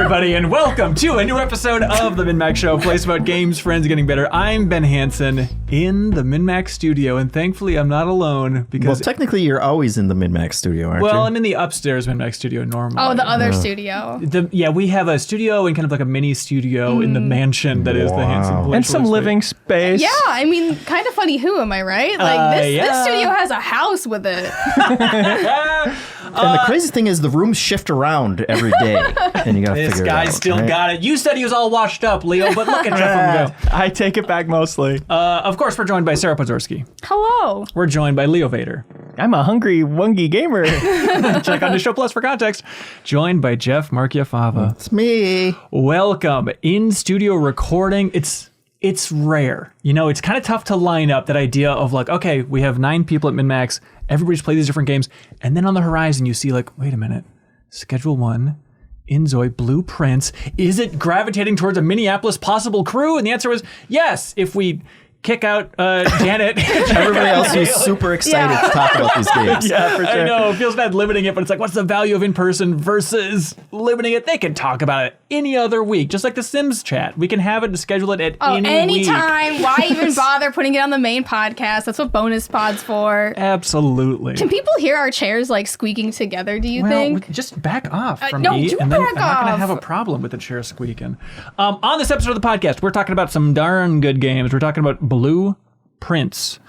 everybody, and welcome to a new episode of the MinnMax Show, a place about games, friends, getting better. I'm Ben Hansen in the MinnMax studio, and thankfully I'm not alone because... Well, technically you're always in the MinnMax studio, aren't you? Well, I'm in the upstairs MinnMax studio normally. Oh, the other studio. Yeah, we have a studio and kind of like a mini studio in the mansion that is the Hansen Place. And some living space. Yeah, I mean, kind of funny who, am I right? Like, this studio has a house with it. And the crazy thing is the rooms shift around every day, and you gotta figure it out. This guy still got it. You said he was all washed up, Leo, but look at Jeff go. I take it back mostly. Of course, we're joined by Sarah Pozorski. Hello. We're joined by Leo Vader. I'm a hungry, wungy gamer. Check on the show plus for context. Joined by Jeff Marchiafava. It's me. Welcome. In studio recording. It's rare. You know, it's kind of tough to line up that idea of like, okay, we have 9 people at MinnMax. Everybody's played these different games. And then on the horizon, you see like, wait a minute. Schedule 1, Inzoi, Blueprints. Is it gravitating towards a Minneapolis possible crew? And the answer was yes, if we kick out Janet. Everybody else who's super excited to talk about these games. Yeah, for sure. I know, it feels bad limiting it, but it's like, what's the value of in-person versus limiting it? They can talk about it any other week, just like the Sims chat. We can have it and schedule it at any week. Anytime. Why even bother putting it on the main podcast? That's what bonus pod's for. Absolutely. Can people hear our chairs like squeaking together, do you think? Just back off from no, me, you and then back I'm not going to off. have a problem with the chair squeaking. On this episode of the podcast, we're talking about some darn good games. We're talking about Blueprints.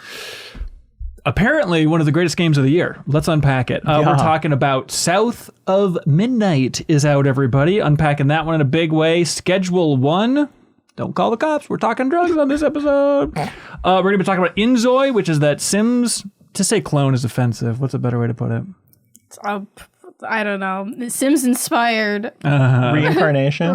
Apparently one of the greatest games of the year. Let's unpack it. We're talking about South of Midnight is out, everybody. Unpacking that one in a big way. Schedule 1. Don't call the cops. We're talking drugs on this episode. We're going to be talking about Inzoi, which is that Sims... To say clone is offensive. What's a better way to put it? I don't know. Sims inspired. Reincarnation.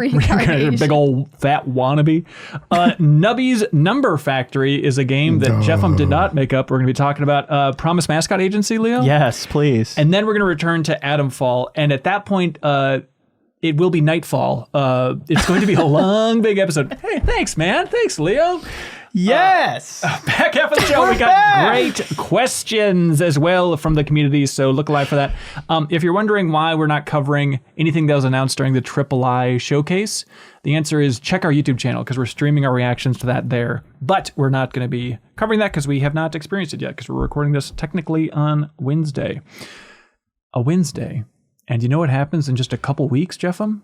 Big old fat wannabe. Nubby's Number Factory is a game that Jeffem did not make up. We're going to be talking about Promise Mascot Agency, Leo. Yes, please. And then we're going to return to Atomfall. And at that point, it will be nightfall. It's going to be a long, big episode. Hey, thanks, man. Thanks, Leo. Yes. Back half of the show, we got great questions as well from the community, so look alive for that. If you're wondering why we're not covering anything that was announced during the III showcase, the answer is check our YouTube channel because we're streaming our reactions to that there. But we're not going to be covering that because we have not experienced it yet because we're recording this technically on Wednesday. A Wednesday. And you know what happens in just a couple weeks, Jeffem?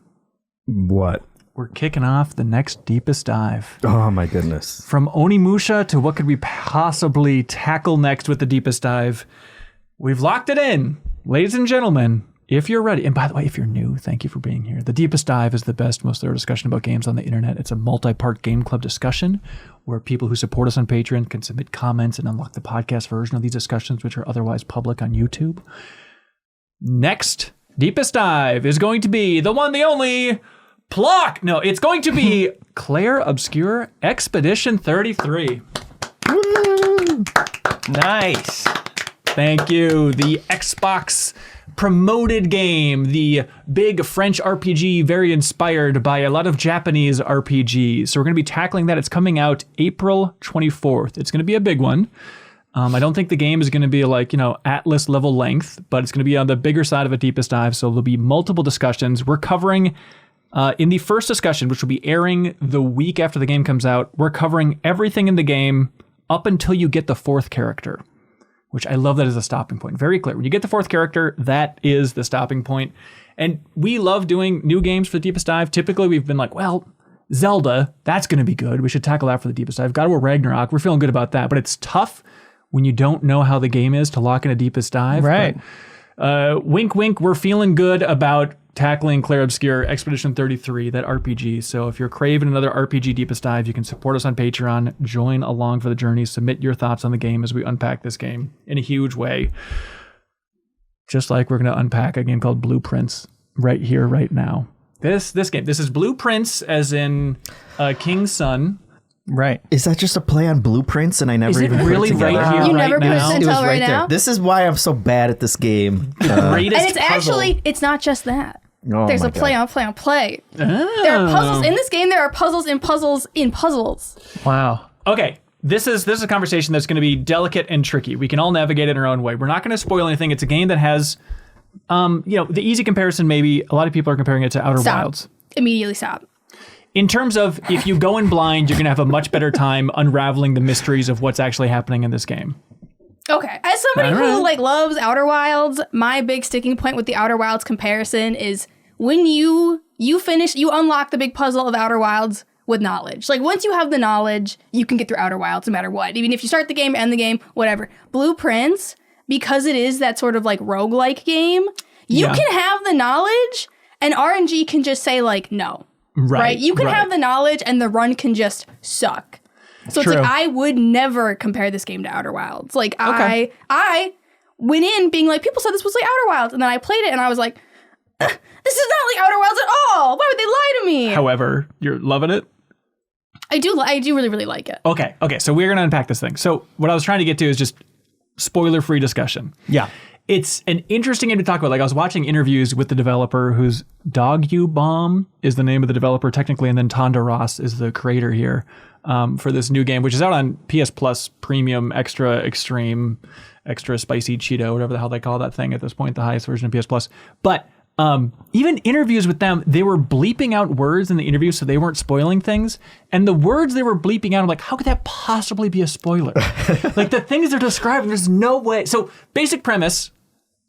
What? We're kicking off the next deepest dive. Oh my goodness. From Onimusha to what could we possibly tackle next with the deepest dive. We've locked it in. Ladies and gentlemen, if you're ready, and by the way, if you're new, thank you for being here. The deepest dive is the best, most thorough discussion about games on the internet. It's a multi-part game club discussion where people who support us on Patreon can submit comments and unlock the podcast version of these discussions, which are otherwise public on YouTube. Next deepest dive is going to be the one, the only... Plock! No, it's going to be Claire Obscure Expedition 33. Woo! Nice. Thank you. The Xbox promoted game, the big French RPG, very inspired by a lot of Japanese RPGs. So we're going to be tackling that. It's coming out April 24th. It's going to be a big one. I don't think the game is going to be like, Atlas level length, but it's going to be on the bigger side of a deepest dive. So there'll be multiple discussions. We're covering... in the first discussion, which will be airing the week after the game comes out, we're covering everything in the game up until you get the 4th character, which I love that as a stopping point. Very clear. When you get the 4th character, that is the stopping point. And we love doing new games for the Deepest Dive. Typically, we've been like, well, Zelda, that's going to be good. We should tackle that for the Deepest Dive. God of War Ragnarok, we're feeling good about that. But it's tough when you don't know how the game is to lock in a Deepest Dive. Right. But, wink, wink, we're feeling good about tackling Claire Obscure Expedition 33, that RPG. So if you're craving another RPG Deepest Dive, you can support us on Patreon, join along for the journey, submit your thoughts on the game as we unpack this game in a huge way. Just like we're going to unpack a game called Blueprints right here, right now. This game, this is Blueprints as in King's Son. Right. Is that just a play on Blueprints and I never even really put it together? right here, You right never put now? it It was until right there. now? This is why I'm so bad at this game. Greatest And it's puzzle. actually, it's not just that. Oh There's my a play God. on play on play. There are puzzles in this game. There are puzzles in puzzles in puzzles. Wow. Okay, this is a conversation that's going to be delicate and tricky. We can all navigate it in our own way. We're not going to spoil anything. It's a game that has, the easy comparison maybe, a lot of people are comparing it to Outer Stop. Wilds. immediately stop. In terms of if you go in blind, you're going to have a much better time unraveling the mysteries of what's actually happening in this game. Okay. As somebody who like loves Outer Wilds, my big sticking point with the Outer Wilds comparison is when you unlock the big puzzle of Outer Wilds with knowledge. Like once you have the knowledge, you can get through Outer Wilds no matter what. Even if you start the game, end the game, whatever. Blueprints, because it is that sort of like roguelike game, you can have the knowledge and RNG can just say like no. Right? You can have the knowledge and the run can just suck. So True. it's like I would never compare this game to Outer Wilds. Like I went in being like, people said this was like Outer Wilds, and then I played it and I was like, this is not like Outer Wilds at all. Why would they lie to me? However, you're loving it? I do really, really like it. Okay, so we're going to unpack this thing. So what I was trying to get to is just spoiler-free discussion. Yeah. It's an interesting game to talk about. Like I was watching interviews with the developer whose Dog You Bomb is the name of the developer technically, and then Tonda Ross is the creator here for this new game, which is out on PS Plus Premium, Extra, Extreme, Extra Spicy Cheeto, whatever the hell they call that thing at this point, the highest version of PS Plus. But even interviews with them, they were bleeping out words in the interview so they weren't spoiling things. And the words they were bleeping out, I'm like, how could that possibly be a spoiler? Like the things they're describing, there's no way. So basic premise,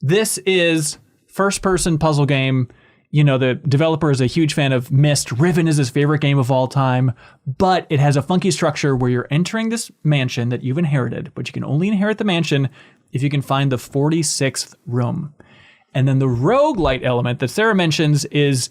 this is first-person puzzle game. You know, the developer is a huge fan of Myst. Riven is his favorite game of all time. But it has a funky structure where you're entering this mansion that you've inherited, but you can only inherit the mansion if you can find the 46th room. And then the roguelite element that Sarah mentions is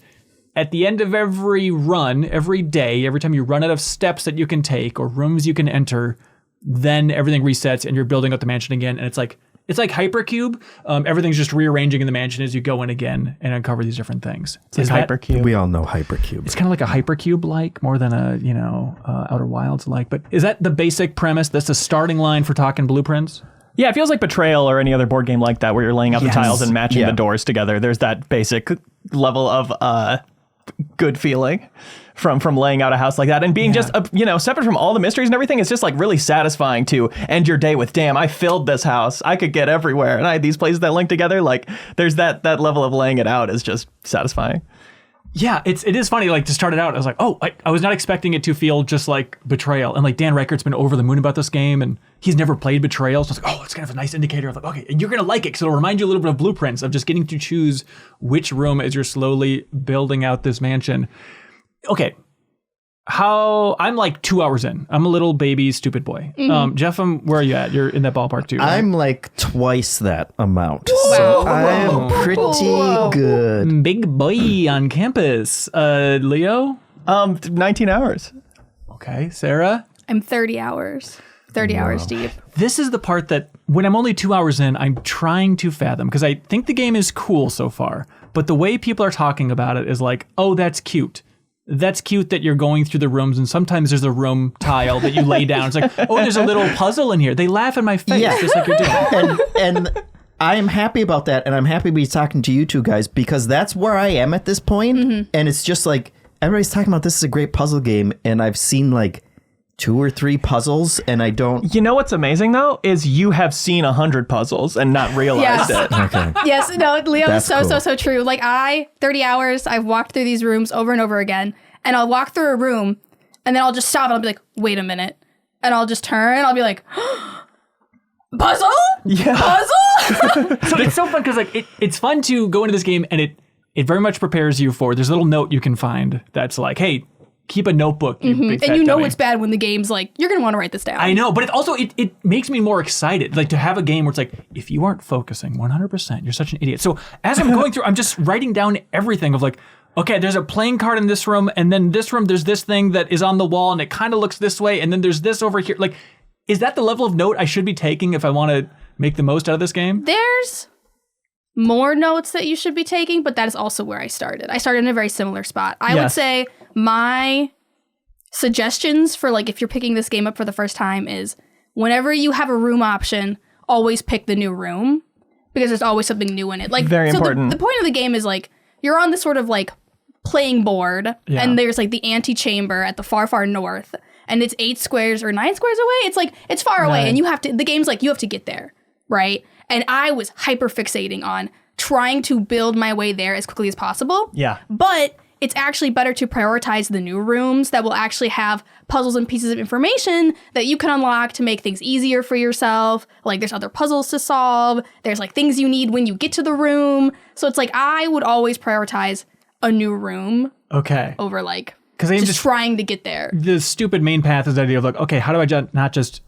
at the end of every run, every day, every time you run out of steps that you can take or rooms you can enter, then everything resets and you're building up the mansion again. And it's like Hypercube. Everything's just rearranging in the mansion as you go in again and uncover these different things. It's like Hypercube. We all know Hypercube. It's kind of like a Hypercube-like more than a, Outer Wilds-like. But is that the basic premise? That's the starting line for talking blueprints? Yeah, it feels like Betrayal or any other board game like that where you're laying out the tiles and matching the doors together. There's that basic level of good feeling from laying out a house like that and being just, separate from all the mysteries and everything. It's just like really satisfying to end your day with, damn, I filled this house. I could get everywhere. And I had these places that link together. Like there's that level of laying it out is just satisfying. Yeah, it is funny. Like to start it out, I was like, oh, I was not expecting it to feel just like Betrayal. And like Dan Reichert's been over the moon about this game, and he's never played Betrayal, so I was like, oh, it's kind of a nice indicator of like, okay, and you're gonna like it because it'll remind you a little bit of Blueprints of just getting to choose which room as you're slowly building out this mansion. Okay, I'm like 2 hours in. I'm a little baby stupid boy. Jeff, where are you at? You're in that ballpark too, right? I'm like twice that amount. Wow. So I'm pretty good. Big boy on campus. Leo? 19 hours. Okay, Sarah? I'm 30 hours. 30 hours deep. This is the part that when I'm only 2 hours in, I'm trying to fathom because I think the game is cool so far. But the way people are talking about it is like, oh, that's cute. That's cute that you're going through the rooms and sometimes there's a room tile that you lay down. It's like, oh, there's a little puzzle in here. They laugh in my face just like you're doing. And I'm happy about that. And I'm happy to be talking to you two guys because that's where I am at this point. And it's just like, everybody's talking about this is a great puzzle game. And I've seen like 2 or 3 puzzles and I don't. You know what's amazing though is you have seen 100 puzzles and not realized it. Okay. Yes, no, Leo is That's cool. so true. Like 30 hours, I've walked through these rooms over and over again, and I'll walk through a room, and then I'll just stop and I'll be like, wait a minute. And I'll just turn and I'll be like, puzzle? Yeah. Puzzle? So it's so fun because like it's fun to go into this game and it very much prepares you for, there's a little note you can find that's like, hey, keep a notebook, you big fat And you know dummy. it's bad when the game's like, you're going to want to write this down. I know, but it makes me more excited, like to have a game where it's like, if you aren't focusing 100%, you're such an idiot. So as I'm going through, I'm just writing down everything of like, okay, there's a playing card in this room, and then this room, there's this thing that is on the wall, and it kind of looks this way, and then there's this over here. Like, is that the level of note I should be taking if I want to make the most out of this game? There's more notes that you should be taking, but that is also where I started. I started in a very similar spot. I would say my suggestions for like if you're picking this game up for the first time is whenever you have a room option, always pick the new room because there's always something new in it. Like Very important. The point of the game is like you're on this sort of like playing board and there's like the antechamber at the far north and it's 8 squares or 9 squares away. It's like it's far away and the game's like you have to get there, right? And I was hyper fixating on trying to build my way there as quickly as possible. Yeah. But it's actually better to prioritize the new rooms that will actually have puzzles and pieces of information that you can unlock to make things easier for yourself. Like there's other puzzles to solve. There's like things you need when you get to the room. So it's like I would always prioritize a new room over like just trying to get there. The stupid main path is the idea of like, okay, how do I not just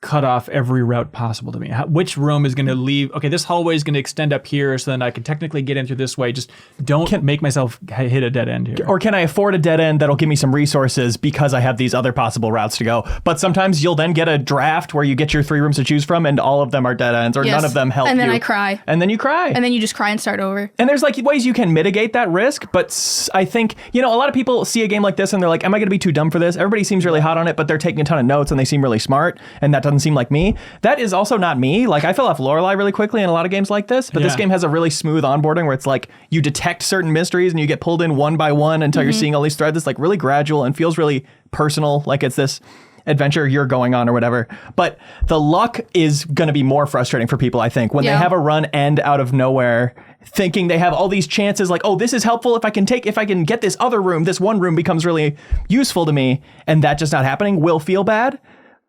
cut off every route possible to me? Which room is going to leave? Okay, this hallway is going to extend up here, so then I can technically get in through this way. Just don't make myself hit a dead end here. Or can I afford a dead end that'll give me some resources because I have these other possible routes to go? But sometimes you'll then get a draft where you get your 3 rooms to choose from, and all of them are dead ends, or none of them help you. And then I cry. And then you cry. And then you just cry and start over. And there's like ways you can mitigate that risk, but I think, a lot of people see a game like this and they're like, am I going to be too dumb for this? Everybody seems really hot on it, but they're taking a ton of notes and they seem really smart, and that doesn't seem like me. That is also not me. Like I fell off Lorelei really quickly in a lot of games like this, but this game has a really smooth onboarding where it's like you detect certain mysteries and you get pulled in one by one until you're seeing all these threads. It's like really gradual and feels really personal, like it's this adventure you're going on or whatever. But the luck is going to be more frustrating for people, I think, when they have a run end out of nowhere, thinking they have all these chances like, oh, this is helpful. If I can get this other room, this one room becomes really useful to me, and that just not happening will feel bad.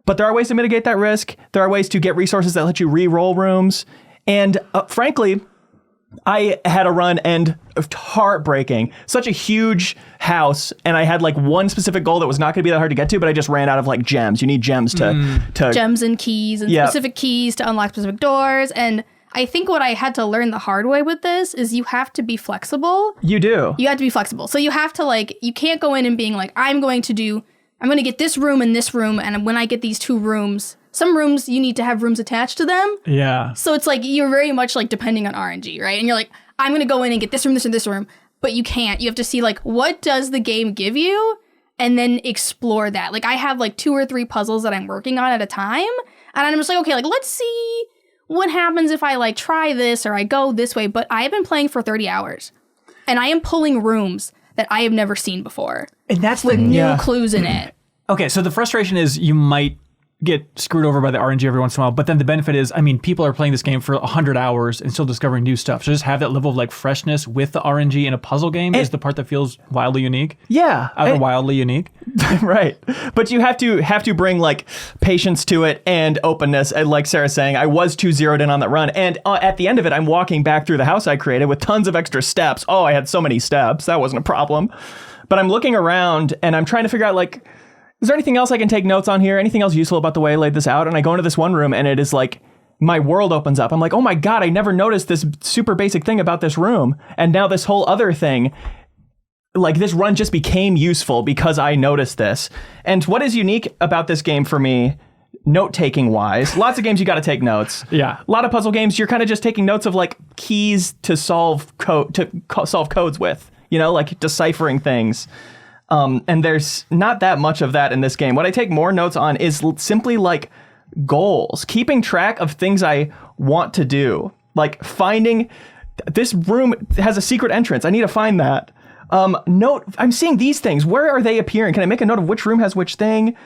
But there are ways to mitigate that risk. There are ways to get resources that let you re-roll rooms. And frankly, I had a run end of heartbreaking. Such a huge house, and I had like one specific goal that was not going to be that hard to get to, but I just ran out of like gems. You need gems to gems and keys and specific keys to unlock specific doors. And I think what I had to learn the hard way with this is you have to be flexible. You do. You have to be flexible. So you have to like, you can't go in and being like, I'm going to get this room and this room, and when I get these 2 rooms, some rooms you need to have rooms attached to them. Yeah. So it's like you're very much like depending on RNG, right? And you're like, I'm going to go in and get this room, this, and this room, but you can't. You have to see like, what does the game give you? And then explore that. Like I have like 2 or 3 puzzles that I'm working on at a time, and I'm just like, okay, like let's see what happens if I like try this or I go this way. But I've been playing for 30 hours, and I am pulling rooms that I have never seen before. And that's with new clues in it. Okay, so the frustration is you might get screwed over by the RNG every once in a while, but then the benefit is, I mean, people are playing this game for 100 hours and still discovering new stuff. So just have that level of like freshness with the RNG in a puzzle game is the part that feels wildly unique. Yeah. Wildly unique. Right. But you have to bring like patience to it and openness. And like Sarah's saying, I was too zeroed in on that run. And at the end of it, I'm walking back through the house I created with tons of extra steps. Oh, I had so many steps. That wasn't a problem. But I'm looking around and I'm trying to figure out like, is there anything else I can take notes on here? Anything else useful about the way I laid this out? And I go into this one room and it is like, my world opens up. I'm like, oh my God, I never noticed this super basic thing about this room. And now this whole other thing, like this run just became useful because I noticed this. And what is unique about this game for me, note-taking wise, lots of games you got to take notes. Yeah. A lot of puzzle games, you're kind of just taking notes of like keys to solve solve codes with, like deciphering things. And there's not that much of that in this game. What I take more notes on is simply like goals, keeping track of things I want to do, like finding this room has a secret entrance. I need to find that. I'm seeing these things. Where are they appearing? Can I make a note of which room has which thing?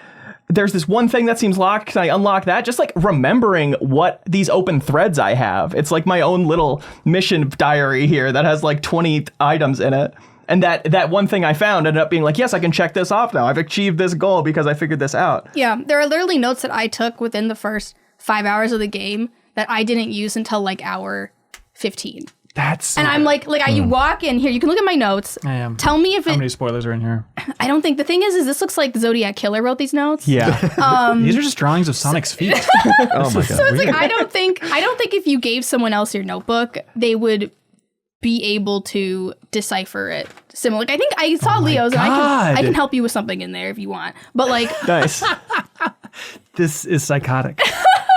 There's this one thing that seems locked. Can I unlock that? Just like remembering what these open threads I have. It's like my own little mission diary here that has like 20 items in it. And that one thing I found ended up being like, yes, I can check this off now. I've achieved this goal because I figured this out. Yeah, there are literally notes that I took within the first 5 hours of the game that I didn't use until like hour 15. And I'm like you walk in here, you can look at my notes. I am. Tell me if how many spoilers are in here? I don't think, the thing is this looks like the Zodiac Killer wrote these notes. Yeah. These are just drawings of Sonic's feet. Oh my God. So it's like, I don't think if you gave someone else your notebook, they would be able to decipher it. Similar. Like, I think I saw Leo's, and I can help you with something in there if you want. But like, nice. This is psychotic.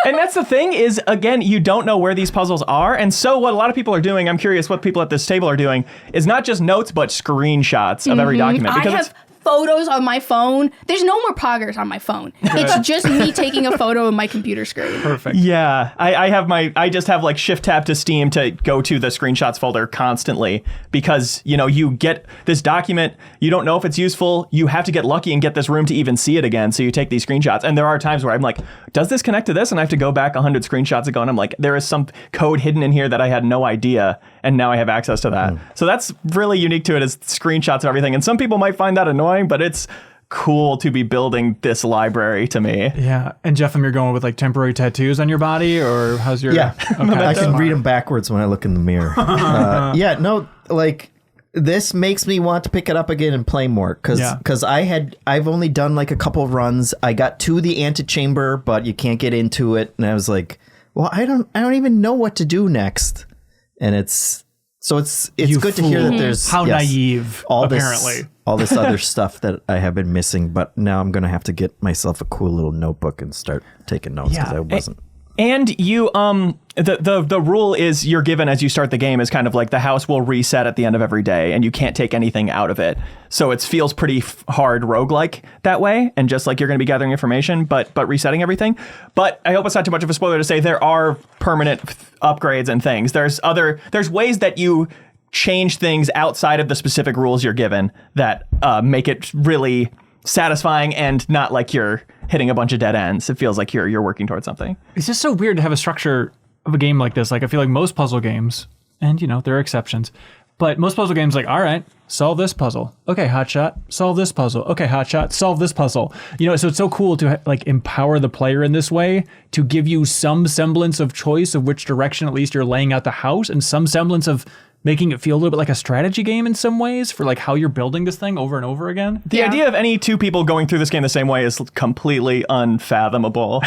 And that's the thing is, again, you don't know where these puzzles are. And so what a lot of people are doing, I'm curious what people at this table are doing, is not just notes, but screenshots of every document. Because I have photos on my phone. There's no more progress on my phone. It's just me taking a photo of my computer screen. Perfect. Yeah, I just have like shift tab to Steam to go to the screenshots folder constantly because, you get this document, you don't know if it's useful, you have to get lucky and get this room to even see it again, so you take these screenshots. And there are times where I'm like, does this connect to this? And I have to go back 100 screenshots ago and I'm like, there is some code hidden in here that I had no idea, and now I have access to that. So that's really unique to it, is screenshots of everything. And some people might find that annoying, but it's cool to be building this library to me. Yeah. And Jeff, you're going with like temporary tattoos on your body, or how's your... Yeah. Okay. I can read them backwards when I look in the mirror. This makes me want to pick it up again and play more because I've only done like a couple of runs. I got to the antechamber, but you can't get into it, and I was like, well, I don't even know what to do next. And it's good to hear that there's naive, apparently. all this other stuff that I have been missing, but now I'm gonna have to get myself a cool little notebook and start taking notes because I wasn't. And you, the rule is you're given as you start the game is kind of like the house will reset at the end of every day, and you can't take anything out of it. So it feels pretty hard roguelike that way, and just like you're going to be gathering information, but resetting everything. But I hope it's not too much of a spoiler to say there are permanent upgrades and things. There's ways that you change things outside of the specific rules you're given that make it really satisfying and not like you're hitting a bunch of dead ends. It feels like you're working towards something. It's just so weird to have a structure of a game like this. Like, I feel like most puzzle games, and there are exceptions, but most puzzle games, like, all right, solve this puzzle. Okay, hotshot, solve this puzzle. Okay, hotshot, solve this puzzle. So it's so cool to like empower the player in this way, to give you some semblance of choice of which direction at least you're laying out the house, and some semblance of making it feel a little bit like a strategy game in some ways for like how you're building this thing over and over again. The idea of any two people going through this game the same way is completely unfathomable.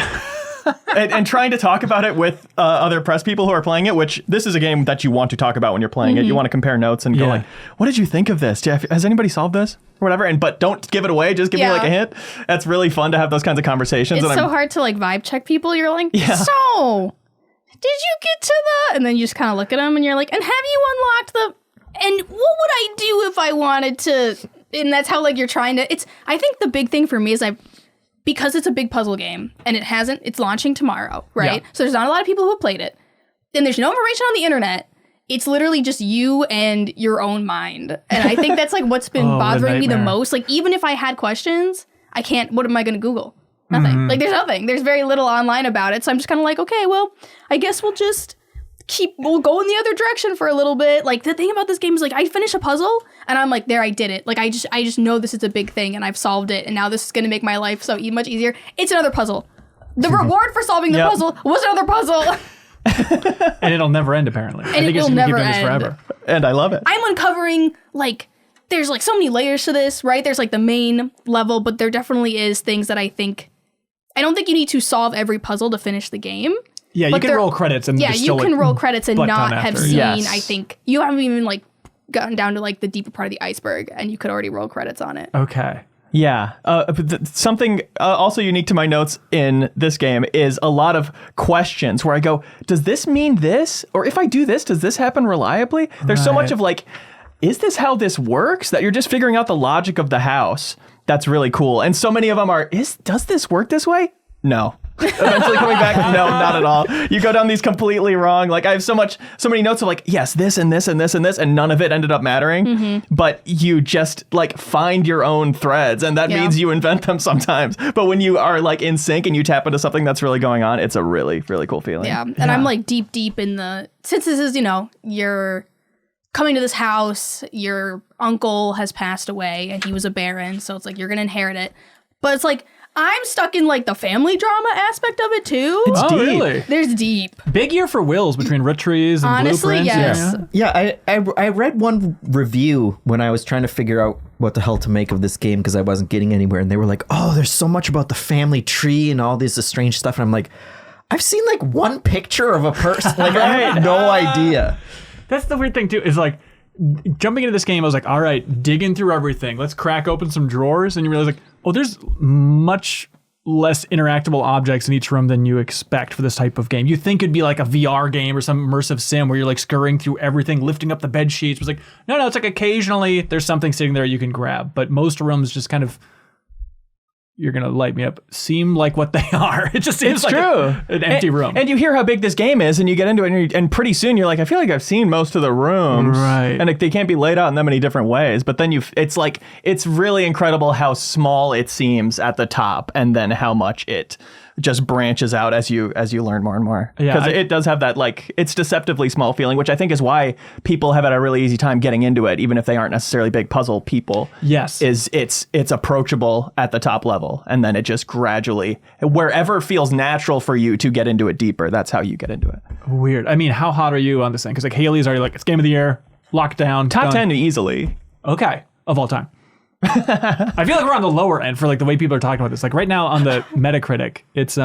and trying to talk about it with other press people who are playing it, which this is a game that you want to talk about when you're playing it. You want to compare notes and go like, what did you think of this? Has anybody solved this? Or whatever. But don't give it away. Just give me like a hint. That's really fun to have those kinds of conversations. It's so hard to like vibe check people. You're like, so... did you get to the... And then you just kind of look at them and you're like, and have you unlocked the... And what would I do if I wanted to... And that's how like you're trying to... I think the big thing for me is because it's a big puzzle game and it's launching tomorrow, right? Yeah. So there's not a lot of people who have played it. And there's no information on the internet. It's literally just you and your own mind. And I think that's like what's been bothering me the most. Like even if I had questions, I can't... What am I going to Google? Nothing. Like there's nothing. There's very little online about it. So I'm just kind of like, okay, well, I guess we'll go in the other direction for a little bit. Like the thing about this game is like I finish a puzzle and I'm like, there, I did it. Like I just know this is a big thing and I've solved it and now this is going to make my life so much easier. It's another puzzle. The reward for solving the puzzle was another puzzle. And it'll never end apparently. And I think it'll never end. This forever. And I love it. I'm uncovering like there's like so many layers to this, right? There's like the main level, but there definitely is things that I don't think you need to solve every puzzle to finish the game. Yeah, you can roll credits and you can roll credits and not have seen. I think you haven't even like gotten down to like the deeper part of the iceberg, and you could already roll credits on it. Okay. Yeah. Something also unique to my notes in this game is a lot of questions where I go, does this mean this? Or if I do this, does this happen reliably? There's so much of like, is this how this works? That you're just figuring out the logic of the house. That's really cool. And so many of them are, does this work this way? No. Eventually coming back, no, not at all. You go down these completely wrong. Like I have so many notes of like, yes, this and this and this and this, and none of it ended up mattering. But you just like find your own threads, and that means you invent them sometimes. But when you are like in sync and you tap into something that's really going on, it's a really, really cool feeling. Yeah. And I'm like deep in since this is, you're coming to this house, your uncle has passed away and he was a baron, so it's like you're gonna inherit it. But it's like I'm stuck in like the family drama aspect of it too. It's deep. Really? There's deep. Big year for wills between Rittries and honestly, blueprints. Yes. Yeah, I read one review when I was trying to figure out what the hell to make of this game because I wasn't getting anywhere, and they were like, oh, there's so much about the family tree and all this strange stuff, and I'm like, I've seen like one picture of a person. Like I have no idea. That's the weird thing too, is like jumping into this game, I was like, all right, digging through everything. Let's crack open some drawers. And you realize like, oh, there's much less interactable objects in each room than you expect for this type of game. You think it'd be like a VR game or some immersive sim where you're like scurrying through everything, lifting up the bed sheets. It's like, no, it's like occasionally there's something sitting there you can grab, but most rooms just kind of, you're going to light me up, seem like what they are. It just seems like an empty room. And you hear how big this game is and you get into it and pretty soon you're like, I feel like I've seen most of the rooms. Right. And they can't be laid out in that many different ways. But then it's really incredible how small it seems at the top and then how much it just branches out as you learn more and more. Because it does have that, like, it's deceptively small feeling, which I think is why people have had a really easy time getting into it, even if they aren't necessarily big puzzle people. Yes. It's approachable at the top level, and then it just gradually, wherever feels natural for you to get into it deeper, that's how you get into it. Weird. I mean, how hot are you on this thing? Because like Haley's already like, it's game of the year, locked down. Top done. 10 easily. Okay. Of all time. I feel like we're on the lower end for like the way people are talking about this. Like right now on the Metacritic, it's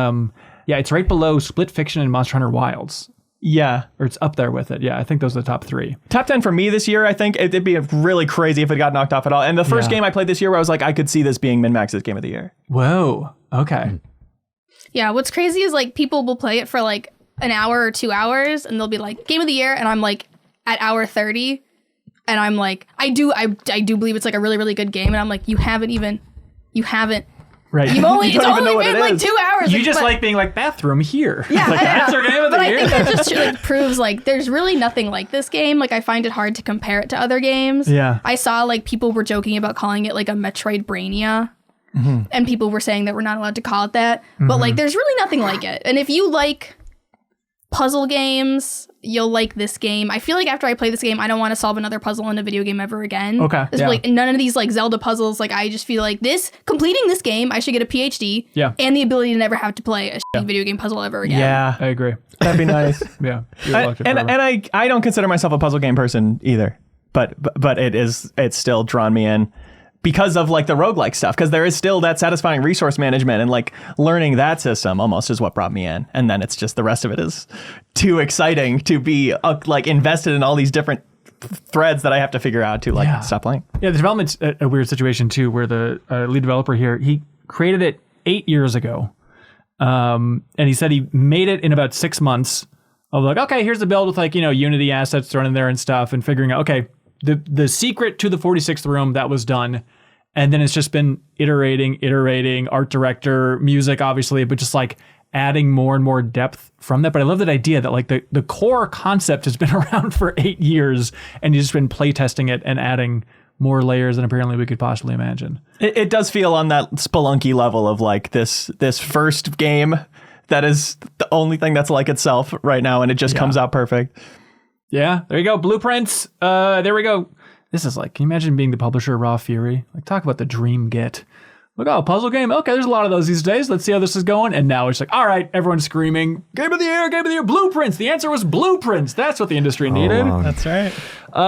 it's right below Split Fiction and Monster Hunter Wilds. Yeah. Or it's up there with it. Yeah, I think those are the top 3. Top 10 for me this year, I think it'd be really crazy if it got knocked off at all. And the first game I played this year where I was like, I could see this being MinnMax's game of the year. Whoa. Okay. Yeah, what's crazy is like people will play it for like an hour or 2 hours and they'll be like, game of the year, and I'm like at hour 30. And I'm like, I do believe it's like a really, really good game. And I'm like, you haven't. Right. It's only been like 2 hours. You just like being like, bathroom here. Yeah, like, that's our game of the year. I think that just like proves like there's really nothing like this game. Like I find it hard to compare it to other games. Yeah. I saw like people were joking about calling it like a Metroid Brainia. Mm-hmm. And people were saying that we're not allowed to call it that. Mm-hmm. But like there's really nothing like it. And if you like puzzle games, you'll like this game. I feel like after I play this game, I don't want to solve another puzzle in a video game ever again. Okay. Like none of these like Zelda puzzles. Like I just feel like completing this game, I should get a PhD. Yeah. And the ability to never have to play a shitty video game puzzle ever again. Yeah, I agree. That'd be nice. Yeah. I don't consider myself a puzzle game person either, but it's still drawn me in. Because of like the roguelike stuff, because there is still that satisfying resource management and like learning that system almost is what brought me in. And then it's just the rest of it is too exciting to be like invested in all these different threads that I have to figure out to like stop playing. Yeah, the development's a weird situation too, where the lead developer here, he created it 8 years ago. And he said he made it in about 6 months of like, okay, here's the build with like, Unity assets thrown in there and stuff and figuring out, okay, the secret to the 46th room, that was done. And then it's just been iterating, art director, music, obviously, but just like adding more and more depth from that. But I love that idea that like the core concept has been around for 8 years and you've just been playtesting it and adding more layers than apparently we could possibly imagine. It does feel on that Spelunky level of like this first game that is the only thing that's like itself right now, and it just comes out perfect. Yeah, there you go. Blueprints. There we go. This is like, can you imagine being the publisher of Raw Fury? Like, talk about the dream get. Look, puzzle game. Okay, there's a lot of those these days. Let's see how this is going. And now it's like, all right, everyone's screaming, game of the year, Blueprints. The answer was Blueprints. That's what the industry needed. That's right.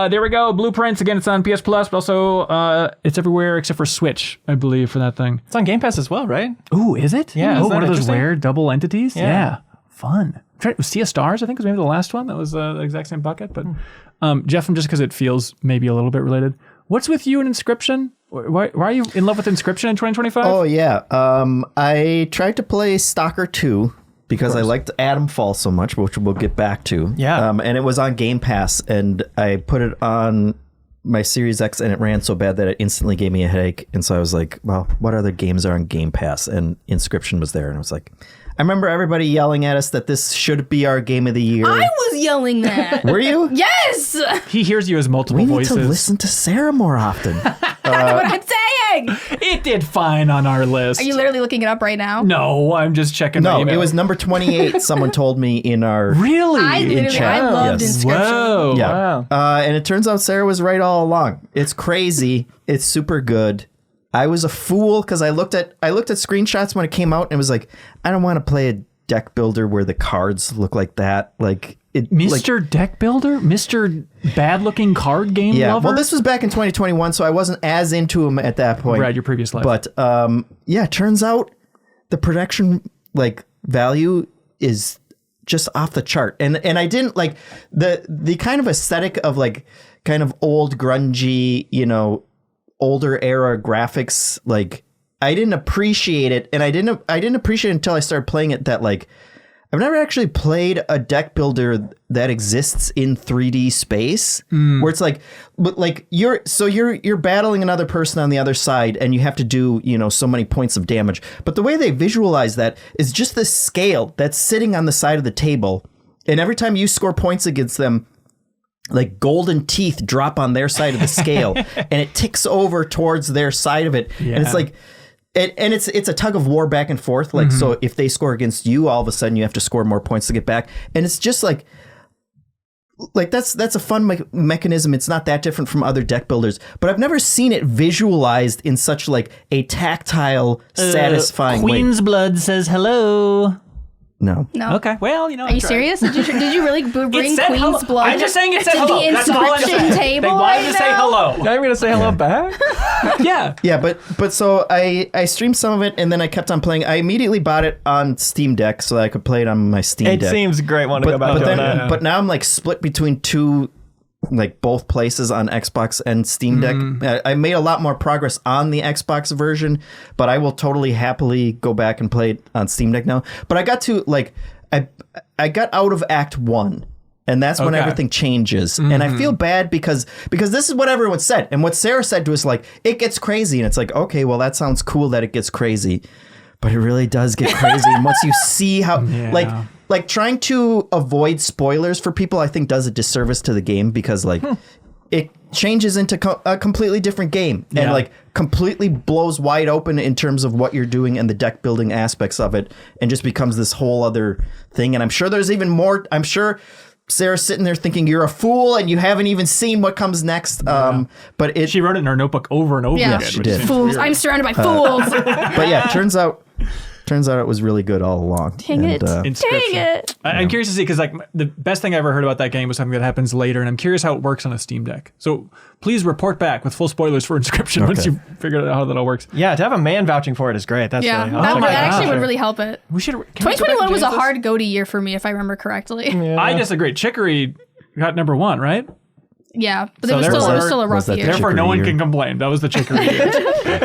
There we go. Blueprints. Again, it's on PS Plus, but also it's everywhere except for Switch, I believe, for that thing. It's on Game Pass as well, right? Ooh, is it? Yeah. Oh, one of those rare double entities? Yeah. Fun. Sea of Stars, I think, was maybe the last one. That was the exact same bucket. But Jeff, just because it feels maybe a little bit related, what's with you and Inscryption? Why are you in love with Inscryption in 2025? Oh, yeah. I tried to play Stalker 2 because I liked Atomfall so much, which we'll get back to. Yeah. And it was on Game Pass, and I put it on my Series X, and it ran so bad that it instantly gave me a headache. And so I was like, well, what other games are on Game Pass? And Inscryption was there, and I was like... I remember everybody yelling at us that this should be our game of the year. I was yelling that. Were you? Yes. He hears you as multiple voices. We need to listen to Sarah more often. That's what I'm saying. It did fine on our list. Are you literally looking it up right now? No, I'm just checking my email. No, it was number 28. Someone told me in our... Really? I loved Inscryption. Whoa. Yeah. Wow. And it turns out Sarah was right all along. It's crazy. It's super good. I was a fool because I looked at screenshots when it came out and it was like, I don't want to play a deck builder where the cards look like that. Like Mr. Deck Builder? Mr. Bad looking card game lover? Well, this was back in 2021, so I wasn't as into them at that point. Right, your previous life. But it turns out the production value is just off the chart. And I didn't like the kind of aesthetic of like kind of old grungy, older era graphics, like I didn't appreciate it, and I didn't appreciate it until I started playing it. That like, I've never actually played a deck builder that exists in 3D space, where it's like, but like you're battling another person on the other side, and you have to do so many points of damage. But the way they visualize that is just this scale that's sitting on the side of the table, and every time you score points against them, like golden teeth drop on their side of the scale, and it ticks over towards their side of it, and it's like. And it's a tug of war back and forth. Like, so if they score against you, all of a sudden you have to score more points to get back. And it's just like that's a fun mechanism. It's not that different from other deck builders, but I've never seen it visualized in such like a tactile, satisfying Queen's way. Blood says hello. No. Okay. Well, Are you serious? Did you really bring Queen's Blood? I'm just saying it said to hello. the That's all I'm Inscryption saying. table They wanted right to say now? hello. Now I'm going to say hello back? Yeah. Yeah, but so I streamed some of it, and then I kept on playing. I immediately bought it on Steam Deck so that I could play it on my Steam It Deck. seems a great one to go back to. But now I'm like split between two, like both places on Xbox and Steam Deck. I made a lot more progress on the Xbox version, but I will totally happily go back and play it on Steam Deck now. But I got to like, I got out of Act 1. And that's when everything changes. And I feel bad because this is what everyone said. And what Sarah said to us, like, it gets crazy. And it's like, okay, well, that sounds cool that it gets crazy. But it really does get crazy. And once you see how, like trying to avoid spoilers for people, I think does a disservice to the game because, like, it changes into a completely different game. And, like, completely blows wide open in terms of what you're doing and the deck building aspects of it. And just becomes this whole other thing. And I'm sure there's even more. I'm sure Sarah's sitting there thinking you're a fool and you haven't even seen what comes next. But She wrote it in her notebook over and over again. she did. Fools. I'm surrounded by fools. But yeah, turns out it was really good all along. Dang it. Inscryption. Dang it. I'm curious to see because like the best thing I ever heard about that game was something that happens later, and I'm curious how it works on a Steam Deck. So please report back with full spoilers for Inscryption once you figured out how that all works. Yeah, to have a man vouching for it is great. That's Yeah, really that awesome. actually would really help it. We should. 2021 was a hard go-to year for me, if I remember correctly. Yeah. I disagree. Chicory got number 1, right? Yeah, but So it was still a rough was that year. the Therefore, no Chicory one year? can complain. That was the Chicory year.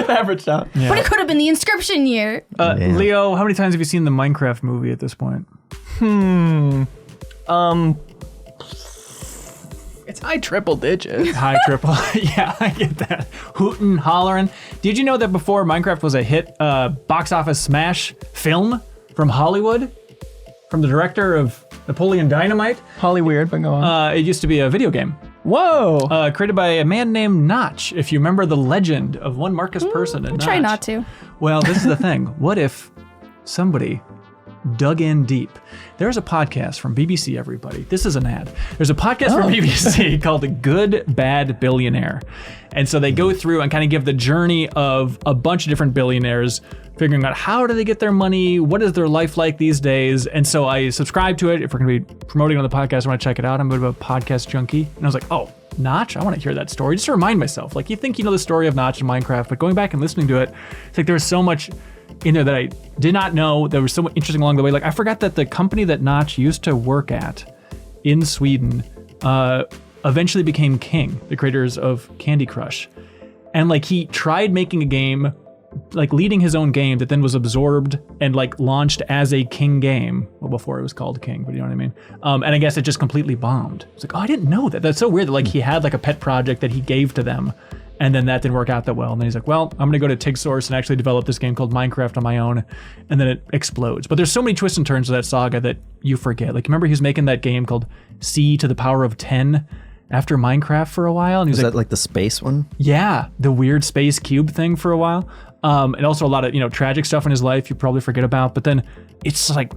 Averaged out. But it could have been the Inscryption year. Leo, how many times have you seen the Minecraft movie at this point? It's high triple digits. High triple. Yeah, I get that. Hootin', hollering. Did you know that before Minecraft was a hit box office smash film from Hollywood? From the director of Napoleon Dynamite? Holly weird, but go on. It used to be a video game. Whoa. Created by a man named Notch, if you remember the legend of one Marcus Person and Notch. Try not to. Well, this is the thing. What if somebody dug in deep? There's a podcast from BBC, everybody. This is an ad. There's a podcast from BBC called The Good Bad Billionaire. And so they go through and kind of give the journey of a bunch of different billionaires, figuring out how do they get their money, what is their life like these days. And so I subscribe to it. If we're going to be promoting it on the podcast, I want to check it out. I'm a bit of a podcast junkie. And I was like, oh, Notch? I want to hear that story. Just to remind myself. Like, you think you know the story of Notch and Minecraft, but going back and listening to it, it's like there's so much in there that I did not know. There was so much interesting along the way. Like, I forgot that the company that Notch used to work at in Sweden eventually became King, the creators of Candy Crush. And like, he tried making a game, like leading his own game that then was absorbed and like launched as a King game. Well, before it was called King, but you know what I mean? And I guess it just completely bombed. It's like, oh, I didn't know that. That's so weird that like he had like a pet project that he gave to them, and then that didn't work out that well. And then he's like, well, I'm gonna go to TigSource and actually develop this game called Minecraft on my own. And then it explodes. But there's so many twists and turns to that saga that you forget. Like, remember he was making that game called C to the power of 10 after Minecraft for a while? And he was Is like, that like the space one? yeah, the weird space cube thing for a while. And also a lot of, tragic stuff in his life you probably forget about. But then it's like,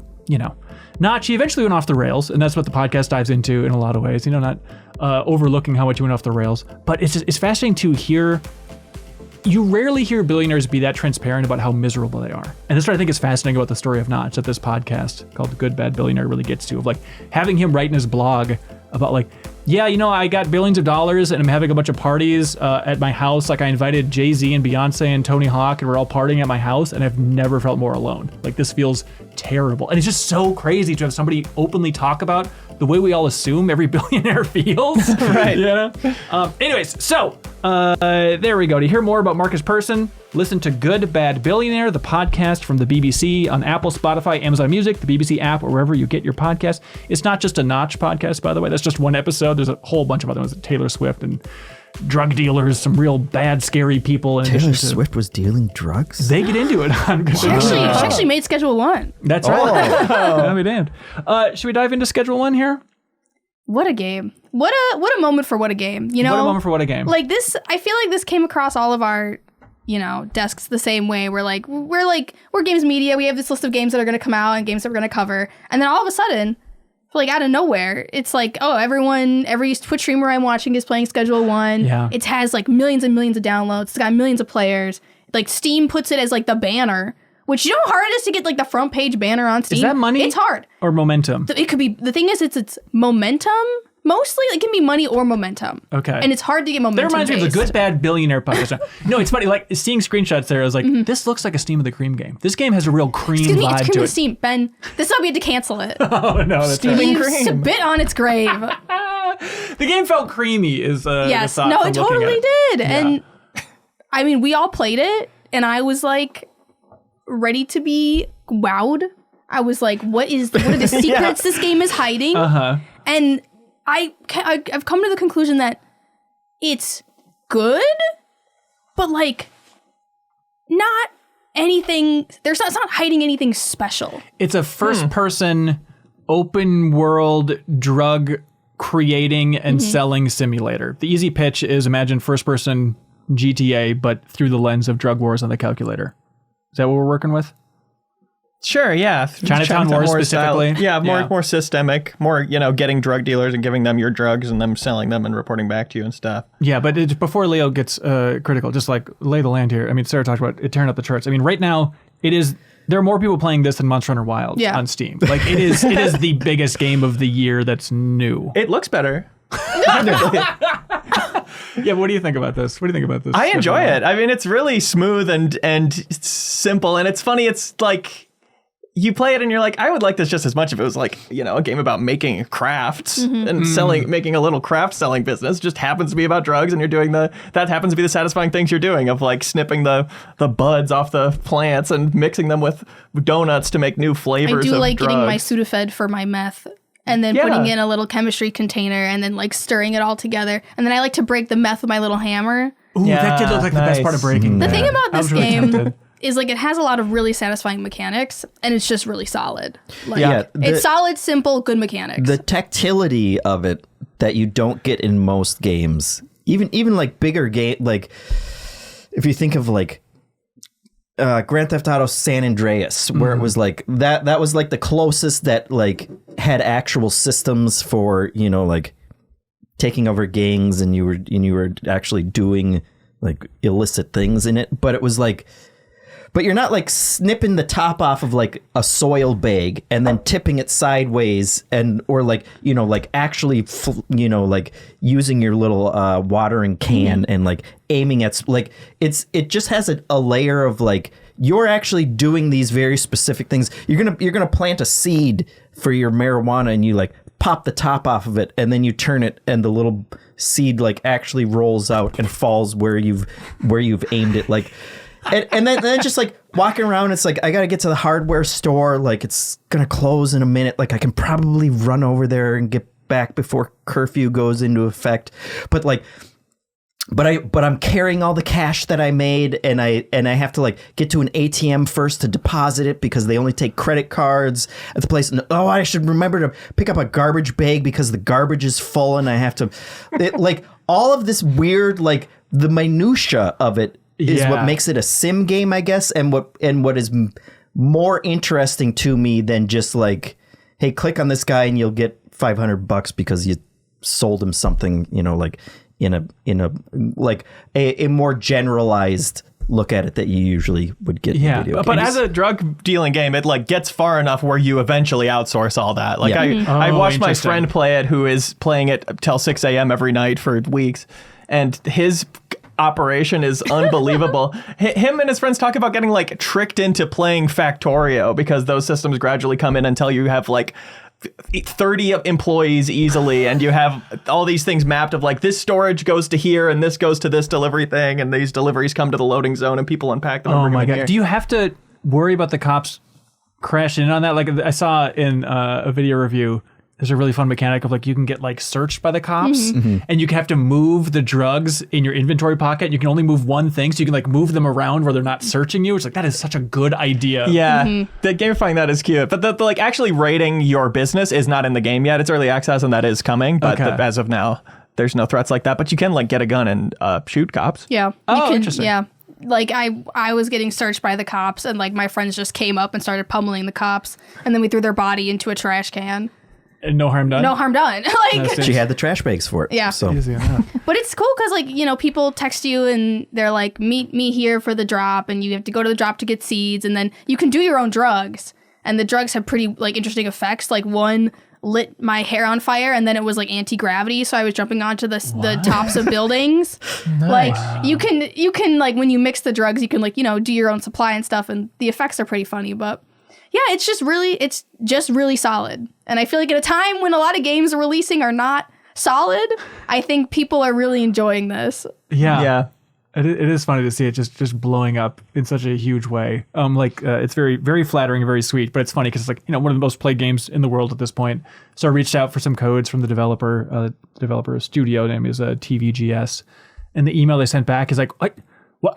Notch, he eventually went off the rails. And that's what the podcast dives into in a lot of ways. Not overlooking how much he went off the rails. But it's fascinating to hear. You rarely hear billionaires be that transparent about how miserable they are. And that's what I think is fascinating about the story of Notch that this podcast called The Good Bad Billionaire really gets to. Of like having him write in his blog about like, yeah, I got billions of dollars and I'm having a bunch of parties at my house. Like I invited Jay-Z and Beyonce and Tony Hawk and we're all partying at my house and I've never felt more alone. Like this feels terrible. And it's just so crazy to have somebody openly talk about the way we all assume every billionaire feels. Right. Yeah. Anyways, so there we go. To hear more about Marcus Persson, listen to Good Bad Billionaire, the podcast from the BBC on Apple, Spotify, Amazon Music, the BBC app, or wherever you get your podcast. It's not just a Notch podcast, by the way. That's just one episode. There's a whole bunch of other ones. Taylor Swift and drug dealers, some real bad, scary people. Taylor Swift was dealing drugs? They get into it. She actually made Schedule 1. That's right. I'll be damned. Should we dive into Schedule 1 here? What a game. What a moment for what a game. You know? What a moment for what a game. Like this, I feel like this came across all of our, desks the same way. We're games media. We have this list of games that are going to come out and games that we're going to cover. And then all of a sudden, like out of nowhere, it's like, oh, every Twitch streamer I'm watching is playing Schedule 1. Yeah. It has like millions and millions of downloads. It's got millions of players. Like Steam puts it as like the banner, which you know how hard it is to get like the front page banner on Steam? Is that money? It's hard. Or momentum? It could be, the thing is it's momentum. Mostly, it can be money or momentum. Okay. And it's hard to get momentum. That reminds me of the based. Good Bad Billionaire podcast. No, it's funny. Like seeing screenshots there, I was like, this looks like a Steam of the Cream game. This game has a real cream Excuse me, vibe it's cream to of it. Steam. Ben, this is why we had to cancel it. Oh no, that's right. You cream. spit on its grave. The game felt creamy. Is Yes, the thought no, from it looking totally at it. did. And I mean, we all played it, and I was like ready to be wowed. I was like, what are the secrets this game is hiding? And I've come to the conclusion that it's good, but like not anything. It's not hiding anything special. It's a first-person, open-world drug creating and selling simulator. The easy pitch is imagine first-person GTA, but through the lens of drug wars on the calculator. Is that what we're working with? Sure, yeah. Chinatown Wars specifically? Style. Yeah, more systemic, more, getting drug dealers and giving them your drugs and them selling them and reporting back to you and stuff. Yeah, but before Leo gets critical, just like lay the land here. I mean, Sarah talked about it tearing up the charts. I mean, right now, there are more people playing this than Monster Hunter Wilds on Steam. Like, it is the biggest game of the year that's new. It looks better. Yeah, what do you think about this? I enjoy it. I mean, it's really smooth and simple, and it's funny. It's like you play it and you're like, I would like this just as much if it was like, a game about making crafts and making a little craft selling business. Just happens to be about drugs, and you're doing that happens to be the satisfying things you're doing of like snipping the buds off the plants and mixing them with donuts to make new flavors. I do of like drugs. getting my Sudafed for my meth. And then putting in a little chemistry container and then like stirring it all together. And then I like to break the meth with my little hammer. Ooh, that did look like the best part of breaking. The thing about this really game tempted. is like it has a lot of really satisfying mechanics, and it's just really solid. Like, it's solid, simple, good mechanics. The tactility of it that you don't get in most games, even like bigger game, like if you think of like Grand Theft Auto San Andreas, where it was like that was like the closest that like had actual systems for like taking over gangs, and you were actually doing like illicit things in it, but it was like, but you're not like snipping the top off of like a soil bag and then tipping it sideways or like like actually like using your little watering can and like aiming at like it just has a layer of like you're actually doing these very specific things. You're gonna plant a seed for your marijuana, and you like pop the top off of it, and then you turn it, and the little seed like actually rolls out and falls where you've aimed it, like. And then just like walking around, it's like, I got to get to the hardware store. Like, it's going to close in a minute. Like, I can probably run over there and get back before curfew goes into effect. But like, but I'm carrying all the cash that I made, and I have to like get to an ATM first to deposit it because they only take credit cards at the place. And I should remember to pick up a garbage bag because the garbage is full, and I have to like all of this weird, like the minutia of it is what makes it a sim game, I guess, and what is more interesting to me than just like, hey, click on this guy and you'll get $500 because you sold him something, like in a like a more generalized look at it that you usually would get in video games. But as a drug dealing game, it like gets far enough where you eventually outsource all that. Like I watched my friend play it, who is playing it till 6 a.m. every night for weeks, and his operation is unbelievable. Him and his friends talk about getting like tricked into playing Factorio because those systems gradually come in until you have like 30 employees easily, and you have all these things mapped of like this storage goes to here and this goes to this delivery thing, and these deliveries come to the loading zone and people unpack them. Oh and bring my them god! here. Do you have to worry about the cops crashing in on that? Like I saw in a video review, there's a really fun mechanic of like you can get like searched by the cops, and you have to move the drugs in your inventory pocket. You can only move one thing, so you can like move them around where they're not searching you. It's like that is such a good idea. Yeah, the gamifying that is cute, but the like actually rating your business is not in the game yet. It's early access, and that is coming. But as of now, there's no threats like that. But you can like get a gun and shoot cops. Yeah. Interesting. Yeah. Like I was getting searched by the cops, and like my friends just came up and started pummeling the cops, and then we threw their body into a trash can. And no harm done. No harm done. Like She had the trash bags for it. Yeah. So Easy enough. But it's cool because, like, you know, people text you and they're like, meet me here for the drop, and you have to go to the drop to get seeds, and then you can do your own drugs. And the drugs have pretty, like, interesting effects. Like, one lit my hair on fire, and then it was, like, anti-gravity, so I was jumping onto the tops of buildings. Like, you can, like, when you mix the drugs, you can, like, you know, do your own supply and stuff, and the effects are pretty funny, but... Yeah, it's just really solid. And I feel like at a time when a lot of games releasing are not solid, I think people are really enjoying this. Yeah. It is funny to see it just blowing up in such a huge way. It's very, very flattering and very sweet, but it's funny because it's like, you know, one of the most played games in the world at this point. So I reached out for some codes from the developer studio, name is TVGS. And the email they sent back is like, what?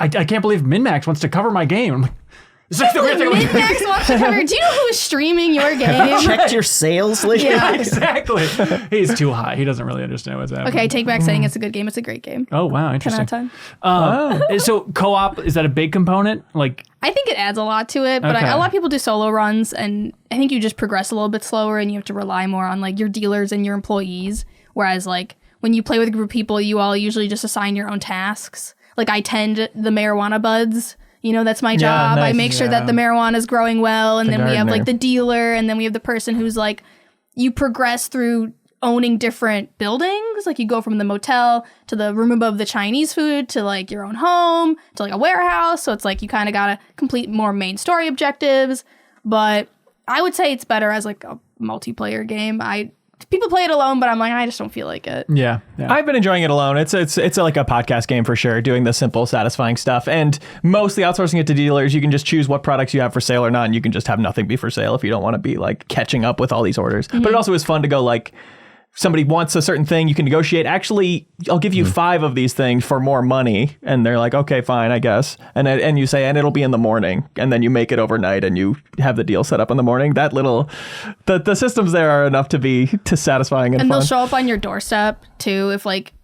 I can't believe MinnMax wants to cover my game. I'm like, it's like the weird thing. MinnMax wants to cover. Do you know who is streaming your game? checked your sales lately? Yeah. Exactly. He's too high. He doesn't really understand what's happening. Okay, take back saying it's a good game. It's a great game. Oh, wow. 10 Interesting. out of 10. So co-op, is that a big component? Like, I think it adds a lot to it, but Okay. a lot of people do solo runs, and I think you just progress a little bit slower, and you have to rely more on like your dealers and your employees. Whereas like when you play with a group of people, you all usually just assign your own tasks. Like I tend the marijuana buds. You know, that's my job. nice. I make sure that the marijuana is growing well. And then we have gardener. like the dealer. And then we have the person who's like, you progress through owning different buildings. Like you go from the motel to the room above the Chinese food to like your own home to like a warehouse. So it's like you kind of got to complete more main story objectives. But I would say it's better as like a multiplayer game. People play it alone, but I'm like, I just don't feel like it. yeah. I've been enjoying it alone. It's like a podcast game for sure, doing the simple, satisfying stuff. And mostly outsourcing it to dealers, you can just choose what products you have for sale or not, and you can just have nothing be for sale if you don't want to be like catching up with all these orders. But it also is fun to go like, somebody wants a certain thing, you can negotiate. Actually, I'll give you 5 of these things for more money. And they're like, okay, fine, I guess. And you say, and it'll be in the morning. And then you make it overnight and you have the deal set up in the morning. That little, the systems there are enough to satisfying and fun. They'll show up on your doorstep too. If like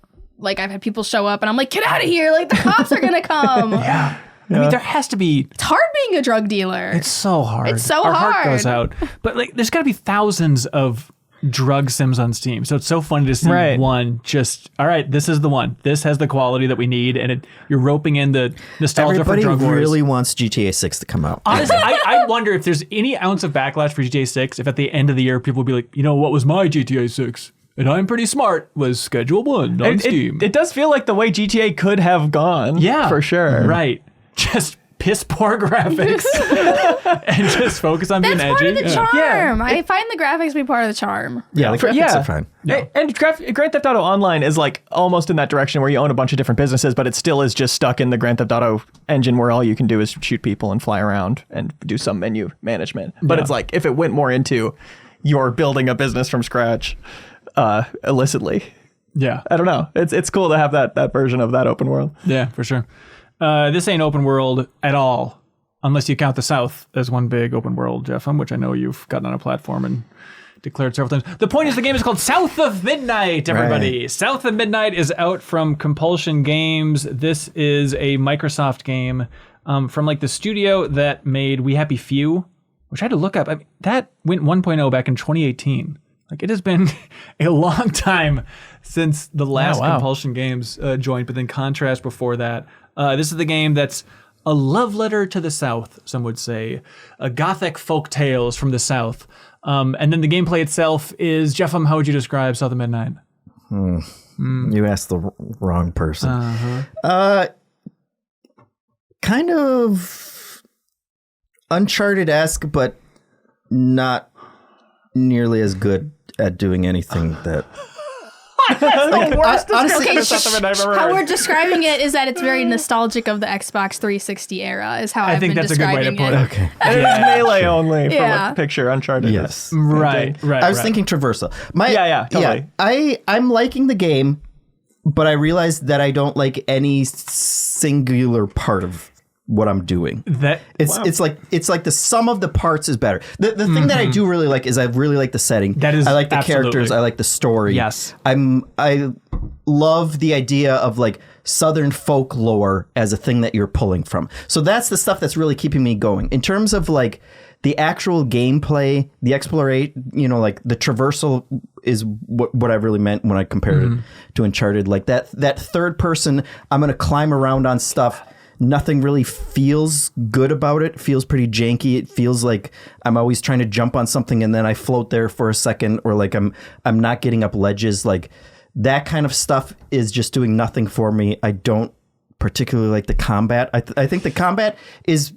I've had people show up and I'm like, get out of here. Like the cops are going to come. Yeah. I mean, there has to be... It's hard being a drug dealer. It's so hard. It's so Our hard. heart goes out. But like, there's got to be thousands of drug sims on Steam. So it's so fun to see one just, all right, this is the one. This has the quality that we need. And you're roping in the nostalgia Everybody for drug wars. really wants GTA 6 to come out. Honestly, I wonder if there's any ounce of backlash for GTA 6, if at the end of the year people will be like, you know, what was my GTA 6? And I'm pretty smart was Schedule 1 on Steam. It does feel like the way GTA could have gone. Yeah. For sure. Right. Just piss poor graphics and just focus on being That's part edgy. of the charm. I find the graphics to be part of the charm. Yeah, the graphics are fine. And Grand Theft Auto Online is like almost in that direction where you own a bunch of different businesses, but it still is just stuck in the Grand Theft Auto engine where all you can do is shoot people and fly around and do some menu management. But it's like if it went more into you're building a business from scratch illicitly. Yeah. I don't know. It's cool to have that version of that open world. Yeah, for sure. This ain't open world at all, unless you count the South as one big open world, Jeff, which I know you've gotten on a platform and declared several times. The point is the game is called South of Midnight, everybody. Right. South of Midnight is out from Compulsion Games. This is a Microsoft game from like the studio that made We Happy Few, which I had to look up. I mean, that went 1.0 back in 2018. Like it has been a long time since the last Compulsion Games joint, but then Contrast before that. This is the game that's a love letter to the South, some would say. A gothic folk tales from the South. And then the gameplay itself is, Jeff, how would you describe South of Midnight? You asked the wrong person. Kind of Uncharted-esque, but not nearly as good at doing anything that. That's the worst honestly, description of something I've ever How heard. we're describing it is that it's very nostalgic of the Xbox 360 era, is how I've been that's a good way to describing put it. it. Okay. And it's melee only from Yeah. a picture, Uncharted. Yes. Right. I was thinking traversal. Yeah, totally. I'm liking the game, but I realized that I don't like any singular part of what I'm doing. It's like the sum of the parts is better. The thing that I do really like is I really like the setting. That is I like the absolutely. characters. I like the story. Yes. I love the idea of like Southern folklore as a thing that you're pulling from. So that's the stuff that's really keeping me going. In terms of like the actual gameplay, the exploration, like the traversal is what I really meant when I compared it to Uncharted. Like that third person, I'm going to climb around on stuff. Nothing really feels good about it. It feels pretty janky. It feels like I'm always trying to jump on something and then I float there for a second, or like I'm not getting up ledges. Like that kind of stuff is just doing nothing for me. I don't particularly like the combat. I think the combat is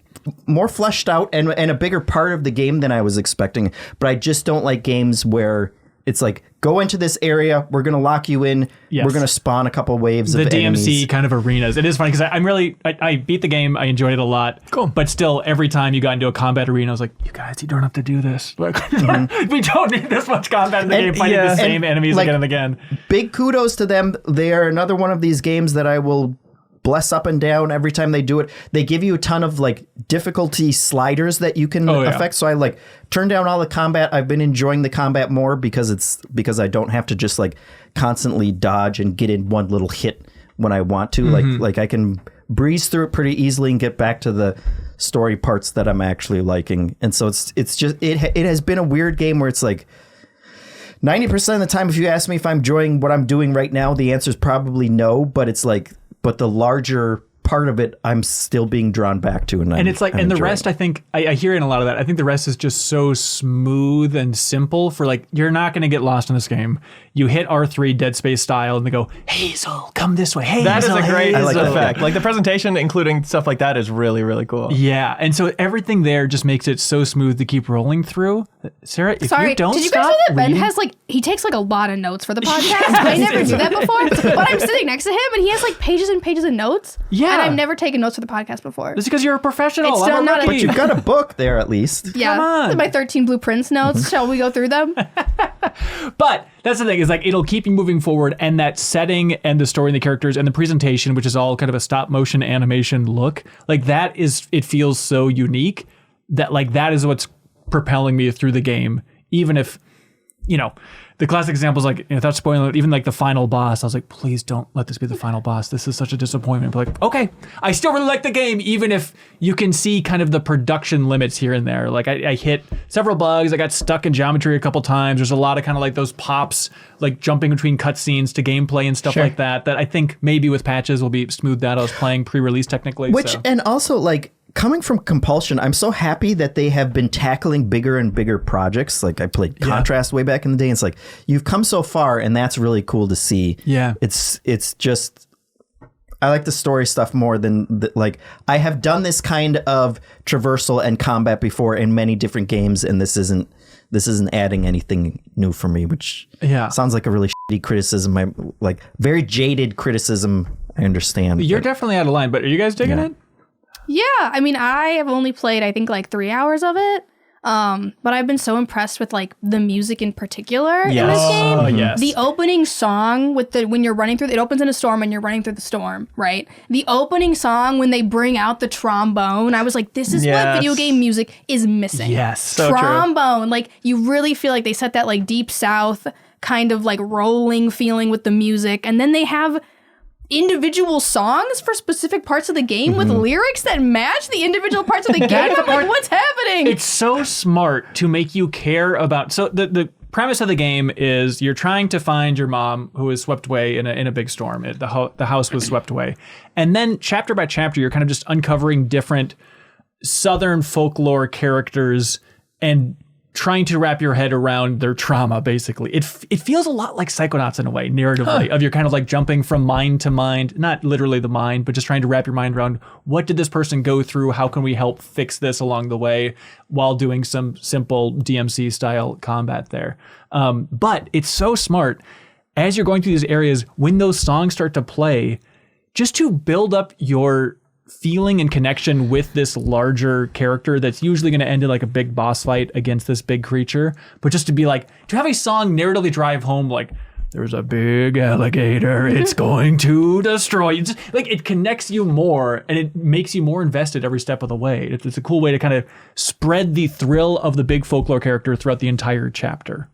more fleshed out and a bigger part of the game than I was expecting. But I just don't like games where it's like, go into this area, we're going to lock you in, Yes. we're going to spawn a couple waves The of DMC enemies. kind of arenas. It is funny because I beat the game. I enjoyed it a lot. Cool. But still, every time you got into a combat arena, I was like, you guys, you don't have to do this. Like, we don't need this much combat in the game fighting the same enemies like, again and again. Big kudos to them. They are another one of these games that I will bless up and down every time they do it. They give you a ton of like difficulty sliders that you can affect. So I like turn down all the combat. I've been enjoying the combat more because I don't have to just like constantly dodge and get in one little hit when I want to. Like I can breeze through it pretty easily and get back to the story parts that I'm actually liking. And so it's just it has been a weird game where it's like 90% of the time, if you ask me if I'm enjoying what I'm doing right now, the answer is probably no. But it's like, but the larger part of it, I'm still being drawn back to. And it's like, and the rest, I think, I hear in a lot of that. I think the rest is just so smooth and simple for like, you're not going to get lost in this game. You hit R3 Dead Space style and they go, Hazel, come this way. Hazel, That is a great I like that. effect. Like the presentation, including stuff like that, is really, really cool. Yeah. And so everything there just makes it so smooth to keep rolling through. Sarah, if you don't did you guys stop know that Ben reading- has like, he takes like a lot of notes for the podcast? I never knew that before. But I'm sitting next to him and he has like pages and pages of notes. Yeah. And I've never taken notes for the podcast before. It's because you're a professional. It's I'm still a not a- rookie. But you've got a book there at least. Yeah. Come on. My 13 blueprints notes. Shall we go through them? But that's the thing, is like it'll keep you moving forward, and that setting and the story and the characters and the presentation, which is all kind of a stop motion animation look, like that is, it feels so unique that like that is what's propelling me through the game. Even if, the classic example is like, without spoiling it, even like the final boss, I was like, please don't let this be the final boss. This is such a disappointment. But like, okay, I still really like the game, even if you can see kind of the production limits here and there. Like I hit several bugs. I got stuck in geometry a couple times. There's a lot of kind of like those pops, like jumping between cutscenes to gameplay and stuff like that I think maybe with patches will be smoothed out. I was playing pre-release technically. And also like, coming from Compulsion, I'm so happy that they have been tackling bigger and bigger projects. Like I played Contrast way back in the day. It's like, you've come so far and that's really cool to see. Yeah. It's just, I like the story stuff more than like I have done this kind of traversal and combat before in many different games. And this isn't adding anything new for me, which sounds like a really shitty criticism. Like very jaded criticism. I understand. You're definitely out of line, but are you guys digging it? Yeah. I mean, I have only played, I think, like 3 hours of it. But I've been so impressed with like the music in particular in this game. Oh, yes. The opening song with when you're running through, it opens in a storm and you're running through the storm, right? The opening song when they bring out the trombone, I was like, this is what video game music is missing. Yes. So true. Trombone, like you really feel like they set that like deep south kind of like rolling feeling with the music, and then they have individual songs for specific parts of the game with lyrics that match the individual parts of the game. I'm like, what's happening? It's so smart to make you care about. So the premise of the game is you're trying to find your mom who was swept away in a big storm. The house was swept away, and then chapter by chapter, you're kind of just uncovering different Southern folklore characters and trying to wrap your head around their trauma, basically. It feels a lot like Psychonauts in a way, narratively, of you're kind of like jumping from mind to mind, not literally the mind, but just trying to wrap your mind around what did this person go through? How can we help fix this along the way while doing some simple DMC style combat there? But it's so smart as you're going through these areas, when those songs start to play, just to build up your feeling and connection with this larger character that's usually going to end in like a big boss fight against this big creature. But just to be like, to have a song narratively drive home, like, there's a big alligator, it's going to destroy you. Just, like, it connects you more and it makes you more invested every step of the way. It's a cool way to kind of spread the thrill of the big folklore character throughout the entire chapter.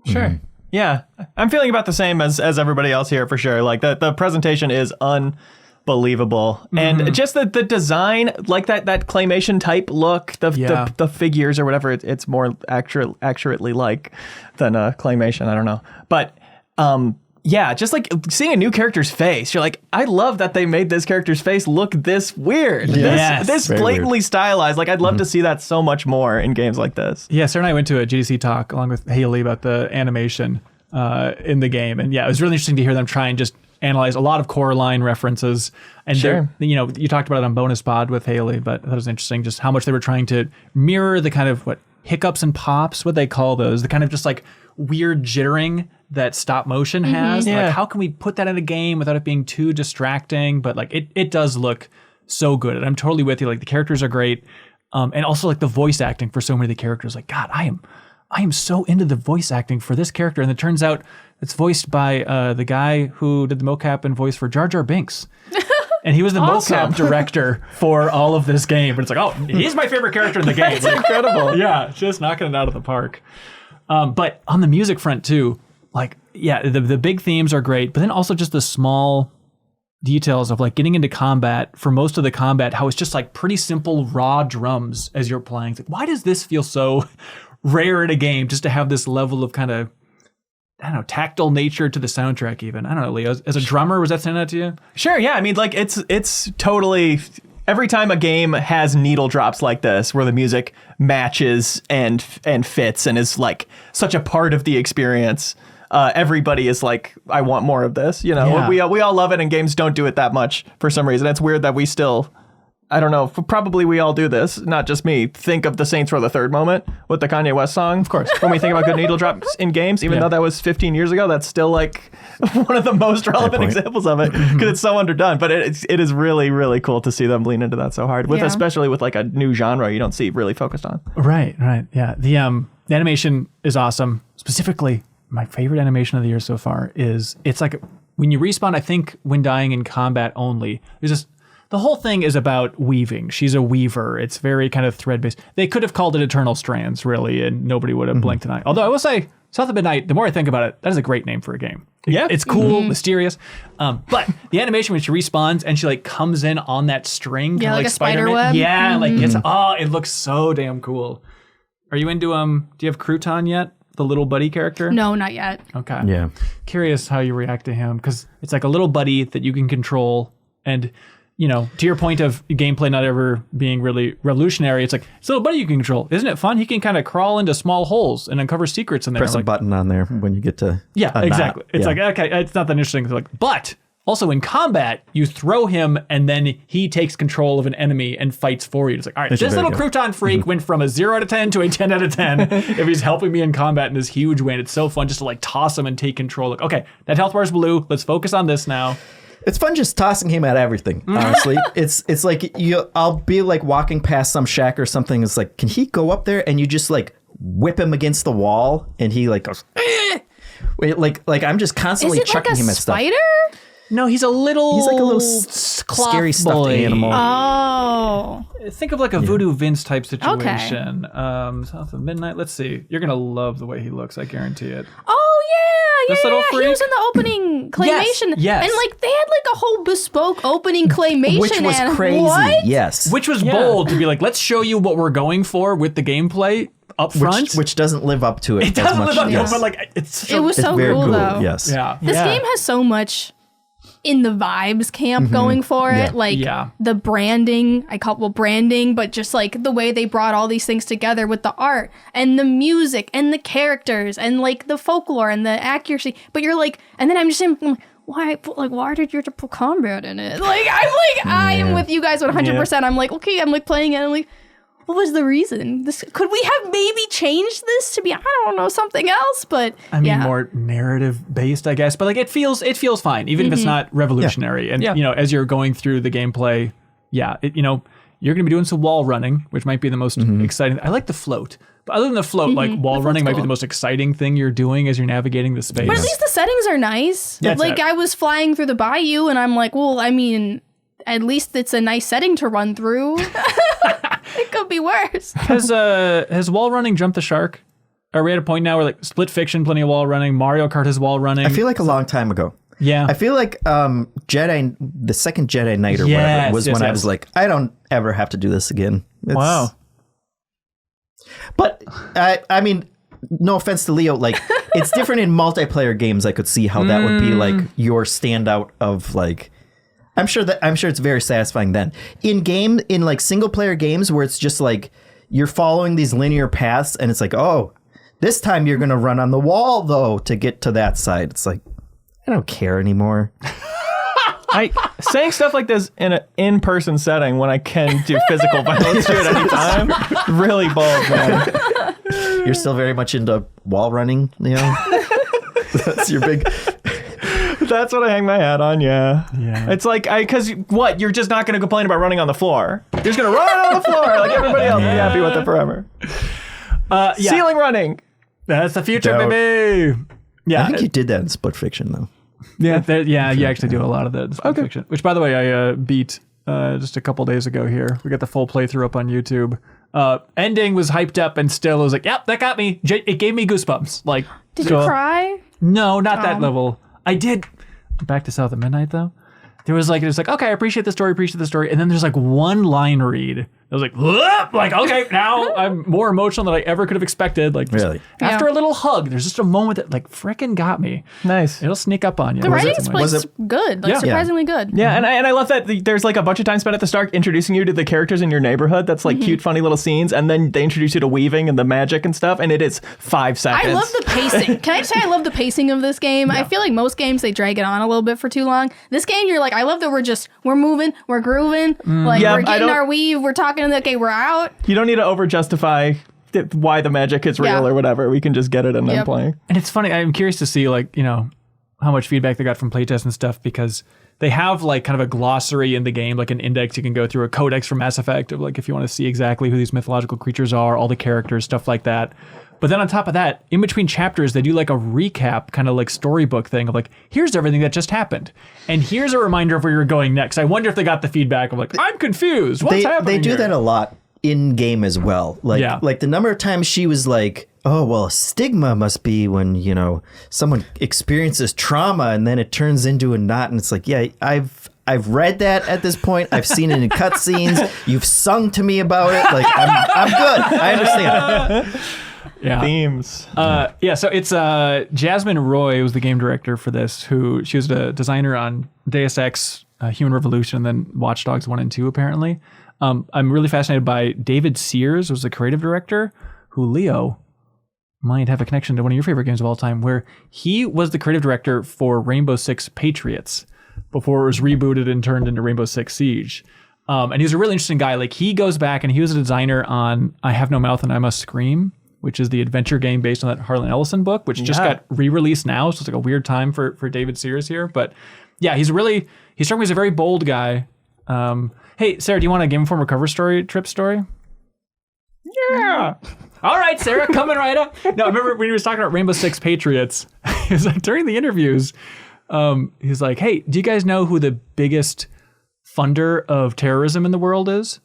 Sure. Mm-hmm. Yeah. I'm feeling about the same as everybody else here for sure. Like the presentation is unbelievable. And just the design, like that claymation type look, the figures or whatever, it's more accurately like than claymation. I don't know. But yeah, just like seeing a new character's face, you're like, I love that they made this character's face look this weird. Yes. This blatantly stylized. Like, I'd love to see that so much more in games like this. Yeah, Sarah and I went to a GDC talk along with Haley about the animation in the game. And yeah, it was really interesting to hear them try and just analyze a lot of Coraline references. And you know, you talked about it on Bonus Pod with Haley, but that was interesting just how much they were trying to mirror the kind of hiccups and pops, what they call those, the kind of just like weird jittering that stop motion has. Yeah. Like, how can we put that in a game without it being too distracting? But like it does look so good. And I'm totally with you. Like, the characters are great. And also like the voice acting for so many of the characters. Like, God, I am so into the voice acting for this character. And it turns out it's voiced by the guy who did the mocap and voice for Jar Jar Binks. And he was the mocap director for all of this game. But it's like, oh, he's my favorite character in the game. That's incredible. Yeah, just knocking it out of the park. But on the music front too, like, yeah, the big themes are great, but then also just the small details of like getting into combat. For most of the combat, how it's just like pretty simple raw drums as you're playing. It's like, why does this feel so rare in a game just to have this level of kind of, I don't know, tactile nature to the soundtrack even? I don't know, Leo, as a drummer, was that standing out to you? Sure, yeah. I mean, like, it's totally... Every time a game has needle drops like this, where the music matches and fits and is like such a part of the experience, everybody is like, I want more of this. You know, we all love it, and games don't do it that much for some reason. It's weird that we still, I don't know, probably we all do this, not just me. Think of the Saints Row the Third moment with the Kanye West song. Of course. When we think about good needle drops in games, even though that was 15 years ago, that's still like one of the most relevant examples of it, because it's so underdone. But it is really, really cool to see them lean into that so hard, with especially with like a new genre you don't see really focused on. Right. Yeah. The animation is awesome. Specifically, my favorite animation of the year so far is, it's like when you respawn, I think when dying in combat only, there's this. The whole thing is about weaving. She's a weaver. It's very kind of thread-based. They could have called it Eternal Strands, really, and nobody would have blinked an eye. Although I will say, South of Midnight, the more I think about it, that is a great name for a game. Yeah. It's cool, mysterious. But the animation when she respawns and she like comes in on that string, kind of like like a spider Spider-Man. web. Yeah, like it looks so damn cool. Are you into do you have Crouton yet? The little buddy character? No, not yet. Okay. Yeah. Curious how you react to him, because it's like a little buddy that you can control. And you know, to your point of gameplay not ever being really revolutionary, it's like, it's a little buddy you can control. Isn't it fun? He can kind of crawl into small holes and uncover secrets in there. Press a button on there when you get to exactly. It's like, okay, it's not that interesting. It's like, but also in combat, you throw him and then he takes control of an enemy and fights for you. It's like, all right, this little crouton freak went from a 0 out of 10 to a 10 out of 10 if he's helping me in combat in this huge way. And it's so fun just to like toss him and take control. Like, okay, that health bar is blue. Let's focus on this now. It's fun just tossing him at everything, honestly. It's like I'll be like walking past some shack or something. It's like, can he go up there? And you just like whip him against the wall and he like goes, Wait, like I'm just constantly chucking him at stuff. Is it like a spider? No, he's like a little scary stuffed animal. Oh. Think of like a Voodoo Vince type situation. South of Midnight. Let's see. You're going to love the way he looks. I guarantee it. Oh, yeah. This little freak? He was in the opening claymation. Yes. And like they had like a whole bespoke opening claymation. Which was crazy. What? Yes. Which was bold to be like, let's show you what we're going for with the gameplay up front. Which doesn't live up to it. It doesn't live up to it, Yes. but like it's It was so very cool though. Yes. Yeah. This game has so much in the vibes camp going for it. Like the branding, branding, but just like the way they brought all these things together with the art and the music and the characters and like the folklore and the accuracy. But you're like, and then I'm just saying, why did you put combat in it? Like, I am with you guys 100%. I'm like, okay, I'm like playing it. I'm like, what was the reason? Could we have maybe changed this to be, I don't know, something else? But I mean, more narrative based, I guess. But like, it feels fine, even if it's not revolutionary. And you know, as you're going through the gameplay, you know, you're going to be doing some wall running, which might be the most exciting. I like the float. But other than the float, like wall running might be the most exciting thing you're doing as you're navigating the space. But at least the settings are nice. Like I was flying through the bayou and I'm like, well, I mean, at least it's a nice setting to run through. It could be worse. Has wall running jumped the shark? Are we at a point now where like Split Fiction, plenty of wall running, Mario Kart has wall running? I feel like a long time ago. Yeah. I feel like the second Jedi Knight or whatever was when I was like, I don't ever have to do this again. Wow. But I mean, no offense to Leo, like it's different in multiplayer games. I could see how that would be like your standout of like. I'm sure it's very satisfying then. In like single player games where it's just like you're following these linear paths and it's like, oh, this time you're gonna run on the wall though to get to that side. It's like, I don't care anymore. Saying stuff like this in an in-person setting when I can do physical violence to it at any time, really bold, man. You're still very much into wall running, you know? That's your big... That's what I hang my hat on, yeah. It's like, because what? You're just not going to complain about running on the floor. You're just going to run on the floor like everybody else and be happy with it forever. Ceiling running. That's the future, baby. Yeah, I think you did that in Split Fiction, though. Yeah, you actually do a lot of that in Split Fiction. Which, by the way, I beat just a couple days ago here. We got the full playthrough up on YouTube. Ending was hyped up and still it was like, yep, that got me. It gave me goosebumps. Like, did you cry? No, not that level. I did. Back to South at Midnight, though. It was like, okay, I appreciate the story. And then there's like one line read. I was like, okay, now I'm more emotional than I ever could have expected. Like, really? After a little hug, there's just a moment that like frickin' got me. Nice. It'll sneak up on you. The writing's good, like surprisingly good. Yeah, and I love that there's like a bunch of time spent at the start introducing you to the characters in your neighborhood. That's like cute, funny little scenes, and then they introduce you to weaving and the magic and stuff, and it is 5 seconds. I love the pacing. Can I just say I love the pacing of this game? I feel like most games they drag it on a little bit for too long. This game, you're like, I love that we're moving, we're grooving, like we're getting our weave, we're talking, okay, we're out. You don't need to over justify why the magic is real or whatever. We can just get it and then playing. And it's funny. I'm curious to see like, you know, how much feedback they got from playtests and stuff, because they have like kind of a glossary in the game, like an index you can go through, a codex from Mass Effect of like if you want to see exactly who these mythological creatures are, all the characters, stuff like that. But then on top of that, in between chapters, they do like a recap kind of like storybook thing of like, here's everything that just happened. And here's a reminder of where you're going next. I wonder if they got the feedback of like, I'm confused. What's happening They do here? that a lot in game as well. Like the number of times she was like, oh, well, stigma must be when, you know, someone experiences trauma and then it turns into a knot. And it's like, yeah, I've read that at this point. I've seen it in cutscenes. You've sung to me about it. Like, I'm good. I understand. Yeah. Themes. So it's Jasmine Roy was the game director for this, she was a designer on Deus Ex, Human Revolution, and then Watch Dogs 1 and 2, apparently. I'm really fascinated by David Sears, who was the creative director, who Leo might have a connection to one of your favorite games of all time, where he was the creative director for Rainbow Six Patriots before it was rebooted and turned into Rainbow Six Siege. And he was a really interesting guy. Like, he goes back and he was a designer on I Have No Mouth and I Must Scream, which is the adventure game based on that Harlan Ellison book, which just got re-released now. So it's like a weird time for David Sears here. But yeah, he struck me as a very bold guy. Hey, Sarah, do you want a Game Informer cover trip story? Yeah. All right, Sarah, coming right up. No, I remember when he was talking about Rainbow Six Patriots, he was like, during the interviews, he was like, hey, do you guys know who the biggest funder of terrorism in the world is?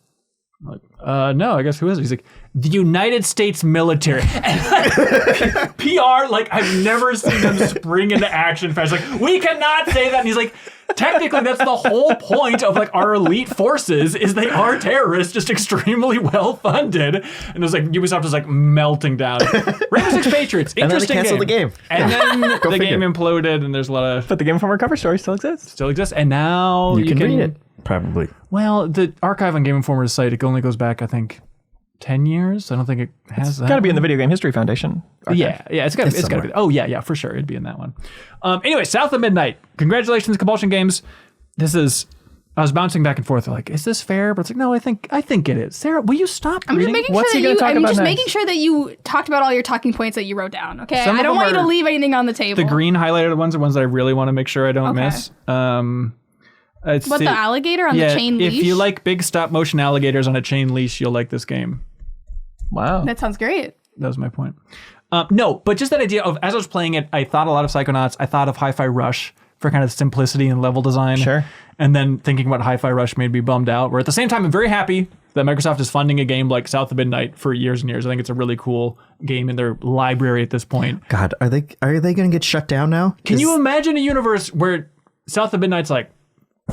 I'm like, no, I guess who is it? He's like, the United States military. And like, PR, like, I've never seen them spring into action fast. Like, we cannot say that. And he's like, Technically, that's the whole point of like our elite forces is they are terrorists, just extremely well funded. And it was like Ubisoft was like melting down. Rainbow Six Patriots, interesting And then they canceled the game. And then the figure. game imploded, and there's a lot of But the Game Informer cover story still exists. and now You can read it, probably. Well, the archive on Game Informer's site, it only goes back, I think, 10 years. I don't think it has that. Got to be in the Video Game History Foundation archive. Yeah, it's got to be. Oh, yeah, for sure. It'd be in that one. Anyway, South of Midnight. Congratulations, Compulsion Games. I was bouncing back and forth. Like, is this fair? But it's like, no, I think it is. Sarah, will you stop reading? I'm just making sure that you talked about all your talking points that you wrote down. Okay, I don't want you to leave anything on the table. The green highlighted ones are ones that I really want to make sure I don't miss. But the alligator on the chain leash? If you like big stop motion alligators on a chain leash, you'll like this game. Wow. That sounds great. That was my point. No, but just that idea of, as I was playing it, I thought a lot of Psychonauts. I thought of Hi-Fi Rush for kind of simplicity and level design. Sure. And then thinking about Hi-Fi Rush made me bummed out. Where at the same time, I'm very happy that Microsoft is funding a game like South of Midnight for years and years. I think it's a really cool game in their library at this point. God, are they going to get shut down now? Can you imagine a universe where South of Midnight's like,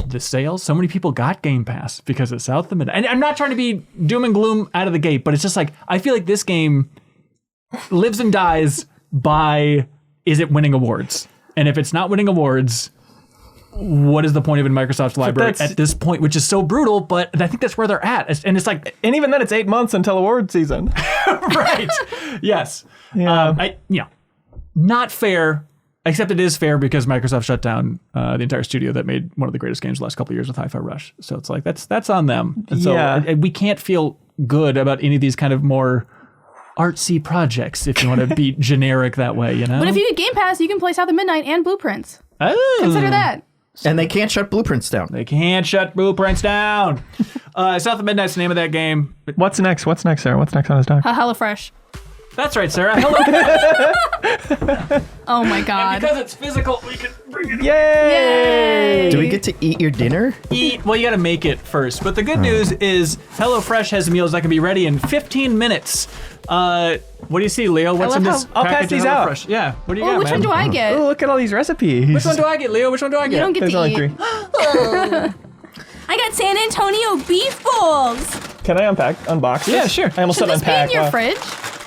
the sales, so many people got Game Pass because of South of Midnight. And I'm not trying to be doom and gloom out of the gate, but it's just like, I feel like this game lives and dies by, is it winning awards? And if it's not winning awards, what is the point of it in Microsoft's library at this point, which is so brutal, but I think that's where they're at. And it's like... And even then, it's 8 months until award season. Right. Yes. Yeah. Not fair, except it is fair because Microsoft shut down the entire studio that made one of the greatest games the last couple of years with Hi-Fi Rush. So it's like, that's on them. And so we can't feel good about any of these kind of more artsy projects, if you want to be generic that way, you know? But if you get Game Pass, you can play South of Midnight and Blueprints. Oh. Consider that. And they can't shut Blueprints down. They can't shut Blueprints down. South of Midnight's the name of that game. What's next? What's next, Sarah? What's next on this doc? HelloFresh. That's right, Sarah. Hello. Oh my God. And because it's physical, we can bring it. Yay! Do we get to eat your dinner? Well, you got to make it first. But the good news is HelloFresh has meals that can be ready in 15 minutes. What do you see, Leo? What's in this I'll pass package of these out. HelloFresh? Yeah. What do you got, Which man? one do I get? Oh, look at all these recipes. Which one do I get, Leo? Which one do I get? You don't get There's to only eat. 3. I got San Antonio beef bowls. Can I unbox this? Yeah, sure. I almost Should said this be unpack. in your fridge?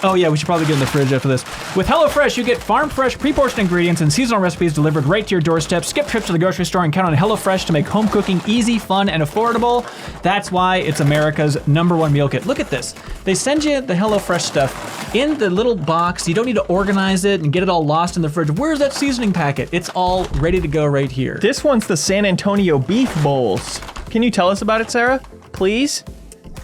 Oh, yeah, we should probably get in the fridge after this. With HelloFresh, you get farm-fresh, pre-portioned ingredients and seasonal recipes delivered right to your doorstep. Skip trips to the grocery store and count on HelloFresh to make home cooking easy, fun, and affordable. That's why it's America's #1 meal kit. Look at this. They send you the HelloFresh stuff in the little box. You don't need to organize it and get it all lost in the fridge. Where's that seasoning packet? It's all ready to go right here. This one's the San Antonio beef bowls. Can you tell us about it, Sarah? Please?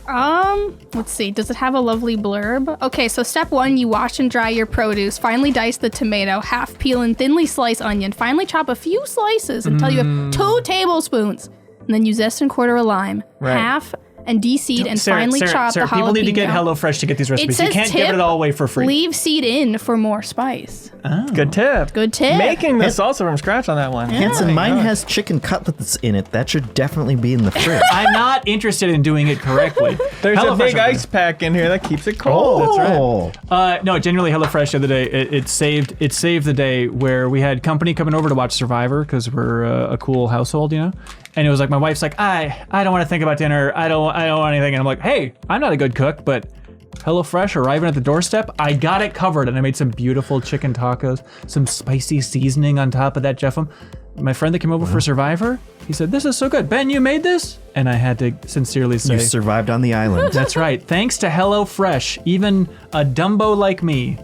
Let's see. Does it have a lovely blurb? Okay, so step 1, you wash and dry your produce. Finely dice the tomato. Half peel and thinly slice onion. Finally chop a few slices until you have 2 tablespoons. And then you zest and quarter a lime. Right. Half and de-seed and finely chop the jalapeno. People need to get HelloFresh to get these recipes. You can't give it all away for free. Leave seed in for more spice. Oh. Good tip. Good tip. Making the salsa from scratch on that one. Hanson, mine has chicken cutlets in it. That should definitely be in the fridge. I'm not interested in doing it correctly. There's a big HelloFresh ice pack in here that keeps it cold. That's right. No, genuinely, HelloFresh the other day, it saved the day where we had company coming over to watch Survivor because we're a cool household, you know? And it was like, my wife's like, I don't want to think about dinner. I don't want anything. And I'm like, hey, I'm not a good cook, but HelloFresh arriving at the doorstep, I got it covered. And I made some beautiful chicken tacos, some spicy seasoning on top of that, Jeff. My friend that came over for Survivor, he said, this is so good. Ben, you made this? And I had to sincerely say, You survived on the island. that's right. Thanks to HelloFresh, even a Dumbo like me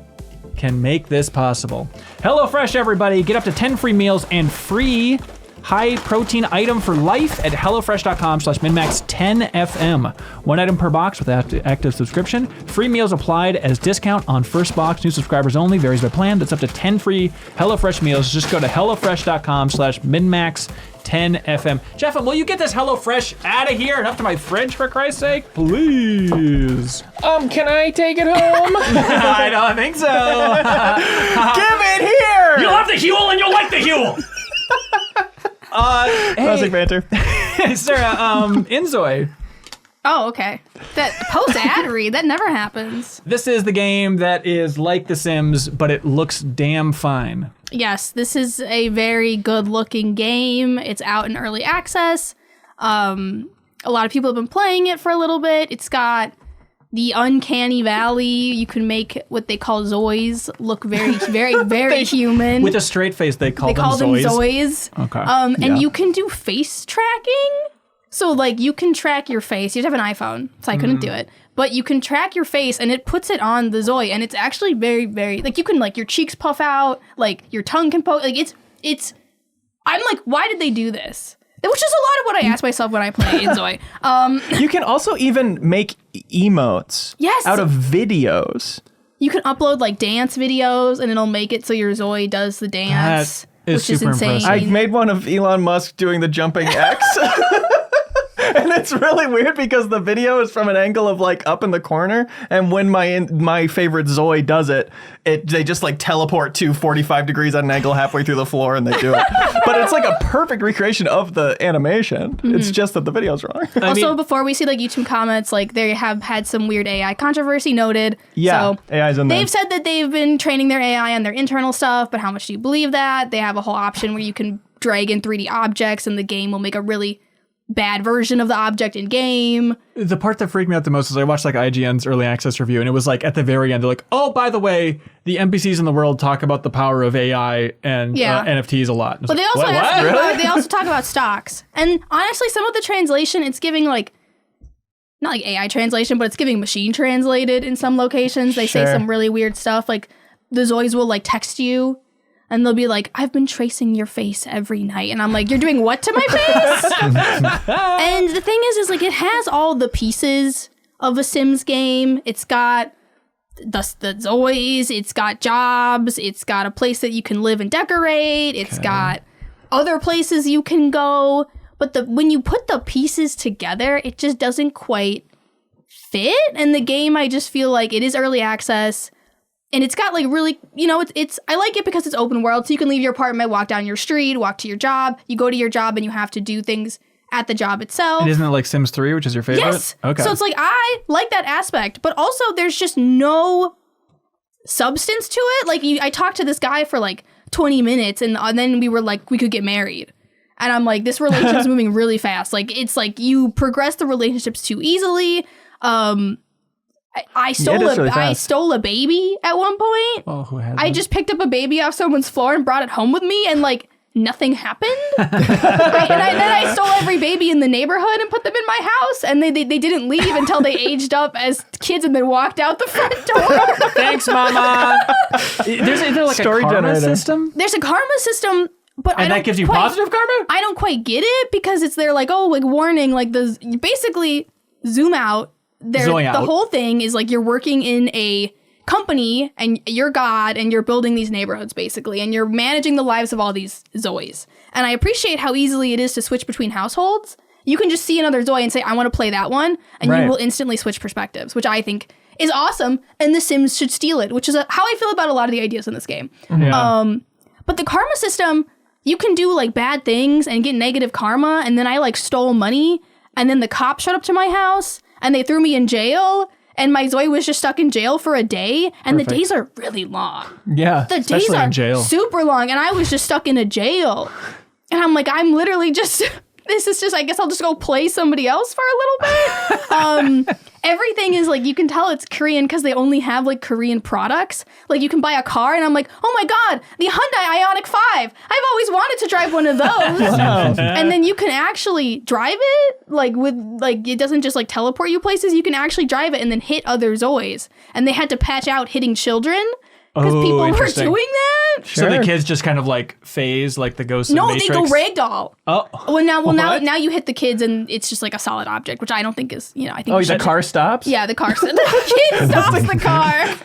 can make this possible. HelloFresh, everybody. Get up to 10 free meals and free high-protein item for life at HelloFresh.com/MinnMax10FM. 1 item per box with active subscription. Free meals applied as discount on first box. New subscribers only. Varies by plan. That's up to 10 free HelloFresh meals. Just go to HelloFresh.com/MinnMax10FM. Jeff, will you get this HelloFresh out of here and up to my fridge, for Christ's sake? Please. Can I take it home? I don't think so. Give it here! You'll have the Huel and you'll like the Huel. Classic banter. Sarah, Inzoi, Oh, okay. That post-ad read, that never happens. This is the game that is like The Sims, but it looks damn fine. Yes, this is a very good-looking game. It's out in early access. A lot of people have been playing it for a little bit. It's got the uncanny valley. You can make what they call Zois look very, very, very human. With a straight face, they call them Zois. Okay. And you can do face tracking. So, like, you can track your face. You have an iPhone, so I couldn't do it. But you can track your face, and it puts it on the Zoi. And it's actually very, very... Like, you can, like, your cheeks puff out. Like, your tongue can poke. Like, it's... I'm like, why did they do this? Which is a lot of what I ask myself when I play Inzoi. You can also even make emotes out of videos. You can upload, like, dance videos, and it'll make it so your Zoi does the dance. Which is super insane. I made one of Elon Musk doing the jumping X. And it's really weird because the video is from an angle of like up in the corner, and when my favorite Zoi does it, they just like teleport to 45 degrees at an angle halfway through the floor, and they do it. But it's like a perfect recreation of the animation. Mm-hmm. It's just that the video's wrong. Also, before we see like YouTube comments, like they have had some weird AI controversy noted. Yeah, so AI's in there. They've said that they've been training their AI on their internal stuff, but how much do you believe that? They have a whole option where you can drag in 3D objects, and the game will make a really bad version of the object in game. The part that freaked me out the most is I watched like IGN's early access review, and it was like at the very end, they're like, oh, by the way, the NPCs in the world talk about the power of AI and NFTs a lot. But like, they also talk about stocks. And honestly, some of the translation, it's giving like, not like AI translation, but it's giving machine translated in some locations. They say some really weird stuff. Like the Zois will like text you, and they'll be like, I've been tracing your face every night. And I'm like, you're doing what to my face? And the thing is like, it has all the pieces of a Sims game. It's got the Zois, it's got jobs, it's got a place that you can live and decorate, it's got other places you can go. But when you put the pieces together, it just doesn't quite fit. And the game, I just feel like it is early access. And it's got like really, it's I like it because it's open world. So you can leave your apartment, walk down your street, walk to your job. You go to your job and you have to do things at the job itself. And isn't it like Sims 3, which is your favorite? Yes. Okay. So it's like, I like that aspect. But also there's just no substance to it. Like I talked to this guy for like 20 minutes and then we were like, we could get married. And I'm like, this relationship's moving really fast. Like, it's like you progress the relationships too easily. I stole a baby at one point. Oh, who has I just picked up a baby off someone's floor and brought it home with me, and like nothing happened. Then I stole every baby in the neighborhood and put them in my house, and they didn't leave until they aged up as kids and then walked out the front door. Thanks, Mama. Is there like Story a karma generator. system? There's a karma system. But and that gives you positive karma? I don't quite get it because it's there like, oh, like warning, like basically zoom out. The whole thing is like you're working in a company and you're God and you're building these neighborhoods basically and you're managing the lives of all these Zois. And I appreciate how easily it is to switch between households. You can just see another Zoi and say, I want to play that one. And you will instantly switch perspectives, which I think is awesome. And The Sims should steal it, which is how I feel about a lot of the ideas in this game. Yeah. But the karma system, you can do like bad things and get negative karma. And then I like stole money and then the cops showed up to my house and they threw me in jail, and my Zoi was just stuck in jail for a day, and the days are really long. Yeah, the days are in jail. Super long, and I was just stuck in a jail. And I'm like, I'm literally just, this is just, I guess I'll just go play somebody else for a little bit. Everything is like, you can tell it's Korean because they only have like Korean products. Like you can buy a car and I'm like, oh my God, the Hyundai Ioniq 5. I've always wanted to drive one of those. Wow. And then you can actually drive it like with like, it doesn't just like teleport you places. You can actually drive it and then hit other Zois. And they had to patch out hitting children because people were doing that. So the kids just kind of like phase like the ghosts in Matrix? No, they go ragdoll. Oh. Now you hit the kids and it's just like a solid object, which I don't think is, I think the car stops? Yeah, the car stops. The kid stops the car.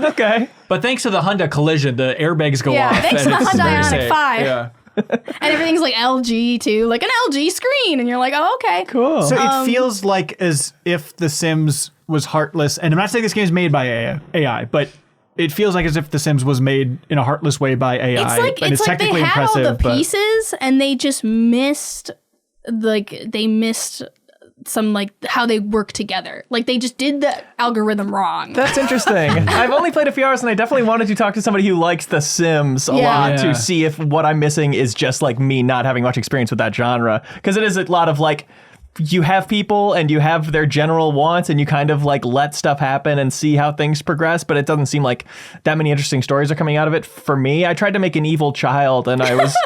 Okay. But thanks to the Honda collision, the airbags go off. Yeah, thanks to the Hyundai Ioniq 5. Yeah. And everything's like LG too, like an LG screen. And you're like, oh, okay. Cool. So it feels like as if The Sims was heartless. And I'm not saying this game is made by AI, but it feels like as if The Sims was made in a heartless way by AI. It's like, and it's like technically they had impressive, all the pieces and they just missed, some like how they work together. Like they just did the algorithm wrong. That's interesting. I've only played a few hours and I definitely wanted to talk to somebody who likes The Sims a lot to see if what I'm missing is just like me not having much experience with that genre. Because it is a lot of like, you have people and you have their general wants and you kind of like let stuff happen and see how things progress, but it doesn't seem like that many interesting stories are coming out of it for me. I tried to make an evil child and I was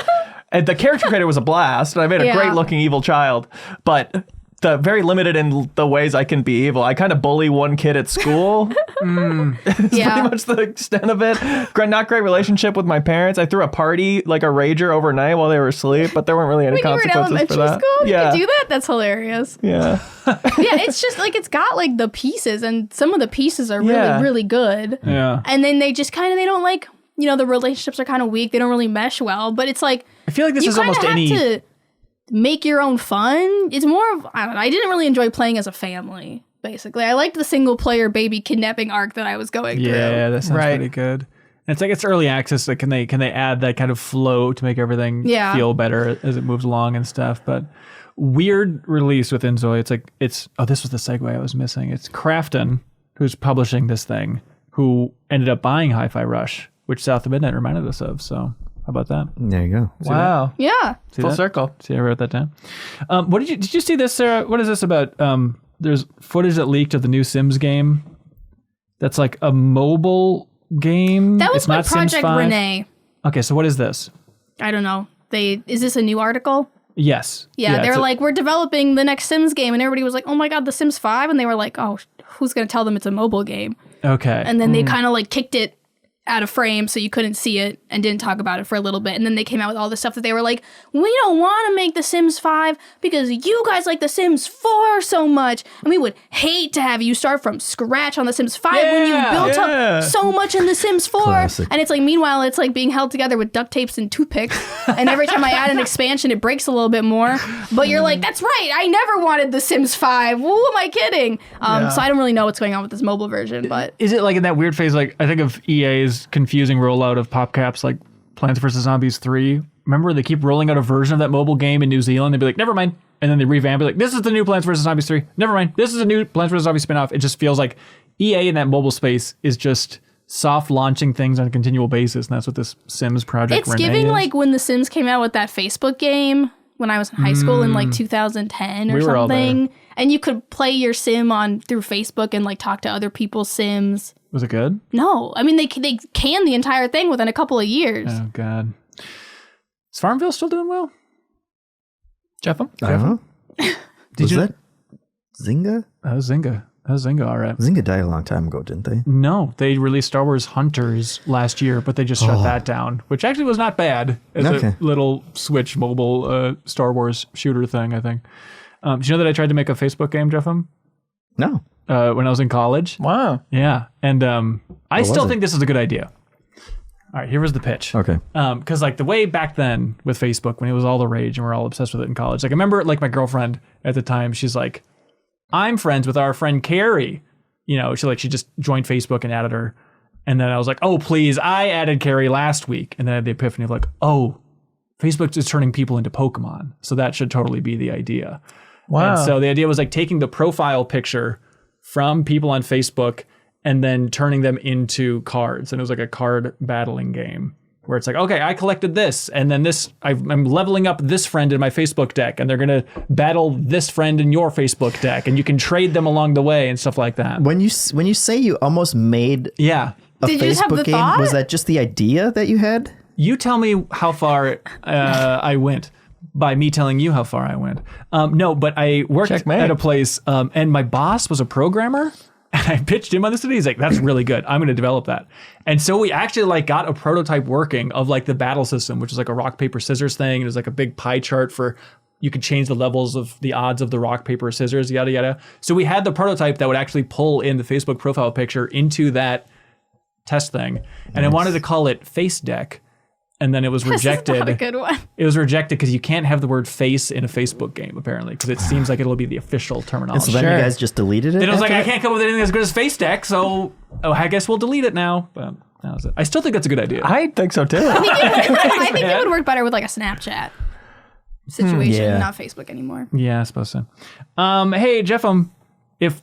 the character creator was a blast and I made a great looking evil child, but the very limited in the ways I can be evil. I kind of bully one kid at school. It's pretty much the extent of it. Not great relationship with my parents. I threw a party like a rager overnight while they were asleep, but there weren't really any consequences for that. You were in elementary school? Yeah. You could do that? That's hilarious. Yeah. It's just like it's got like the pieces and some of the pieces are really, really good. Yeah. And then they just they don't like, the relationships are kind of weak. They don't really mesh well, but it's like, I feel like this is almost have to make your own fun. It's more of, I don't know, I didn't really enjoy playing as a family, basically. I liked the single player baby kidnapping arc that I was going through. Yeah, that sounds pretty good. And it's like it's early access. Like, can they add that kind of flow to make everything feel better as it moves along and stuff? But weird release with Inzoi. It's this was the segue I was missing. It's Crafton, who's publishing this thing, who ended up buying Hi-Fi Rush, which South of Midnight reminded us of. So how about that? There you go. Wow. Yeah. See Full that? circle. See, I wrote that down. What did you see this, Sarah? What is this about? There's footage that leaked of the new Sims game. That's like a mobile game. That was it's my not Sims Project 5. Renee. Okay, so what is this? I don't know. Is this a new article? Yes. Yeah, they were like, we're developing the next Sims game. And everybody was like, oh my God, the Sims 5? And they were like, oh, who's going to tell them it's a mobile game? Okay. And then they kind of like kicked it out of frame so you couldn't see it and didn't talk about it for a little bit. And then they came out with all this stuff that they were like, we don't want to make The Sims 5 because you guys like The Sims 4 so much. And we would hate to have you start from scratch on The Sims 5 when you built up so much in The Sims 4. Classic. And it's like, meanwhile, it's like being held together with duct tapes and toothpicks. And every time I add an expansion, it breaks a little bit more. But you're like, that's right. I never wanted The Sims 5. Who am I kidding? So I don't really know what's going on with this mobile version, but is it like in that weird phase? Like I think of EA's confusing rollout of PopCaps, like Plants vs. Zombies 3. Remember, they keep rolling out a version of that mobile game in New Zealand. They'd be like, never mind. And then they revamp it like, this is the new Plants vs. Zombies 3. Never mind. This is a new Plants vs. Zombies spinoff. It just feels like EA in that mobile space is just soft launching things on a continual basis. And that's what this Sims project it's giving is. Like when The Sims came out with that Facebook game when I was in high school in like 2010 or We were all something. And you could play your sim through Facebook and like talk to other people's Sims. Was it good? No, I mean they canned the entire thing within a couple of years. Oh God. Is Farmville still doing well? Jeffem? I don't know. Did you? That Zynga? That was Zynga, all right. Zynga died a long time ago, didn't they? No, they released Star Wars Hunters last year, but they just shut that down, which actually was not bad as a little Switch mobile Star Wars shooter thing, I think. Did you know that I tried to make a Facebook game, Jeffem? No. When I was in college. Wow. Yeah. And I still was it? think this is a good idea. All right, here was the pitch. Okay. Because like the way back then with Facebook, when it was all the rage and we're all obsessed with it in college, like I remember like my girlfriend at the time, she's like, I'm friends with our friend Carrie. You know, she just joined Facebook and added her. And then I was like, oh, please, I added Carrie last week. And then I had the epiphany of like, oh, Facebook is turning people into Pokemon. So that should totally be the idea. Wow. And so the idea was like taking the profile picture from people on Facebook and then turning them into cards. And it was like a card battling game where it's like, okay, I collected this. And then this, I'm leveling up this friend in my Facebook deck. And they're going to battle this friend in your Facebook deck. And you can trade them along the way and stuff like that. When you say you almost made a Did you just have the Facebook game, thought? was that just the idea that you had? You tell me how far I went by me telling you how far I went. No, but I worked Checkmate. at a place and my boss was a programmer. And I pitched him on this, and he's like, that's really good. I'm going to develop that. And so we actually like got a prototype working of like the battle system, which is like a rock, paper, scissors thing. It was like a big pie chart for, you could change the levels of the odds of the rock, paper, scissors, yada, yada. So we had the prototype that would actually pull in the Facebook profile picture into that test thing. And I wanted to call it Face Deck. And then it was rejected. This is not a good one. It was rejected because you can't have the word face in a Facebook game, apparently, because it seems like it'll be the official terminology. So then you guys just deleted it? Then it was like, after I can't come up with anything as good as Face Deck, so I guess we'll delete it now. But that was it. I still think that's a good idea. I think so too. I think it would work better with like a Snapchat. situation, Yeah. not Facebook anymore. Yeah, I suppose so. Hey, Jeff, if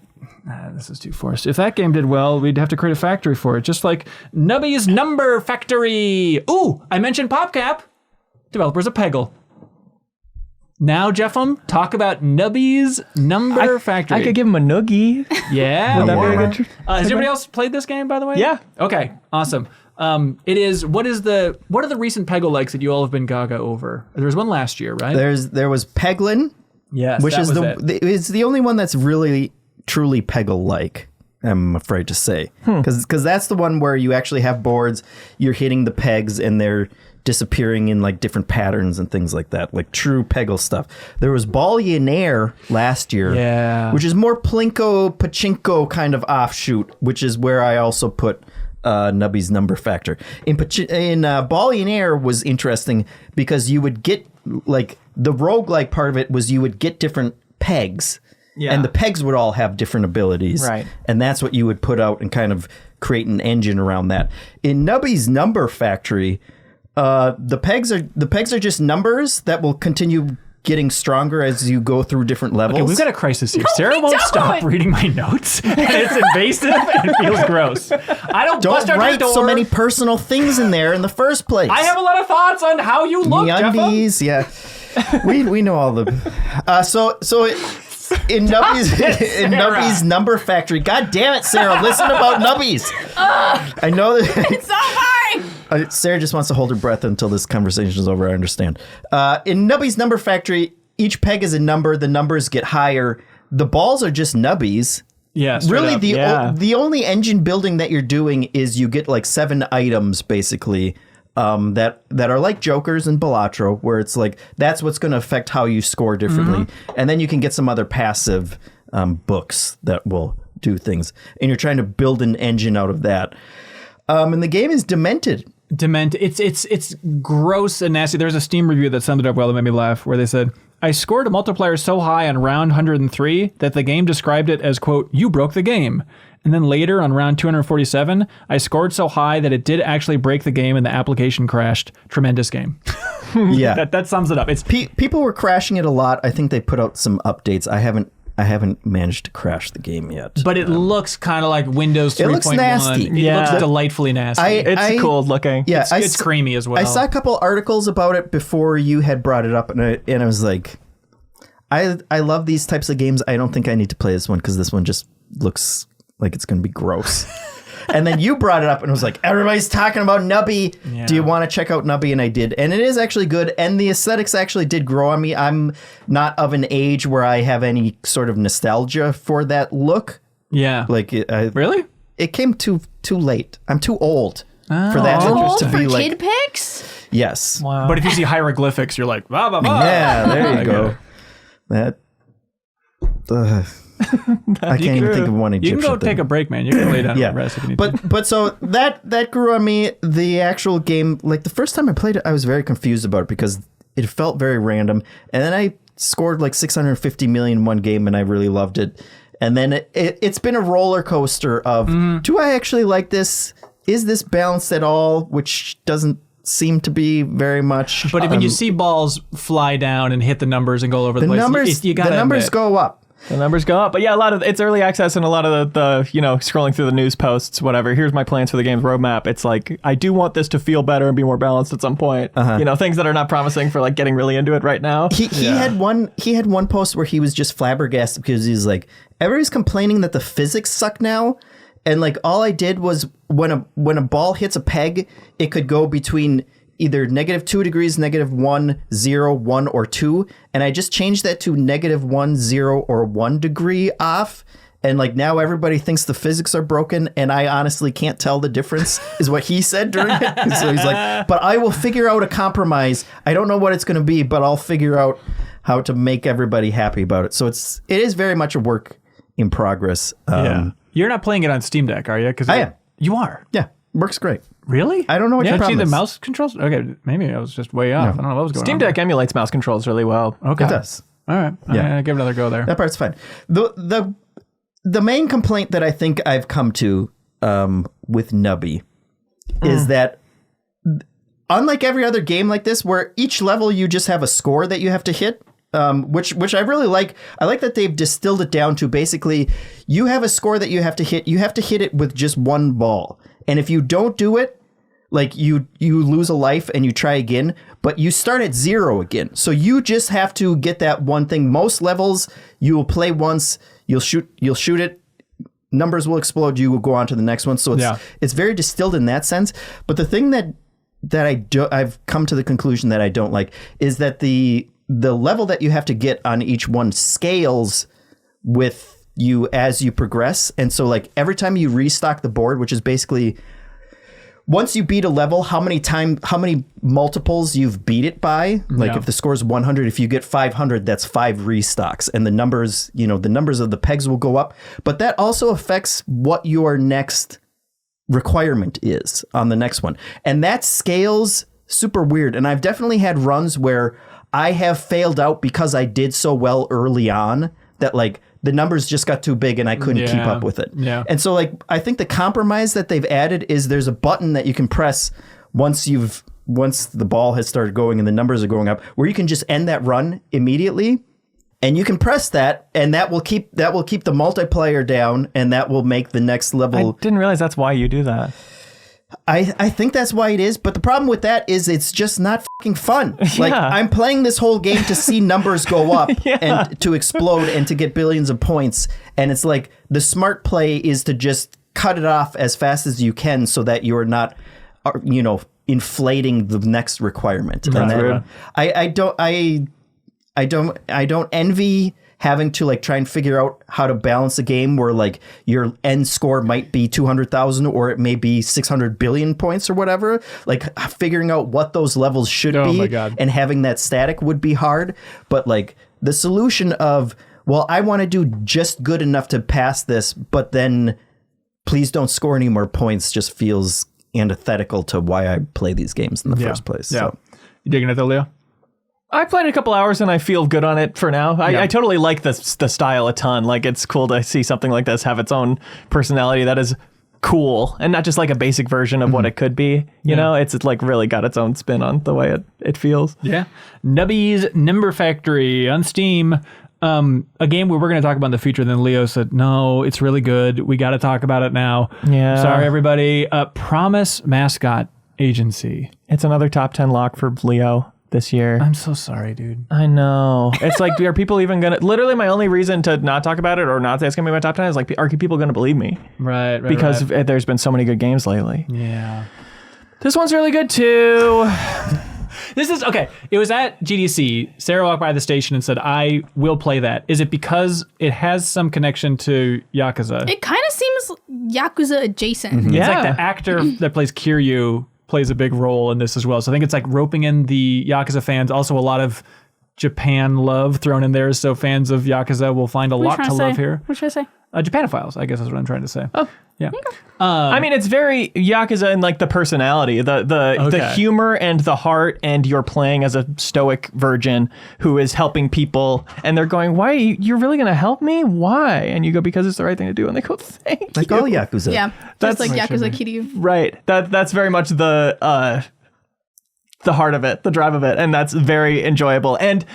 this is too forced. If that game did well, we'd have to create a factory for it, just like Nubby's Number Factory. Ooh, I mentioned PopCap. Developers of Peggle. Now, Jeffem, talk about Nubby's Number Factory. I could give him a noogie. Yeah. Would that be a good has anybody else played this game, by the way? Yeah. Okay. Awesome. It is. What are the recent Peggle likes that you all have been gaga over? There was one last year, right? There was Peglin, Yes. which that is was it. it's the only one that's really truly Peggle-like, I'm afraid to say. Because that's the one where you actually have boards, you're hitting the pegs, and they're disappearing in like different patterns and things like that, like true Peggle stuff. There was Billionaire last year, which is more Plinko, Pachinko kind of offshoot, which is where I also put Nubby's Number Factor. In Billionaire was interesting because you would get, like, the roguelike part of it was you would get different pegs. Yeah. And the pegs would all have different abilities. Right. And that's what you would put out and kind of create an engine around that. In Nubby's Number Factory, the pegs are just numbers that will continue getting stronger as you go through different levels. Okay, we've got a crisis here. No, Sarah we won't don't. stop reading my notes, and it's invasive and it feels gross. I don't bust out the write door. so many personal things in there in the first place. I have a lot of thoughts on how you look, Jeffem. MeUndies, yeah. we know all the. In Nubby's Number Factory. God damn it, Sarah! Listen about Nubbies. I know that. It's so boring. Sarah just wants to hold her breath until this conversation is over. I understand. In Nubby's Number Factory, each peg is a number. The numbers get higher. The balls are just Nubbies. Yeah, Really, up. the only engine building that you're doing is you get like 7 items basically that are like Jokers and Balatro, where it's like that's what's going to affect how you score differently, and then you can get some other passive books that will do things, and you're trying to build an engine out of that. And the game is demented. It's gross and nasty. There's a Steam review that summed it up well that made me laugh, where they said, I scored a multiplier so high on round 103 that the game described it as, quote, you broke the game. And then later on round 247, I scored so high that it did actually break the game and the application crashed. Tremendous game. Yeah, that sums it up. It's people were crashing it a lot. I think they put out some updates. I haven't managed to crash the game yet. But it looks kind of like Windows 3.1. It looks nasty. It Yeah. looks delightfully nasty. It's cool looking. Yeah, it's creamy as well. I saw a couple articles about it before you had brought it up, and I was like, I love these types of games. I don't think I need to play this one because this one just looks like it's going to be gross. And then you brought it up and was like, everybody's talking about Nubby. Yeah. Do you want to check out Nubby? And I did. And it is actually good. And the aesthetics actually did grow on me. I'm not of an age where I have any sort of nostalgia for that look. Yeah. Like, Really? it came too late. I'm too old for that Old to for be like, kid pics? yes. Wow. But if you see hieroglyphics, you're like, blah, blah, blah. Yeah, there you I go. get it. That. I can't even think of one You Egyptian can go thing. take a break, man. You can lay down and rest if you need to. But so that grew on me. The actual game, like the first time I played it, I was very confused about it because it felt very random. And then I scored like 650 million in one game, and I really loved it. And then it's been a roller coaster of, do I actually like this? Is this balanced at all? Which doesn't seem to be very much. But when you see balls fly down and hit the numbers and go all over the place, numbers, you gotta the numbers admit. go up. The numbers go up. But yeah, a lot of it's early access and a lot of the scrolling through the news posts, whatever. Here's my plans for the game's roadmap. It's like, I do want this to feel better and be more balanced at some point. Things that are not promising for like getting really into it right now. He had one post where he was just flabbergasted because he's like, everybody's complaining that the physics suck now. And like all I did was when a ball hits a peg, it could go between either -2 degrees, -1, 0, 1, or 2. And I just changed that to -1, 0, or 1 degree off. And like now everybody thinks the physics are broken, and I honestly can't tell the difference, is what he said during it. So he's like, but I will figure out a compromise. I don't know what it's going to be, but I'll figure out how to make everybody happy about it. So it is very much a work in progress. Yeah. You're not playing it on Steam Deck, are you? I am. You are? Yeah, works great. Really? I don't know what you your see problem the is. mouse controls? Okay, maybe I was just way off. I don't know what was going Steam on. Deck emulates mouse controls really well. Okay. It does. All right. Yeah. Give it another go there. That part's fine. The main complaint that I think I've come to with Nubby is that unlike every other game like this, where each level you just have a score that you have to hit, which I really like. I like that they've distilled it down to basically you have a score that you have to hit. You have to hit it with just one ball. And if you don't do it, like you lose a life and you try again, but you start at 0 again. So you just have to get that one thing. Most levels you will play once, you'll shoot it, numbers will explode, you will go on to the next one. So it's very distilled in that sense. But the thing that I've come to the conclusion that I don't like is that the level that you have to get on each one scales with you as you progress. And so like every time you restock the board, which is basically once you beat a level, how many multiples you've beat it by. Like if the score is 100, if you get 500, that's 5 restocks, and the numbers of the pegs will go up. But that also affects what your next requirement is on the next one. And that scales super weird. And I've definitely had runs where I have failed out because I did so well early on that like the numbers just got too big and I couldn't keep up with it. Yeah. And so like I think the compromise that they've added is there's a button that you can press once the ball has started going and the numbers are going up, where you can just end that run immediately. And you can press that, and that will keep the multiplayer down, and that will make the next level. I didn't realize that's why you do that. I think that's why it is, but the problem with that is it's just not fucking fun. Like I'm playing this whole game to see numbers go up and to explode and to get billions of points, and it's like the smart play is to just cut it off as fast as you can so that you're not, inflating the next requirement. And I don't envy having to like try and figure out how to balance a game where like your end score might be 200,000 or it may be 600 billion points or whatever. Like figuring out what those levels should be and having that static would be hard. But like the solution of, well, I want to do just good enough to pass this, but then please don't score any more points, just feels antithetical to why I play these games in the first place. Yeah. So. You digging it though, Leo? I played a couple hours and I feel good on it for now. I totally like the style a ton. Like it's cool to see something like this have its own personality that is cool and not just like a basic version of what it could be. You know, it's like really got its own spin on the way it feels. Yeah. Nubby's Nimber Factory on Steam. A game we were going to talk about in the future. Then Leo said, no, it's really good. We got to talk about it now. Yeah. Sorry, everybody. Promise Mascot Agency. It's another top 10 lock for Leo this year. I'm so sorry, dude. I know. It's like, are people even gonna? Literally, my only reason to not talk about it or not say it's gonna be my top 10 is like, are people gonna believe me? Right. Because there's been so many good games lately. Yeah. This one's really good too. This is okay. It was at GDC. Sarah walked by the station and said, "I will play that." Is it because it has some connection to Yakuza? It kind of seems Yakuza adjacent. Mm-hmm. Yeah. It's like the actor that plays Kiryu plays a big role in this as well. So I think it's like roping in the Yakuza fans. Also a lot of Japan love thrown in there. So fans of Yakuza will find a lot to love here. What should I say? Japanophiles, I guess is what I'm trying to say. Oh. Yeah. I mean, it's very Yakuza in like the personality, the humor and the heart, and you're playing as a stoic virgin who is helping people, and they're going, "Why? You're really going to help me? Why?" And you go, "Because it's the right thing to do." And they go, "Thank you." Like all Yakuza. Yeah. That's like Yakuza Kiryu. Right. That's very much the heart of it, the drive of it, and that's very enjoyable and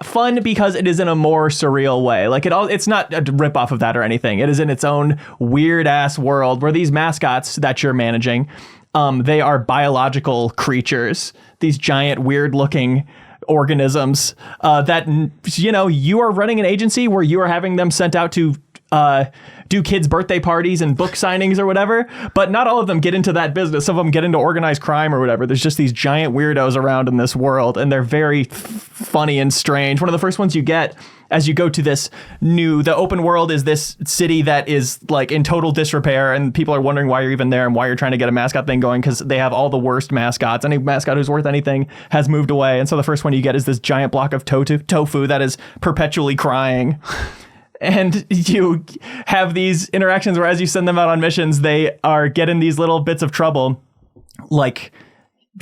fun because it is in a more surreal way. Like it's not a rip off of that or anything. It is in its own weird ass world where these mascots that you're managing, they are biological creatures. These giant, weird looking organisms that you are running an agency where you are having them sent out to do kids' birthday parties and book signings or whatever, but not all of them get into that business. Some of them get into organized crime or whatever. There's just these giant weirdos around in this world, and they're very funny and strange. One of the first ones you get as you go to the open world is this city that is like in total disrepair, and people are wondering why you're even there and why you're trying to get a mascot thing going, because they have all the worst mascots. Any mascot who's worth anything has moved away. And so the first one you get is this giant block of tofu that is perpetually crying. And you have these interactions where as you send them out on missions, they are getting these little bits of trouble. Like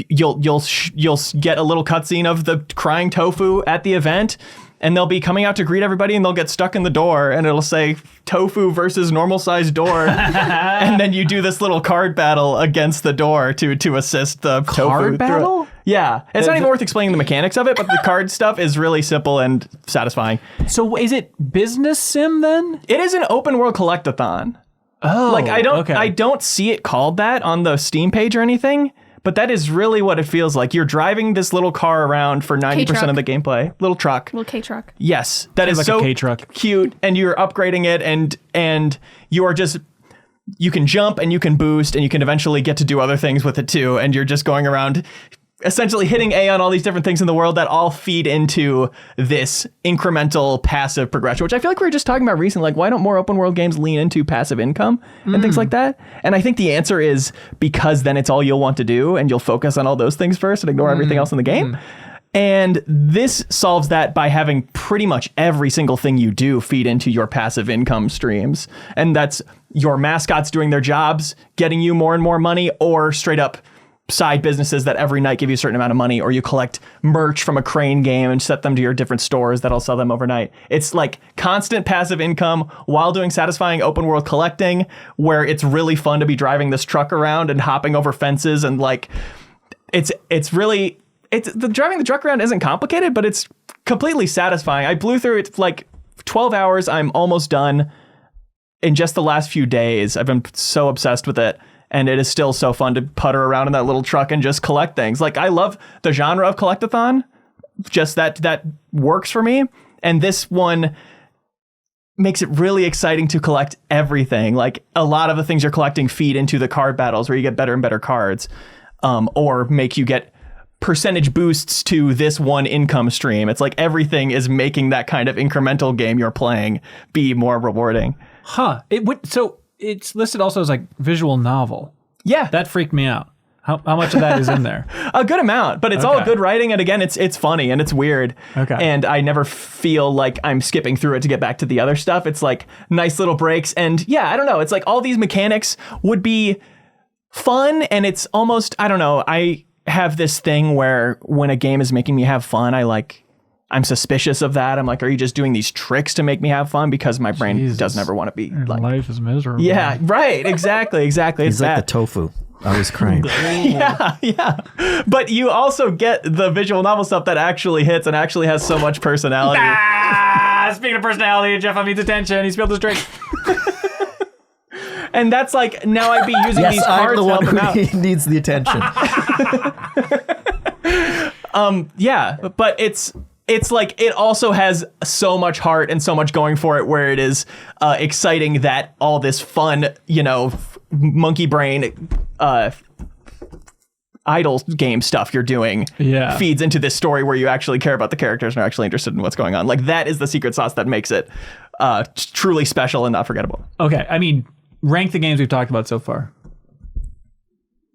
you'll get a little cutscene of the crying tofu at the event, and they'll be coming out to greet everybody, and they'll get stuck in the door, and it'll say tofu versus normal sized door. And then you do this little card battle against the door to assist the tofu. Card battle? Yeah, it's not even worth explaining the mechanics of it, but the card stuff is really simple and satisfying. So is it business sim then? It is an open world collectathon. Oh, Like I don't see it called that on the Steam page or anything, but that is really what it feels like. You're driving this little car around for 90% of the gameplay. Little truck. Little K-truck. Yes, that is like so a K-truck. cute, and you're upgrading it, and you are just, you can jump and you can boost and you can eventually get to do other things with it too, and you're just going around essentially hitting A on all these different things in the world that all feed into this incremental passive progression, which I feel like we were just talking about recently. Like, why don't more open world games lean into passive income and things like that? And I think the answer is because then it's all you'll want to do and you'll focus on all those things first and ignore everything else in the game. And this solves that by having pretty much every single thing you do feed into your passive income streams. And that's your mascots doing their jobs, getting you more and more money, or straight up side businesses that every night give you a certain amount of money, or you collect merch from a Crane game and set them to your different stores that'll sell them overnight. It's like constant passive income while doing satisfying open world collecting, where it's really fun to be driving this truck around and hopping over fences, and like it's driving the truck around isn't complicated, but it's completely satisfying. I blew through it like 12 hours. I'm almost done in just the last few days. I've been so obsessed with it. And it is still so fun to putter around in that little truck and just collect things. Like, I love the genre of collectathon. Just that works for me. And this one makes it really exciting to collect everything. Like, a lot of the things you're collecting feed into the card battles where you get better and better cards, or make you get percentage boosts to this one income stream. It's like everything is making that kind of incremental game you're playing be more rewarding. Huh. So it's listed also as like visual novel. Yeah. That freaked me out. How much of that is in there? A good amount, but it's all good writing. And again, it's funny and it's weird. Okay. And I never feel like I'm skipping through it to get back to the other stuff. It's like nice little breaks. And yeah, I don't know. It's like all these mechanics would be fun. And it's almost, I don't know. I have this thing where when a game is making me have fun, I'm suspicious of that. I'm like, are you just doing these tricks to make me have fun? Because my brain doesn't ever want to be like, life is miserable. Yeah, right. Exactly. It's He's like that. the tofu. Always crying. Yeah. But you also get the visual novel stuff that actually hits and actually has so much personality. Speaking of personality, Jeff needs attention. He spilled his drink. And that's like, now I'd be using these cards I'm the to help one him out. who needs the attention. Yeah, but it's like it also has so much heart and so much going for it, where it is exciting that all this fun, monkey brain idle game stuff you're doing feeds into this story where you actually care about the characters and are actually interested in what's going on. Like, that is the secret sauce that makes it truly special and not forgettable. Okay, I mean, rank the games we've talked about so far.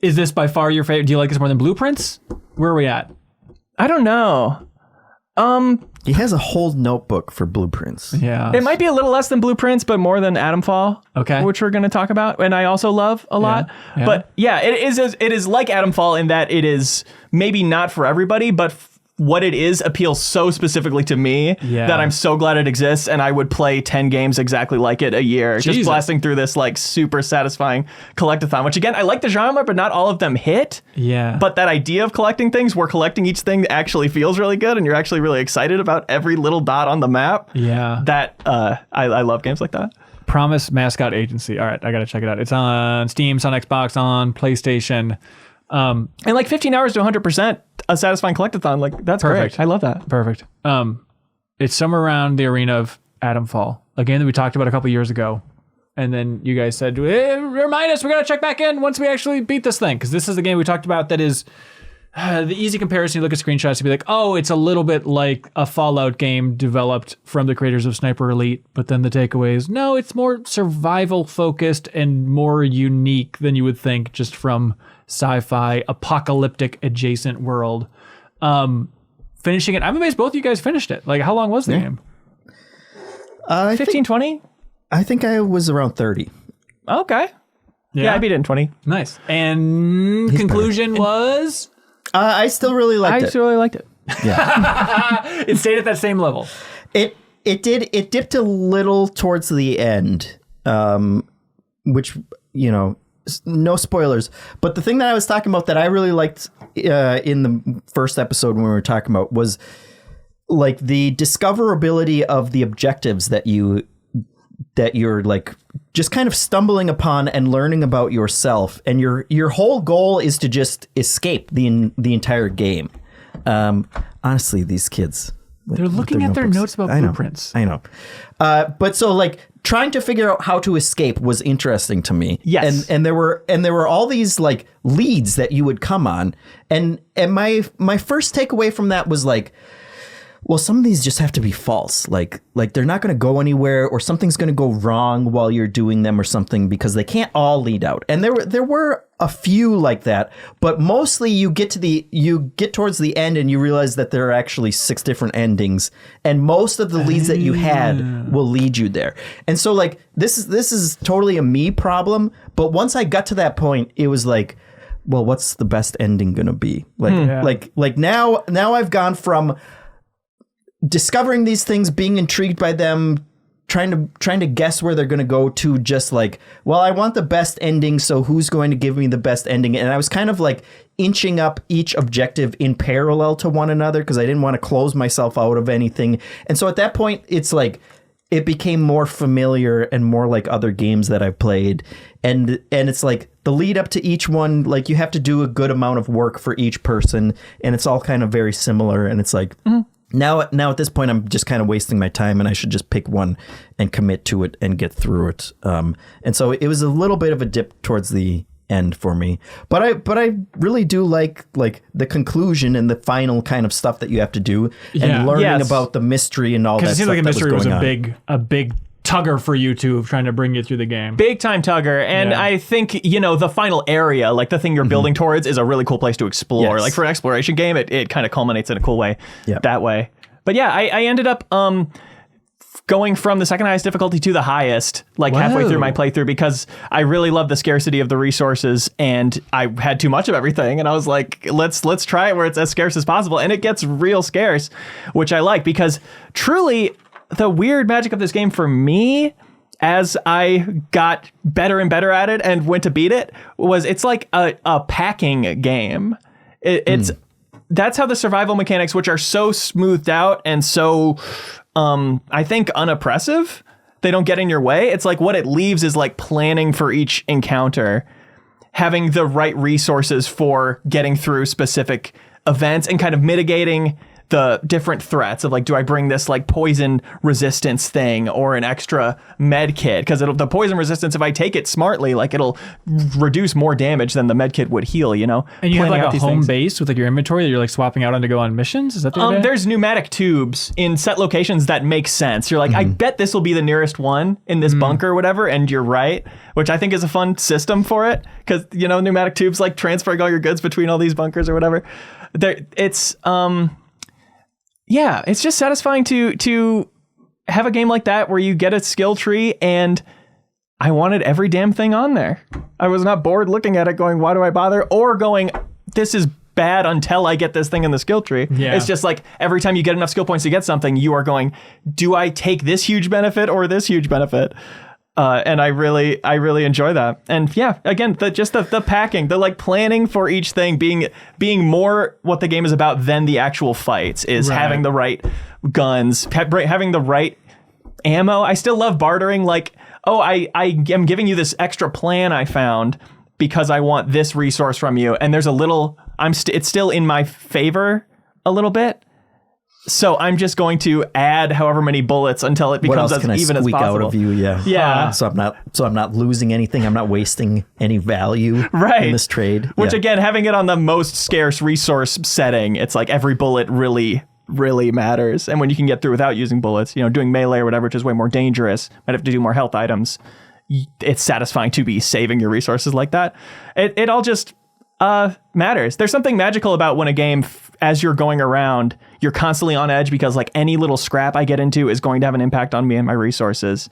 Is this by far your favorite? Do you like this more than Blueprints? Where are we at? I don't know. He has a whole notebook for Blueprints. Yeah. It might be a little less than Blueprints, but more than Atomfall. Okay. Which we're going to talk about, and I also love a lot. Yeah. But yeah, it is like Atomfall in that it is maybe not for everybody, but what it is appeals so specifically to me that I'm so glad it exists, and I would play 10 games exactly like it a year. Jesus. Just blasting through this like super satisfying collectathon, which again, I like the genre, but not all of them hit. Yeah. But that idea of collecting things where collecting each thing actually feels really good and you're actually really excited about every little dot on the map. Yeah. That I love games like that. Promise Mascot Agency. All right, I got to check it out. It's on Steam, it's on Xbox, on PlayStation. And like 15 hours to 100% a satisfying collectathon, like that's Perfect. great. I love that. Perfect. It's somewhere around the arena of Atomfall, a game that we talked about a couple years ago. And then you guys said, hey, remind us, we're going to check back in once we actually beat this thing. Because this is the game we talked about that is the easy comparison. You look at screenshots to be like, oh, it's a little bit like a Fallout game developed from the creators of Sniper Elite. But then the takeaway is, no, it's more survival focused and more unique than you would think just from sci-fi, apocalyptic adjacent world. Finishing it, I'm amazed both of you guys finished it. Like, how long was the game? 15, 20? I think I was around 30. Okay. Yeah, I beat it in 20. Nice. And conclusion was? I still really liked it. I still really liked it. Yeah. It stayed at that same level. It did. It dipped a little towards the end, which, no spoilers. But the thing that I was talking about that I really liked in the first episode when we were talking about was like the discoverability of the objectives that you're like just kind of stumbling upon and learning about yourself, and your whole goal is to just escape the entire game. Honestly, these kids, they're looking at their notes about blueprints. I know. But so like trying to figure out how to escape was interesting to me. Yes. And there were all these like leads that you would come on. And my first takeaway from that was like, well, some of these just have to be false. Like they're not going to go anywhere, or something's going to go wrong while you're doing them or something, because they can't all lead out. And there were a few like that, but mostly you get towards the end and you realize that there are actually 6 different endings, and most of the leads that you had will lead you there. And so like this is totally a me problem, but once I got to that point, it was like, well, what's the best ending going to be? Like now I've gone from discovering these things, being intrigued by them, trying to guess where they're going to go, to just like, well, I want the best ending, so who's going to give me the best ending? And I was kind of like inching up each objective in parallel to one another, because I didn't want to close myself out of anything. And so at that point, it's like it became more familiar and more like other games that I've played. And it's like the lead up to each one, like you have to do a good amount of work for each person, and it's all kind of very similar. And it's like, Now at this point, I'm just kind of wasting my time, and I should just pick one and commit to it and get through it. And so it was a little bit of a dip towards the end for me, but I really do like the conclusion and the final kind of stuff that you have to do, and learning about the mystery and all that. Because it seems stuff like a mystery was a big tugger for you two, trying to bring you through the game. Big time tugger. And I think, the final area, like the thing you're building towards, is a really cool place to explore. Yes. Like for an exploration game, it kind of culminates in a cool way that way. But yeah, I ended up going from the second highest difficulty to the highest, like halfway through my playthrough, because I really love the scarcity of the resources, and I had too much of everything, and I was like, let's try it where it's as scarce as possible. And it gets real scarce, which I like, because truly the weird magic of this game for me, as I got better and better at it and went to beat it, was it's like a packing game. It's that's how the survival mechanics, which are so smoothed out and so I think unoppressive, they don't get in your way. It's like what it leaves is like planning for each encounter, having the right resources for getting through specific events, and kind of mitigating the different threats of like, do I bring this like poison resistance thing or an extra med kit? Because the poison resistance, if I take it smartly, like it'll reduce more damage than the med kit would heal, And you have like a home base with like your inventory that you're like swapping out on to go on missions? Is that the idea? There's pneumatic tubes in set locations that make sense. You're like, I bet this will be the nearest one in this bunker or whatever, and you're right, which I think is a fun system for it, because, pneumatic tubes like transferring all your goods between all these bunkers or whatever. It's just satisfying to have a game like that where you get a skill tree, and I wanted every damn thing on there. I was not bored looking at it going, why do I bother? Or going, this is bad until I get this thing in the skill tree. Yeah. It's just like every time you get enough skill points to get something, you are going, do I take this huge benefit or this huge benefit? And I really enjoy that. And yeah, again, the packing, the like planning for each thing being more what the game is about than the actual fights, is having the right guns, having the right ammo. I still love bartering, like, oh, I am giving you this extra plan I found because I want this resource from you. And there's a little, it's still in my favor a little bit. So I'm just going to add however many bullets until it becomes as even as possible. Out of you, yeah. So I'm not losing anything. I'm not wasting any value in this trade. Which again, having it on the most scarce resource setting, it's like every bullet really, really matters. And when you can get through without using bullets, doing melee or whatever, which is way more dangerous, might have to do more health items. It's satisfying to be saving your resources like that. It all just matters. There's something magical about when a game, as you're going around, you're constantly on edge, because like any little scrap I get into is going to have an impact on me and my resources.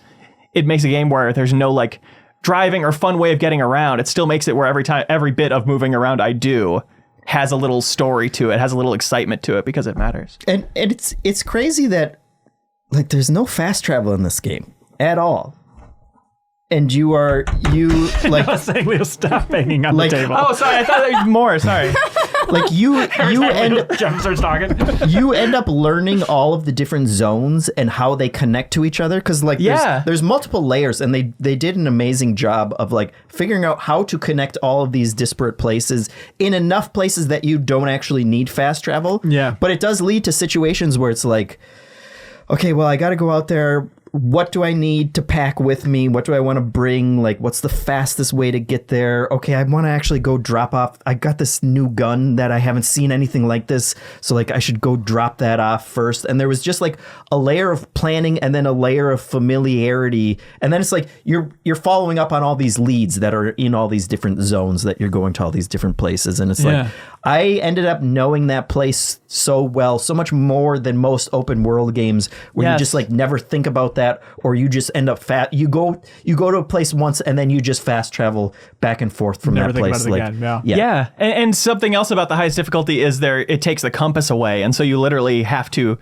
It makes a game where there's no like driving or fun way of getting around. It still makes it where every bit of moving around I do has a little story to it, has a little excitement to it, because it matters. And it's crazy that like there's no fast travel in this game at all. and you like I was saying we'll stop banging on Like- the table. Oh, sorry. I thought there was more. Sorry. like you end Jeff starts talking. you end up learning all of the different zones and how they connect to each other because there's multiple layers, and they did an amazing job of like figuring out how to connect all of these disparate places in enough places that you don't actually need fast travel. Yeah. But it does lead to situations where it's like, okay, well, I got to go out there. What do I need to pack with me? What do I want to bring? Like, what's the fastest way to get there? Okay, I want to actually go drop off. I got this new gun that I haven't seen anything like this. So, like, I should go drop that off first. And there was just like a layer of planning and then a layer of familiarity. And then it's like you're following up on all these leads that are in all these different zones that you're going to all these different places. And it's like, I ended up knowing that place so well, so much more than most open world games where you just like never think about that, or you just end up you go to a place once and then you just fast travel back and forth from Never that think place. about it again. Yeah. And something else about the highest difficulty is it takes the compass away. And so you literally have to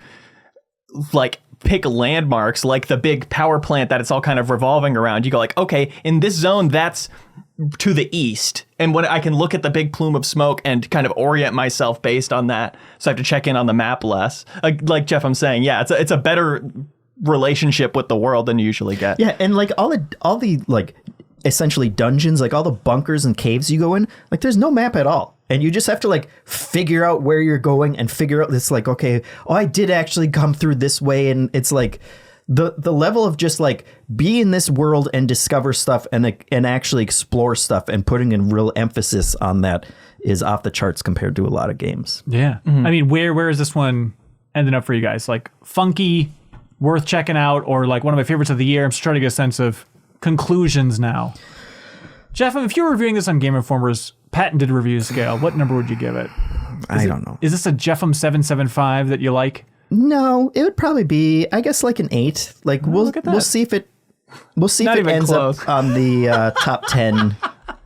like pick landmarks like the big power plant that it's all kind of revolving around. You go like, okay, in this zone, that's to the east. And when I can look at the big plume of smoke and kind of orient myself based on that. So I have to check in on the map less. Like Jeff, I'm saying, it's a better relationship with the world than you usually get. Yeah, and like all the like essentially dungeons, like all the bunkers and caves you go in, like there's no map at all. And you just have to like figure out where you're going and figure out this like, okay, I did actually come through this way. And it's like the level of just like be in this world and discover stuff and actually explore stuff and putting in real emphasis on that is off the charts compared to a lot of games. Yeah. I mean, where is this one ending up for you guys? Like funky, worth checking out, or like one of my favorites of the year? I'm just trying to get a sense of conclusions now. Jeff, if you were reviewing this on Game Informer's patented review scale, what number would you give it? I don't know. Is this a Jeffem 775 that you like? No, it would probably be, I guess, like an 8. Like we'll see if it ends close. up on the top 10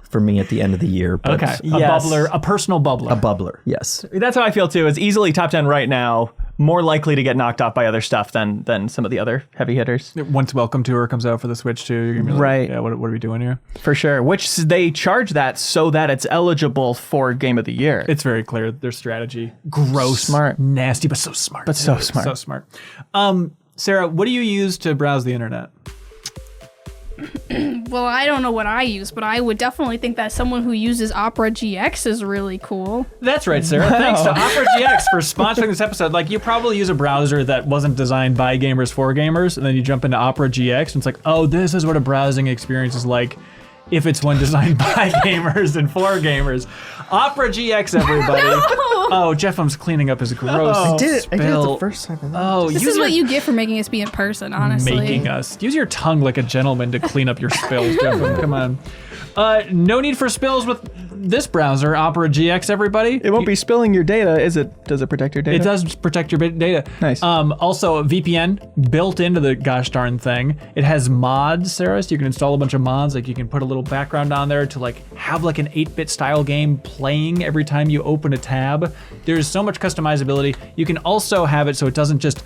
for me at the end of the year. But Okay, a personal bubbler. A bubbler, yes. That's how I feel too. It's easily top 10 right now. More likely to get knocked off by other stuff than some of the other heavy hitters. Once Welcome Tour comes out for the Switch too, you're gonna be like, right. Yeah, what are we doing here? For sure. Which they charge that so that it's eligible for Game of the Year. It's very clear their strategy. Gross, Smart. nasty, but so smart. But so smart. So smart. Sarah, what do you use to browse the internet? Well, I don't know what I use, but I would definitely think that someone who uses Opera GX is really cool. That's right, Sarah. Thanks to Opera GX for sponsoring this episode. Like, you probably use a browser that wasn't designed by gamers for gamers, and then you jump into Opera GX, and it's like, oh, this is what a browsing experience is like if it's one designed by gamers and for gamers. Opera GX, everybody. Oh, Jeffem's cleaning up his gross I did it spill. the first time. Oh, This is what you get for making us be in person, honestly. making us. Use your tongue like a gentleman to clean up your spills, Jeffem. Come on. No need for spills with this browser, Opera GX, everybody. It won't be spilling your data, is it? Does it protect your data? It does protect your data. Nice. Also, VPN built into the gosh darn thing. It has mods, Sarah, so you can install a bunch of mods. Like you can put a little background on there to like have like an 8-bit style game playing every time you open a tab. There's so much customizability. You can also have it so it doesn't just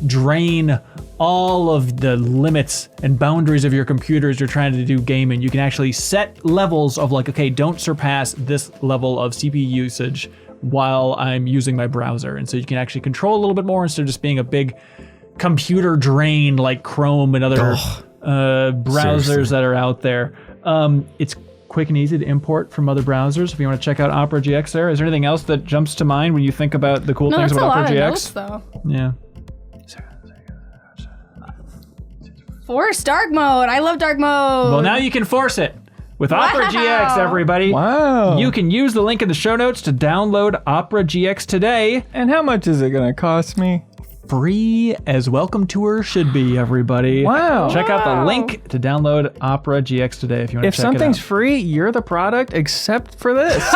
drain all of the limits and boundaries of your computer as you're trying to do gaming. You can actually set levels of like, okay, don't surpass this level of CPU usage while I'm using my browser. And so you can actually control a little bit more instead of just being a big computer drain like Chrome and other browsers seriously. that are out there. It's quick and easy to import from other browsers. If you want to check out Opera GX, Sarah, is there anything else that jumps to mind when you think about the cool things that's about a lot Opera of GX? notes, though. Yeah. Force dark mode. I love dark mode. Well, now you can force it with Opera GX, everybody. Wow. You can use the link in the show notes to download Opera GX today. And how much is it going to cost me? Free as Welcome Tour should be, everybody. Wow. Check out the link to download Opera GX today if you want If to check it out. something's free, you're the product except for this.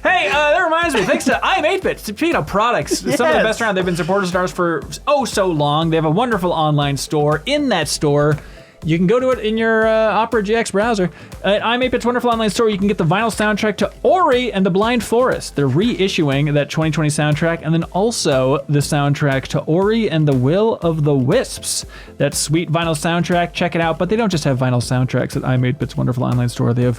Hey, that reminds me, thanks to I Am 8-Bit, speaking of products, some of the best around. They've been supporters of ours for so long. They have a wonderful online store. In that store, You can go to it in your Opera GX browser. At iMapeit's wonderful online store, you can get the vinyl soundtrack to Ori and the Blind Forest. They're reissuing that 2020 soundtrack, and then also the soundtrack to Ori and the Will of the Wisps. That sweet vinyl soundtrack, check it out. But they don't just have vinyl soundtracks at iMapeit's wonderful online store. They have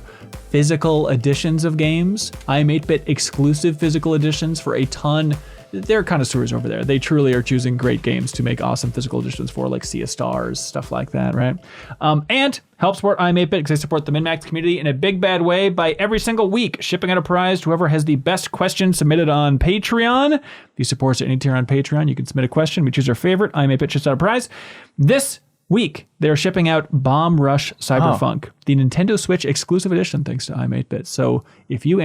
physical editions of games, iMateBit exclusive physical editions for a ton. They're connoisseurs over there. They truly are choosing great games to make awesome physical editions for, like Sea of Stars, stuff like that, right? And help support iMateBit because they support the MinnMax community in a big bad way by every single week shipping out a prize to whoever has the best question submitted on Patreon. If you support us at any tier on Patreon, you can submit a question. We choose our favorite. iMateBit ships out a prize. This week, they're shipping out Bomb Rush Cyberpunk, the Nintendo Switch exclusive edition, thanks to iMateBit. So if you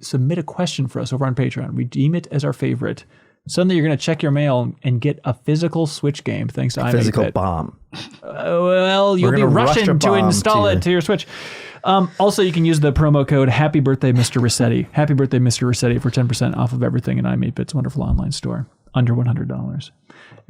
submit a question for us over on Patreon, we deem it as our favorite. Suddenly you're going to check your mail and get a physical Switch game thanks to iMateBit. Physical bomb. Well, you'll be rushing to install it to your Switch. Also, you can use the promo code Happy Birthday Mr. Rossetti. Happy Birthday Mr. Rossetti for 10% off of everything in iMateBit's wonderful online store. Under $100.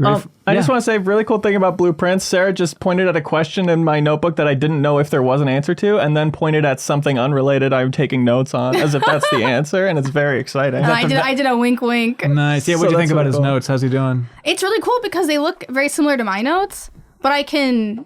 I just want to say a really cool thing about Blueprints. Sarah just pointed at a question in my notebook that I didn't know if there was an answer to, and then pointed at something unrelated I'm taking notes on as if that's the answer, and it's very exciting. I did a wink wink. Nice. Yeah, what do you think about his notes? How's he doing? It's really cool because they look very similar to my notes, but I can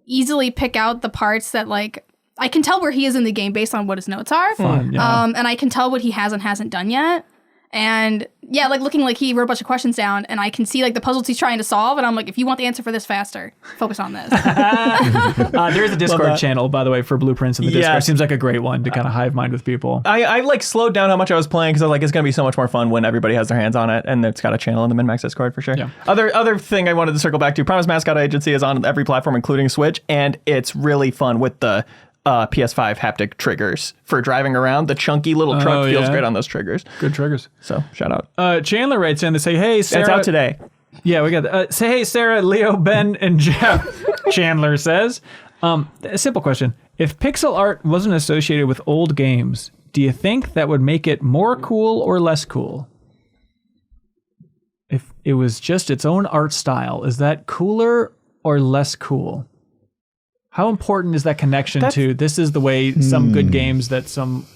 easily pick out the parts that, like, I can tell where he is in the game based on what his notes are. Fun, yeah. And I can tell what he has and hasn't done yet. And yeah, like looking like he wrote a bunch of questions down, and I can see like the puzzles he's trying to solve, and I'm like, if you want the answer for this faster, focus on this. There is a Discord channel, by the way, for Blueprints in the Discord. Seems like a great one to kind of hive mind with people. I like slowed down how much I was playing because I was like, it's gonna be so much more fun when everybody has their hands on it, and it's got a channel in the MinnMax Discord for sure. Yeah. Other thing I wanted to circle back to: Promise Mascot Agency is on every platform, including Switch, and it's really fun with the PS5 haptic triggers for driving around. The chunky little truck feels great on those triggers. Good triggers. So shout out. Chandler writes in to say, hey, Sarah. It's out today. Yeah, we got that. Say, hey, Sarah, Leo, Ben, and Jeff. Chandler says, a simple question. If pixel art wasn't associated with old games, do you think that would make it more cool or less cool? If it was just its own art style, is that cooler or less cool? How important is that connection to this is the way some good games that some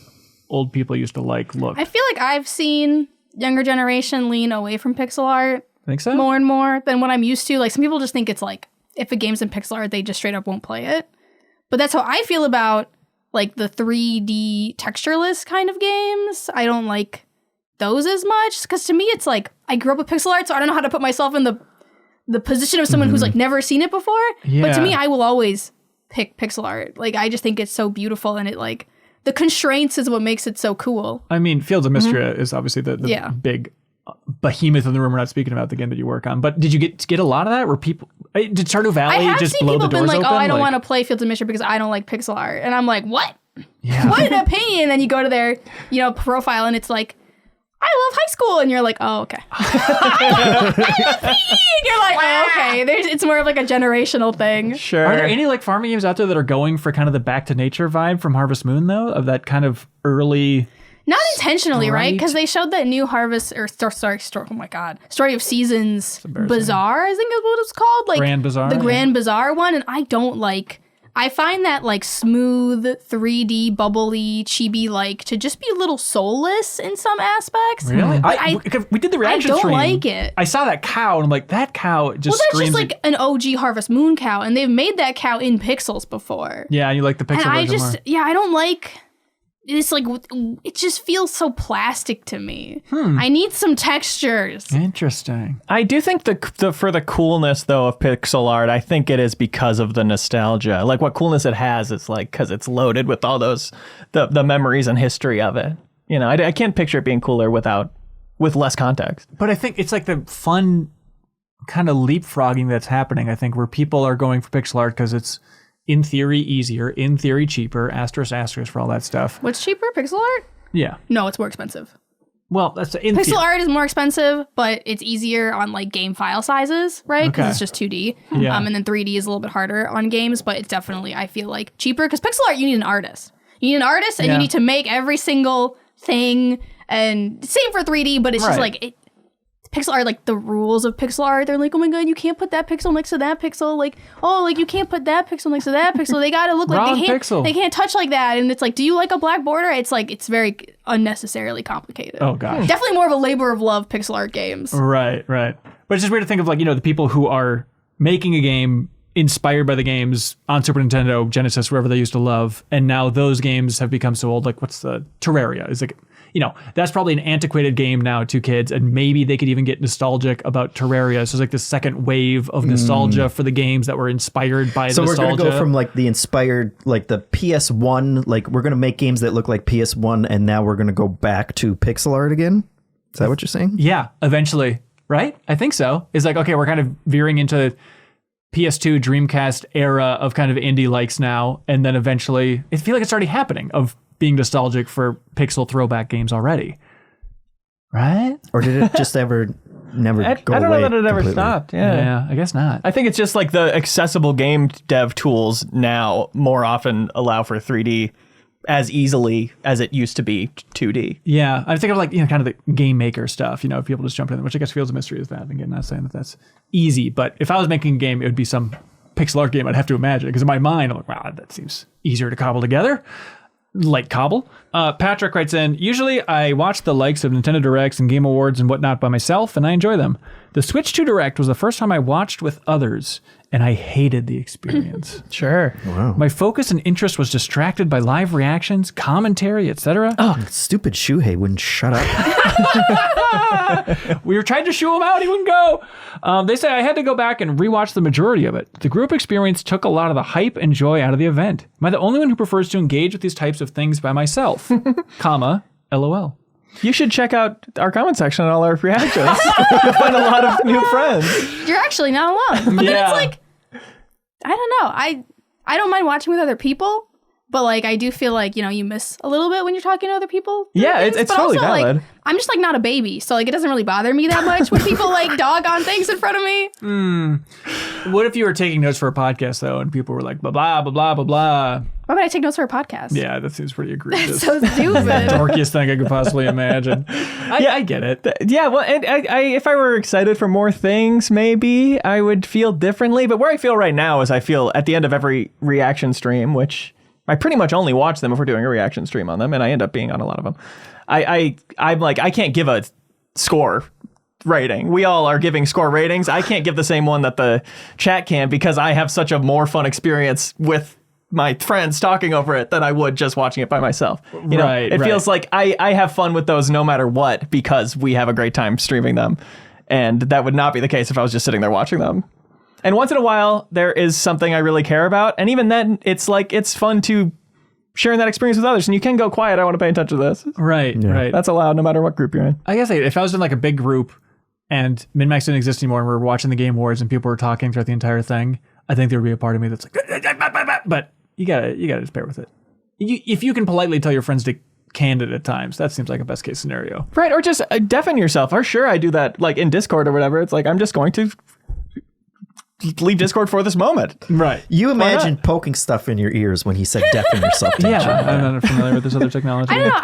old people used to like look? I feel like I've seen younger generation lean away from pixel art Think so? more and more than what I'm used to. Like some people just think it's like if a game's in pixel art, they just straight up won't play it. But that's how I feel about like the 3D textureless kind of games. I don't like those as much because to me it's like I grew up with pixel art, so I don't know how to put myself in the position of someone who's like never seen it before. Yeah. But to me, I will always pick pixel art. Like I just think it's so beautiful, and it like the constraints is what makes it so cool. I mean, Fields of Mystria is obviously the big behemoth in the room. We're not speaking about the game that you work on, but did you get a lot of that? Where people did Stardew Valley just blow the doors open? I don't want to play Fields of Mystria because I don't like pixel art, and I'm like, what? Yeah. What an opinion! And then you go to their profile, and it's like, I love high school, and you're like, oh, okay. I love PE! And you're like, oh, okay. It's more of like a generational thing. Sure. Are there any like farming games out there that are going for kind of the back to nature vibe from Harvest Moon though, of that kind of early? Not intentionally, right? Because they showed that new Story of Seasons Bazaar, I think is what it's called. Like Grand Bazaar. The Grand Bazaar one, and I don't like. I find that like smooth, 3D, bubbly, chibi-like to just be a little soulless in some aspects. Really? We did the reaction stream. I don't like it. I saw that cow and I'm like, that cow just that's screams. just like an OG Harvest Moon cow, and they've made that cow in pixels before. Yeah, you like the pixel version more. I don't like. It's like it just feels so plastic to me. I need some textures. Interesting. I do think for the coolness though of pixel art, I think it is because of the nostalgia. Like what coolness it has, it's like because it's loaded with all those the memories and history of it. You know, I can't picture it being cooler with less context. But I think it's like the fun kind of leapfrogging that's happening. I think where people are going for pixel art because it's in theory easier, in theory cheaper, asterisk for all that stuff. What's cheaper, pixel art? Yeah. No, it's more expensive. Well, that's pixel art is more expensive, but it's easier on like game file sizes, right? Because it's just 2D. Yeah. And then 3D is a little bit harder on games, but it's definitely, I feel like, cheaper because pixel art, you need an artist. You need an artist, and you need to make every single thing. And same for 3D, but it's just like pixel art, like the rules of pixel art. They're like, oh my god, you can't put that pixel next to that pixel. Like, oh, like you can't put that pixel next to that pixel. They gotta look like they can't touch like that. And it's like, do you like a black border? It's like, it's very unnecessarily complicated. Oh gosh. Definitely more of a labor of love pixel art games. Right. But it's just weird to think of, like, the people who are making a game inspired by the games on Super Nintendo, Genesis, wherever they used to love, and now those games have become so old. Like, what's the Terraria? Is like, that's probably an antiquated game now to kids, and maybe they could even get nostalgic about Terraria. So it's like the second wave of nostalgia for the games that were inspired by nostalgia. So we're going to go from like the inspired, like the PS1, like we're going to make games that look like PS1, and now we're going to go back to pixel art again? Is that what you're saying? Yeah, eventually. Right? I think so. It's like, okay, we're kind of veering into PS2, Dreamcast era of kind of indie likes now, and then eventually, I feel like it's already happening, of being nostalgic for pixel throwback games already. Right? Or did it just never go away? I don't know that it ever completely? stopped. Yeah, I guess not. I think it's just like the accessible game dev tools now more often allow for 3D as easily as it used to be 2D. Yeah, I think of like, kind of the game maker stuff, people just jump in, which I guess feels a mystery is that. And again, not saying that that's easy, but if I was making a game, it would be some pixel art game I'd have to imagine, because in my mind, I'm like, wow, that seems easier to cobble together. Like cobble. Patrick writes in, usually I watch the likes of Nintendo Directs and Game Awards and whatnot by myself, and I enjoy them. The Switch 2 Direct was the first time I watched with others, and I hated the experience. Sure. Wow. My focus and interest was distracted by live reactions, commentary, etc. Oh, stupid Shuhei wouldn't shut up. We were trying to shoo him out. He wouldn't go. They say I had to go back and rewatch the majority of it. The group experience took a lot of the hype and joy out of the event. Am I the only one who prefers to engage with these types of things by myself? Comma, LOL. You should check out our comment section on all our reactions. You'll find a lot of new friends. You're actually not alone. But then it's like, I don't know. I don't mind watching with other people, but like I do feel like, you miss a little bit when you're talking to other people. Yeah, it's totally also, valid. Like, I'm just like not a baby, so like it doesn't really bother me that much when people like dog on things in front of me. What if you were taking notes for a podcast though, and people were like blah blah blah blah blah blah? Why would I take notes for a podcast? Yeah, that seems pretty egregious. That's so stupid. Dorkiest thing I could possibly imagine. I get it. Yeah, well, and I if I were excited for more things, maybe I would feel differently. But where I feel right now is I feel at the end of every reaction stream, which I pretty much only watch them if we're doing a reaction stream on them, and I end up being on a lot of them. I'm like, I can't give a score rating. We all are giving score ratings. I can't give the same one that the chat can, because I have such a more fun experience with my friends talking over it than I would just watching it by myself. It feels like I have fun with those no matter what, because we have a great time streaming them. And that would not be the case if I was just sitting there watching them. And once in a while, there is something I really care about. And even then, it's like, it's fun to sharing that experience with others. And you can go quiet. I want to pay attention to this. Right. That's allowed no matter what group you're in. I guess if I was in like a big group and MinnMax didn't exist anymore and we were watching the Game Awards and people were talking throughout the entire thing, I think there would be a part of me that's like, but you gotta just bear with it. If you can politely tell your friends to candid at times, that seems like a best case scenario. Right. Or just deafen yourself. Or sure, I do that like in Discord or whatever. It's like, I'm just going to leave Discord for this moment. Right. You imagine poking stuff in your ears when he said deafen yourself. Yeah, I'm not familiar with this other technology. I don't know.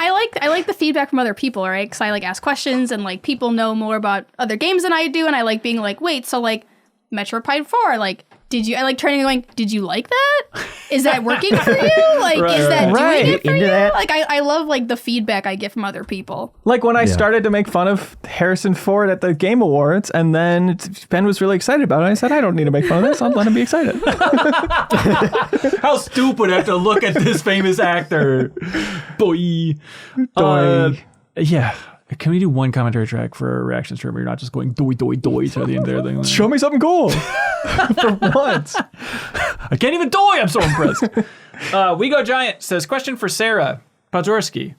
I like the feedback from other people, right? Because I like ask questions and like people know more about other games than I do, and I like being like, wait, so like Metroid 4, like I like turning and going, did you like that? Is that working for you? Like, is that doing it for you? Like, I love like the feedback I get from other people. Like when I started to make fun of Harrison Ford at the Game Awards, and then Ben was really excited about it. I said, I don't need to make fun of this. I'll let him be excited. How stupid I have to look at this famous actor. Boy. Yeah. Can we do one commentary track for a reaction stream where you're not just going doi doi doi to the entire thing? Show me something cool. For once. I can't even doi. I'm so impressed. We Go Giant says, question for Sarah Pazorski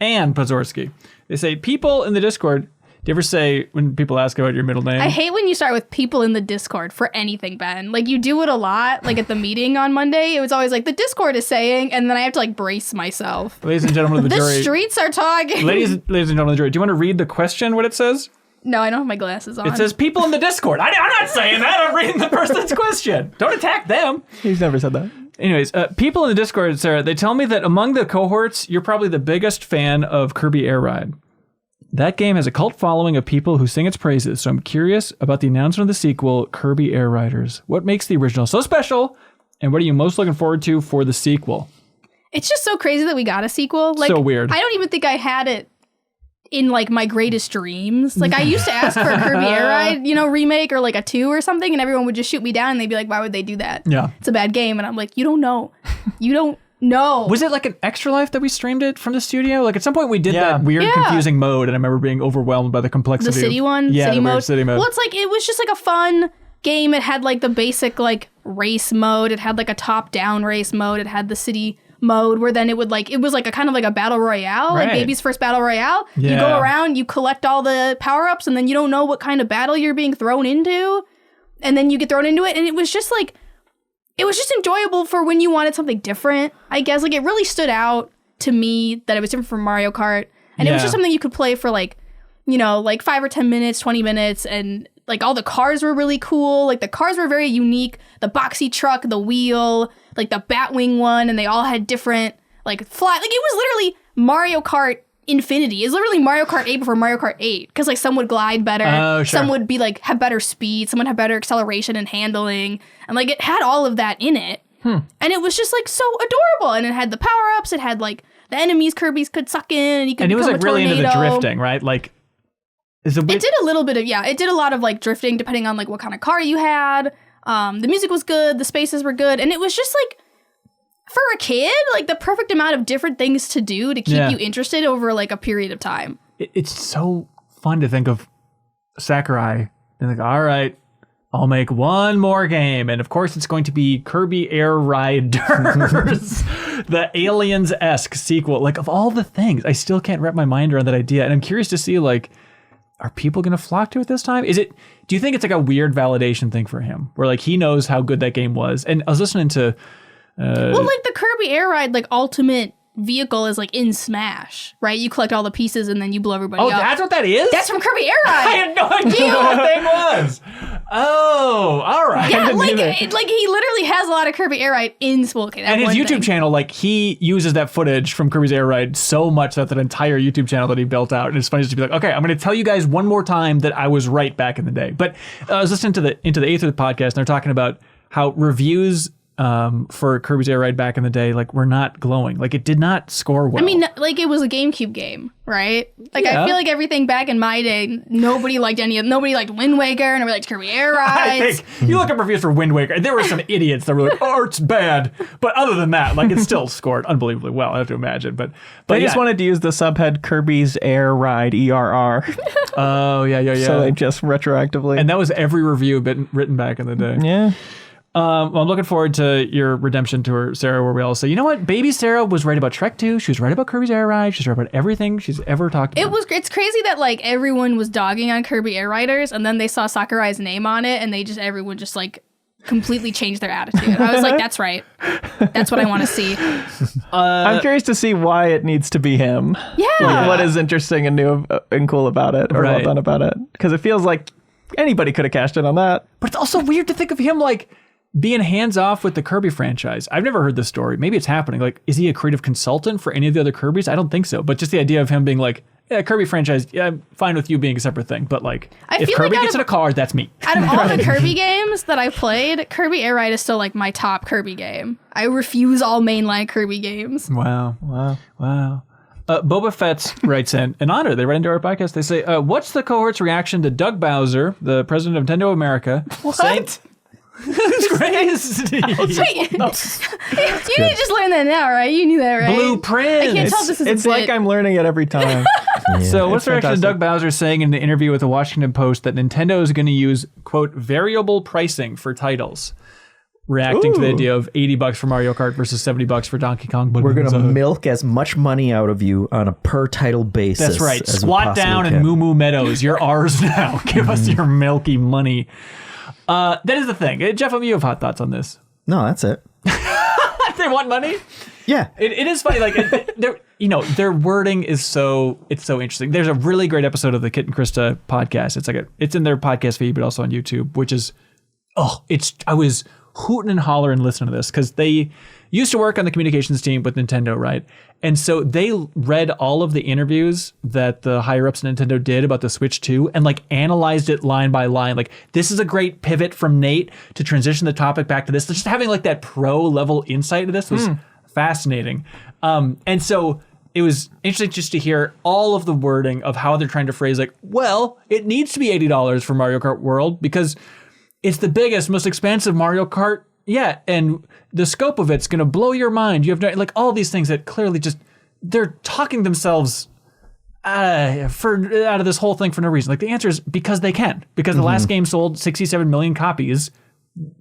and Pazorski. They say, people in the Discord, do you ever say when people ask about your middle name? I hate when you start with people in the Discord for anything, Ben. Like you do it a lot. Like at the meeting on Monday, it was always like the Discord is saying, and then I have to like brace myself. Ladies and gentlemen of the jury. The streets are talking. Ladies and gentlemen of the jury, do you want to read the question, what it says? No, I don't have my glasses on. It says people in the Discord. I'm not saying that. I'm reading the person's question. Don't attack them. He's never said that. Anyways, people in the Discord, Sarah, they tell me that among the cohorts, you're probably the biggest fan of Kirby Air Ride. That game has a cult following of people who sing its praises, so I'm curious about the announcement of the sequel, Kirby Air Riders. What makes the original so special, and what are you most looking forward to for the sequel? It's just so crazy that we got a sequel. Like, so weird. I don't even think I had it in like my greatest dreams. Like, I used to ask for a Kirby Air Ride, remake or like a 2 or something, and everyone would just shoot me down and they'd be like, why would they do that? Yeah. It's a bad game. And I'm like, you don't know. You don't know. Was it like an Extra Life that we streamed it from the studio? Like at some point we did that weird, confusing mode, and I remember being overwhelmed by the complexity. The city one? Yeah, city mode. City mode. Well, it's like, it was just like a fun game. It had like the basic like race mode. It had like a top-down race mode. It had the city mode where then it was like a kind of like a battle royale, like Baby's first battle royale. You go around, you collect all the power-ups, and then you don't know what kind of battle you're being thrown into, and then you get thrown into it, and it was just enjoyable for when you wanted something different, I guess. Like, it really stood out to me that it was different from Mario Kart, and it was just something you could play for like 5 or 10 minutes, 20 minutes, and like all the cars were really cool. Like the cars were very unique. The boxy truck, the wheel, like the Batwing one, and they all had different like fly. Like it was literally Mario Kart Infinity. It's literally Mario Kart 8 before Mario Kart 8, because like some would glide better, some would be like have better speed, some would have better acceleration and handling, and like it had all of that in it. And it was just like so adorable, and it had the power ups. It had like the enemies Kirby's could suck in, and you could. And it was become like a really tornado. into the drifting, right? Like. It did a little bit of, it did a lot of like drifting depending on like what kind of car you had. The music was good, the spaces were good, and it was just like, for a kid, like the perfect amount of different things to do to keep you interested over like a period of time. It's so fun to think of Sakurai and like, all right, I'll make one more game. And of course it's going to be Kirby Air Riders, the Aliens-esque sequel. Like of all the things, I still can't wrap my mind around that idea. And I'm curious to see like, are people going to flock to it this time? Do you think it's like a weird validation thing for him where like he knows how good that game was? And I was listening to... well, like the Kirby Air Ride, like ultimate vehicle is like in Smash, right? You collect all the pieces and then you blow everybody up. Oh, that's what that is? That's from Kirby Air Ride. I had no idea what that thing was. Oh, all right. Yeah, like he literally has a lot of Kirby Air Ride in Spolkane. And his YouTube channel, like he uses that footage from Kirby's Air Ride so much that entire YouTube channel that he built out. And it's funny just to be like, okay, I'm going to tell you guys one more time that I was right back in the day. But I was listening to Into the Aether podcast, and they're talking about how reviews for Kirby's Air Ride back in the day, like, were not glowing. Like, it did not score well. I mean, like, it was a GameCube game, right? Like, I feel like everything back in my day, nobody liked Wind Waker, nobody liked Kirby Air Rides. I think, you look up reviews for Wind Waker, there were some idiots that were like, oh, it's bad. But other than that, like, it still scored unbelievably well, I have to imagine. But they just wanted to use the subhead Kirby's Air Ride, ERR. Oh, yeah. So they just retroactively. And that was every review written back in the day. Yeah. Well, I'm looking forward to your redemption tour, Sarah, where we all say, you know what? Baby Sarah was right about Trek 2. She was right about Kirby's Air Ride. She's right about everything she's ever talked about. It's crazy that like everyone was dogging on Kirby Air Riders, and then they saw Sakurai's name on it, and everyone just like completely changed their attitude. I was like, that's right. That's what I want to see. I'm curious to see why it needs to be him. Yeah. Like, what is interesting and new and cool about it, or well done about it? Because it feels like anybody could have cashed in on that. But it's also weird to think of him like being hands off with the Kirby franchise. I've never heard this story. Maybe it's happening. Like, is he a creative consultant for any of the other Kirbys? I don't think so. But just the idea of him being like, yeah, Kirby franchise, yeah, I'm fine with you being a separate thing. But like, if Kirby gets in a car, that's me. Out of all the Kirby games that I've played, Kirby Air Ride is still like my top Kirby game. I refuse all mainline Kirby games. Wow. Boba Fett writes in honor. They write into our podcast. They say, what's the cohort's reaction to Doug Bowser, the president of Nintendo America? What? It's crazy. You need to just learn that now, right? You knew that, right? Blueprint. I can't tell if this is It's like I'm learning it every time. So what's the reaction to Doug Bowser saying in the interview with the Washington Post that Nintendo is going to use, quote, variable pricing for titles? Reacting to the idea of $80 for Mario Kart versus $70 for Donkey Kong. We're going to milk as much money out of you on a per title basis. That's right. Squat down in Moo Moo Meadows. You're ours now. Give us your milky money. That is the thing. Jeff, you have hot thoughts on this. No, that's it. They want money? Yeah. It is funny. Like, their wording is so interesting. There's a really great episode of the Kit and Krista podcast. It's in their podcast feed, but also on YouTube, which is, I was hooting and hollering and listen to this because they used to work on the communications team with Nintendo, right? And so they read all of the interviews that the higher ups at Nintendo did about the Switch 2 and like analyzed it line by line. Like, this is a great pivot from Nate to transition the topic back to this. Just having like that pro level insight to this was fascinating. And so it was interesting just to hear all of the wording of how they're trying to phrase like, well, it needs to be $80 for Mario Kart World because it's the biggest, most expensive Mario Kart yet. And the scope of it's going to blow your mind. You have no, like all these things that clearly just, they're talking themselves out of this whole thing for no reason. Like the answer is because they can. Because the last game sold 67 million copies.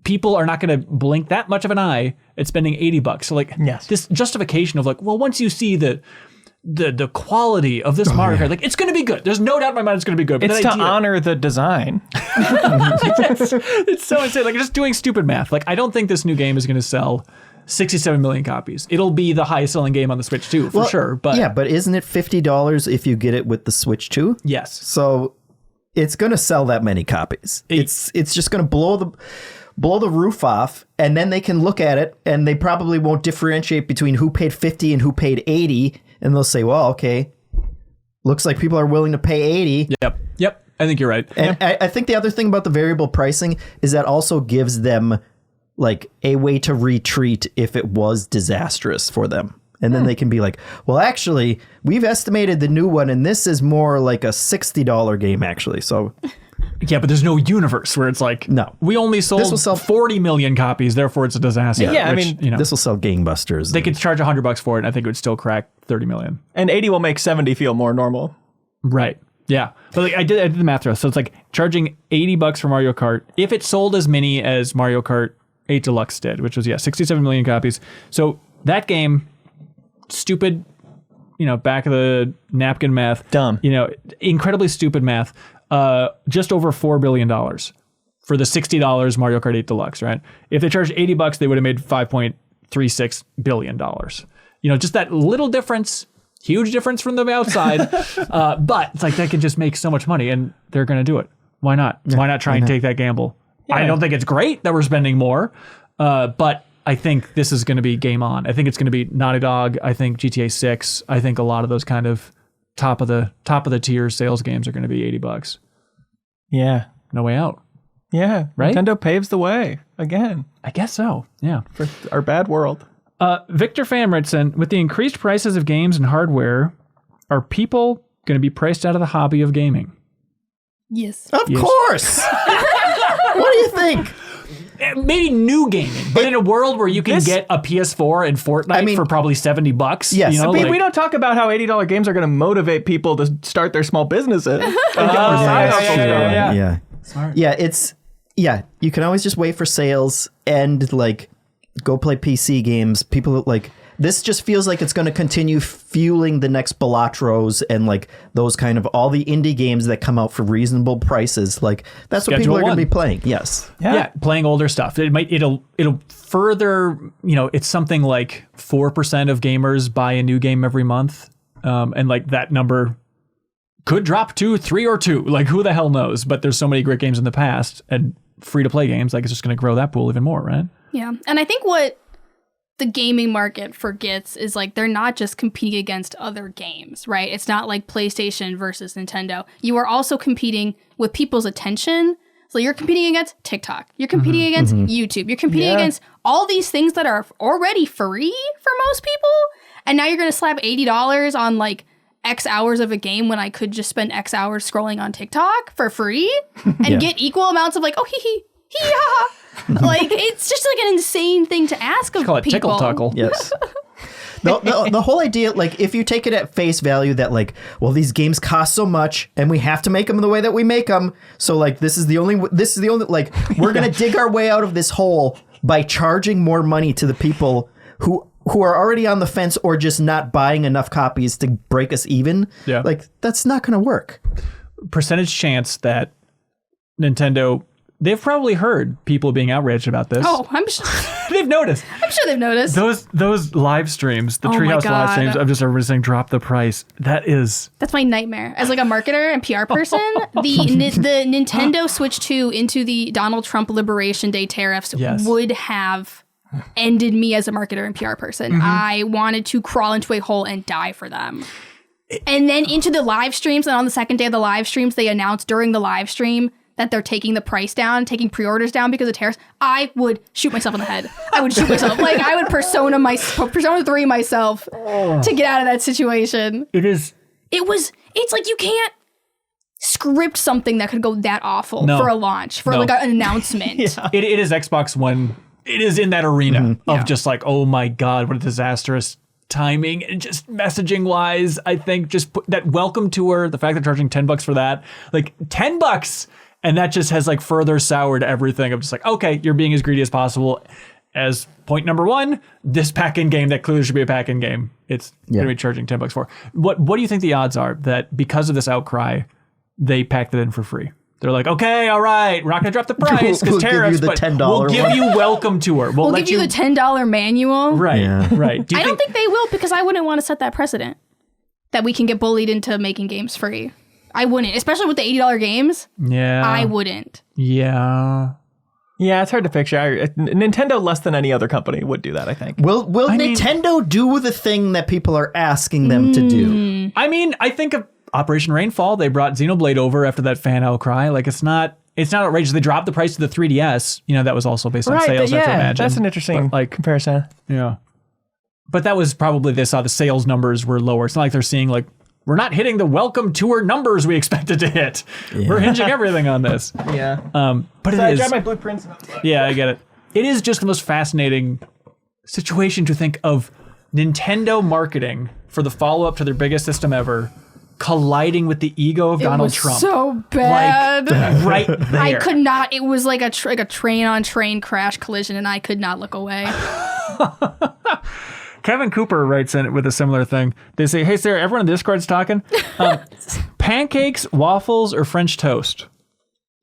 People are not going to blink that much of an eye at spending $80. So like this justification of like, well, once you see the quality of this Mario Kart, like it's going to be good. There's no doubt in my mind it's going to be good. But it's to honor the design. It's so insane. Like just doing stupid math. Like I don't think this new game is going to sell 67 million copies. It'll be the highest selling game on the Switch 2 for sure. But yeah, but isn't it $50 if you get it with the Switch 2? Yes. So it's going to sell that many copies. It's just going to blow the roof off, and then they can look at it and they probably won't differentiate between who paid 50 and who paid 80. And they'll say, well, okay, looks like people are willing to pay 80. Yep. I think you're right. And I think the other thing about the variable pricing is that also gives them like a way to retreat if it was disastrous for them. And then they can be like, well, actually, we've estimated the new one, and this is more like a $60 game, actually. So, yeah, but there's no universe where it's like, no, we only sold 40 million copies, therefore it's a disaster. Yeah, which, I mean, you know, this will sell gangbusters. They could charge $100 for it, and I think it would still crack 30 million. And 80 will make 70 feel more normal. Right. Yeah. But like I did the math. So it's like charging $80 for Mario Kart if it sold as many as Mario Kart 8 Deluxe did, which was 67 million copies. So that game, stupid, back of the napkin math, dumb, incredibly stupid math. Just over $4 billion for the $60 Mario Kart 8 Deluxe, right? If they charged $80, they would have made $5.36 billion. Just that little difference, huge difference from the outside. But it's like that can just make so much money, and they're going to do it. Why not? Why not try and take that gamble? Yeah. I don't think it's great that we're spending more, but I think this is going to be game on. I think it's going to be Naughty Dog. I think GTA 6. I think a lot of those kind of top of the tier sales games are going to be $80. Yeah. No way out. Yeah. Right? Nintendo paves the way again. I guess so. Yeah. For our bad world. Victor Famritson, with the increased prices of games and hardware, are people going to be priced out of the hobby of gaming? Yes. Of course. What do you think? Maybe new gaming, but in a world where you can get a PS4 and Fortnite for probably $70. Yes, we don't talk about how $80 games are going to motivate people to start their small businesses. Yeah. Smart. Yeah, you can always just wait for sales and like go play PC games. People like this just feels like it's going to continue fueling the next Balatros and like those kind of all the indie games that come out for reasonable prices. Like that's what people are going to be playing. Yes. Yeah. Playing older stuff. It'll further, it's something like 4% of gamers buy a new game every month. And like that number could drop to 3 or 2. Like who the hell knows? But there's so many great games in the past and free to play games. Like it's just going to grow that pool even more, right? Yeah. And I think what the gaming market forgets is like they're not just competing against other games, right? It's not like PlayStation versus Nintendo. You are also competing with people's attention. So you're competing against TikTok. You're competing against YouTube. You're competing against all these things that are already free for most people. And now you're going to slap $80 on like X hours of a game when I could just spend X hours scrolling on TikTok for free and get equal amounts of like, oh, hee ha. Like it's just like an insane thing to ask of people. Call it tickle tuckle. Yes. The whole idea, like if you take it at face value that like, well, these games cost so much and we have to make them the way that we make them. So like, this is the only, like, we're going to dig our way out of this hole by charging more money to the people who are already on the fence or just not buying enough copies to break us even. Yeah. Like that's not going to work. Percentage chance that Nintendo they've probably heard people being outraged about this. Oh, I'm sure. They've noticed. I'm sure they've noticed. Those live streams, the Treehouse live streams of just everybody saying drop the price. That's my nightmare. As like a marketer and PR person, the Nintendo Switch 2 into the Donald Trump Liberation Day tariffs would have ended me as a marketer and PR person. I wanted to crawl into a hole and die for them. And then into the live streams, and on the second day of the live streams, they announced during the live stream that they're taking the price down, taking pre-orders down because of tariffs. I would shoot myself in the head. I would shoot myself. Like, I would Persona 3 myself to get out of that situation. It's like you can't script something that could go that awful for a launch, for like an announcement. It is Xbox One. It is in that arena of just like, oh my God, what a disastrous timing, and just messaging wise, I think just put that welcome tour, the fact they're charging $10 for that, like $10, and that just has like further soured everything of just like, okay, you're being as greedy as possible. As point number one, this pack-in game that clearly should be a pack-in game, it's going to be charging $10 for. What do you think the odds are that because of this outcry, they packed it in for free? They're like, okay, all right, we're not going to drop the price because tariffs, but we'll give you welcome tour. We'll give you the $10 manual. Right, right. I don't think they will, because I wouldn't want to set that precedent that we can get bullied into making games free. I wouldn't, especially with the $80 games. Yeah. I wouldn't. Yeah. Yeah, it's hard to picture. Nintendo, less than any other company, would do that, I think. Will Nintendo do the thing that people are asking them to do? I mean, I think of Operation Rainfall, they brought Xenoblade over after that fan outcry. Like, it's not outrageous. They dropped the price of the 3DS. You know, that was also based on sales, I have to imagine. That's an interesting comparison. Yeah. But that was probably, they saw the sales numbers were lower. It's not like they're seeing like, we're not hitting the welcome tour numbers we expected to hit. Yeah. We're hinging everything on this. Yeah. But I got my blueprints. Yeah, I get it. It is just the most fascinating situation to think of Nintendo marketing for the follow-up to their biggest system ever colliding with the ego of Donald Trump. So bad. Like, right there. I could not. It was like a train-on-train crash collision, and I could not look away. Kevin Cooper writes in it with a similar thing. They say, hey, Sarah, everyone in the Discord's talking. Pancakes, waffles, or French toast?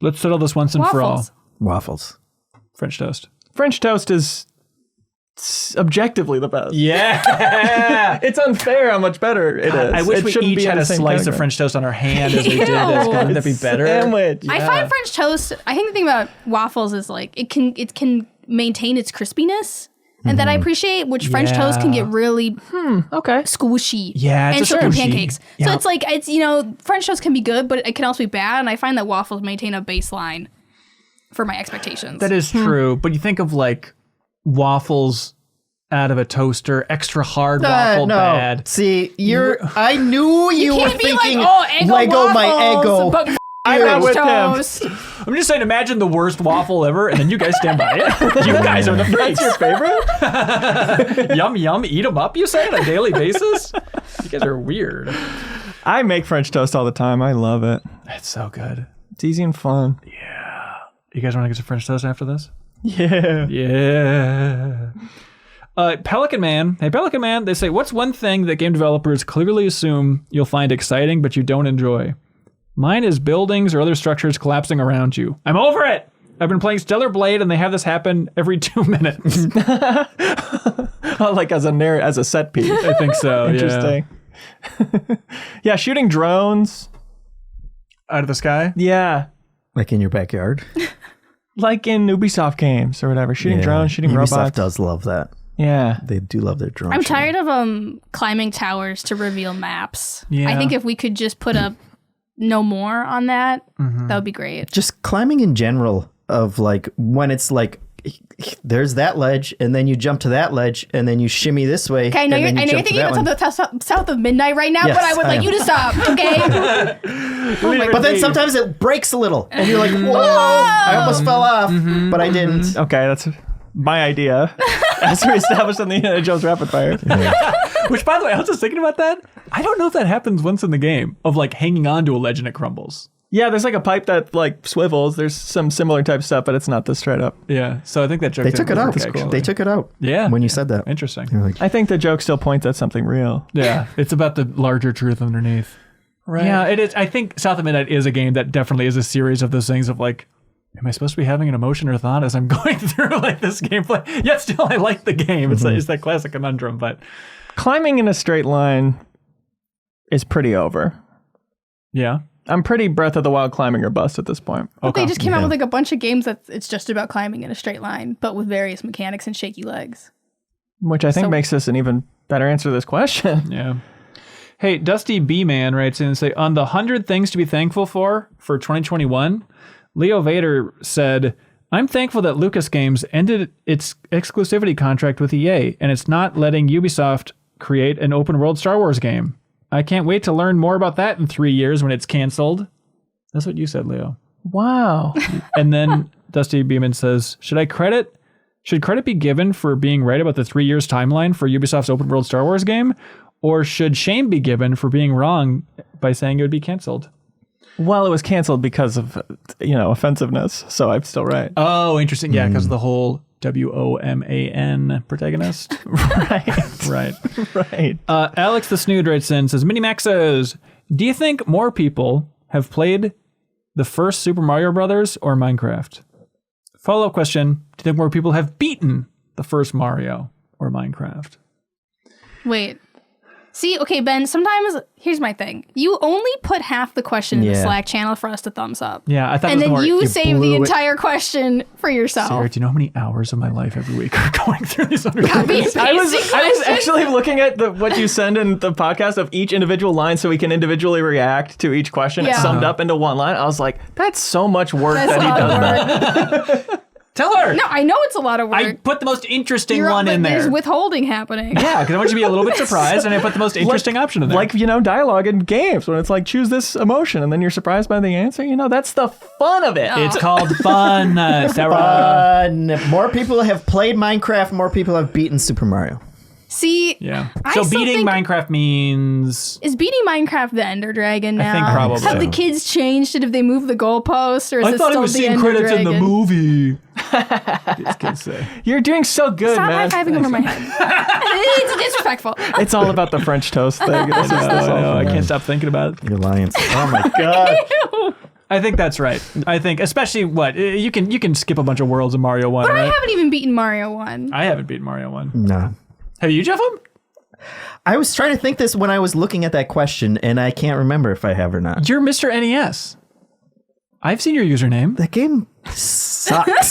Let's settle this once and for all. Waffles. French toast. French toast is objectively the best. Yeah. It's unfair how much better it is. I wish we each had a slice of French toast on our hand as we did this. Wouldn't that be better? Sandwich. I find French toast, I think the thing about waffles is like it can maintain its crispiness. And that I appreciate, which French toast can get really squishy. Yeah, it's and so can squishy. pancakes. So it's like, French toast can be good, but it can also be bad. And I find that waffles maintain a baseline for my expectations. That is true. But you think of like waffles out of a toaster, extra hard waffle, bad. See, I knew you were can't be thinking, like, Eggo Lego waffles, my Eggo. but I'm not with toast. him. I'm just saying, imagine the worst waffle ever, and then you guys stand by it. You guys are the freaks. That's your favorite? Yum, yum, eat them up, you say, on a daily basis? You guys are weird. I make French toast all the time. I love it. That's so good. It's easy and fun. Yeah. You guys want to get some French toast after this? Yeah. Yeah. Pelican Man. Hey, Pelican Man, they say, what's one thing that game developers clearly assume you'll find exciting but you don't enjoy? Mine is buildings or other structures collapsing around you. I'm over it! I've been playing Stellar Blade and they have this happen every 2 minutes. Like as a set piece. I think so. Interesting. Yeah, shooting drones. Out of the sky? Yeah. Like in your backyard? Like in Ubisoft games or whatever. Shooting drones, shooting Ubisoft robots. does love that. Yeah. They do love their drones. I'm tired of climbing towers to reveal maps. Yeah. I think if we could just put up no more on that, that would be great. Just climbing in general, of like when it's like there's that ledge and then you jump to that ledge and then you shimmy this way. Okay, I know you're thinking about south of midnight right now, Yes, but I would like you to stop, okay? But then sometimes it breaks a little and you're like, whoa, I almost fell off, but I didn't. Okay, that's my idea. As we established on the Indiana Jones Rapid Fire. Which, by the way, I was just thinking about that. I don't know if that happens once in the game, of like hanging on to a ledge and it crumbles. Yeah, there's like a pipe that like swivels. There's some similar type stuff, but it's not this straight up. Yeah, so I think that joke They took it out. Actually. They took it out. Yeah. When you said that. Interesting. You're like, I think the joke still points at something real. Yeah, it's about the larger truth underneath. Right. Yeah, it is. I think South of Midnight is a game that definitely is a series of those things of like, am I supposed to be having an emotion or thought as I'm going through like this gameplay? Yet still, I like the game. It's that classic conundrum. But climbing in a straight line is pretty over. Yeah. I'm pretty Breath of the Wild climbing or bust at this point. But they just came out with like a bunch of games that it's just about climbing in a straight line, but with various mechanics and shaky legs. Which I think makes this an even better answer to this question. Yeah. Hey, Dusty B-Man writes in and say, on the 100 things to be thankful for 2021, Leo Vader said, I'm thankful that Lucas Games ended its exclusivity contract with EA, and it's not letting Ubisoft create an open world Star Wars game. I can't wait to learn more about that in 3 years when it's canceled. That's what you said, Leo. Wow. And then Dusty Beeman says, should credit be given for being right about the 3 years timeline for Ubisoft's open world Star Wars game? Or should shame be given for being wrong by saying it would be canceled? Well, it was canceled because of, offensiveness. So I'm still right. Oh, interesting. Yeah, because of the whole WOMAN protagonist. Right. Alex the Snood writes in, says, MinnMax says, do you think more people have played the first Super Mario Brothers or Minecraft? Follow-up question, do you think more people have beaten the first Mario or Minecraft? Wait. See, okay, Ben, sometimes, here's my thing. You only put half the question in the Slack channel for us to thumbs up. Yeah, I thought and it was then more, you save the entire question for yourself. Sarah, do you know how many hours of my life every week are going through these other Copy and I was paste actually looking at what you send in the podcast of each individual line so we can individually react to each question summed up into one line. I was like, that's so much work that he does that. Tell her. No, I know it's a lot of work. I put the most interesting one in there. There's withholding happening. Yeah, because I want you to be a little bit surprised, and I put the most interesting option in there. Like, dialogue in games when it's like, choose this emotion, and then you're surprised by the answer. That's the fun of it. It's called fun, Sarah. Fun. More people have played Minecraft. More people have beaten Super Mario. See, yeah. I So still beating think- Minecraft means... Is beating Minecraft the Ender Dragon now? I think probably. Have the kids changed it? Have they moved the goalposts? Or is I thought still I was the seeing Ender credits Dragon? in the movie. These kids say. You're doing so good, Stop man. high-fiving over my head. It's disrespectful. It's all about the French toast thing. I know. I can't stop thinking about it. The Alliance. Oh my god. I think that's right. I think, especially you can skip a bunch of worlds in Mario 1, But right? I haven't even beaten Mario 1. I haven't beaten Mario 1. No. Have you, Jeff? I was trying to think this when I was looking at that question, and I can't remember if I have or not. You're Mr. NES. I've seen your username. That game sucks.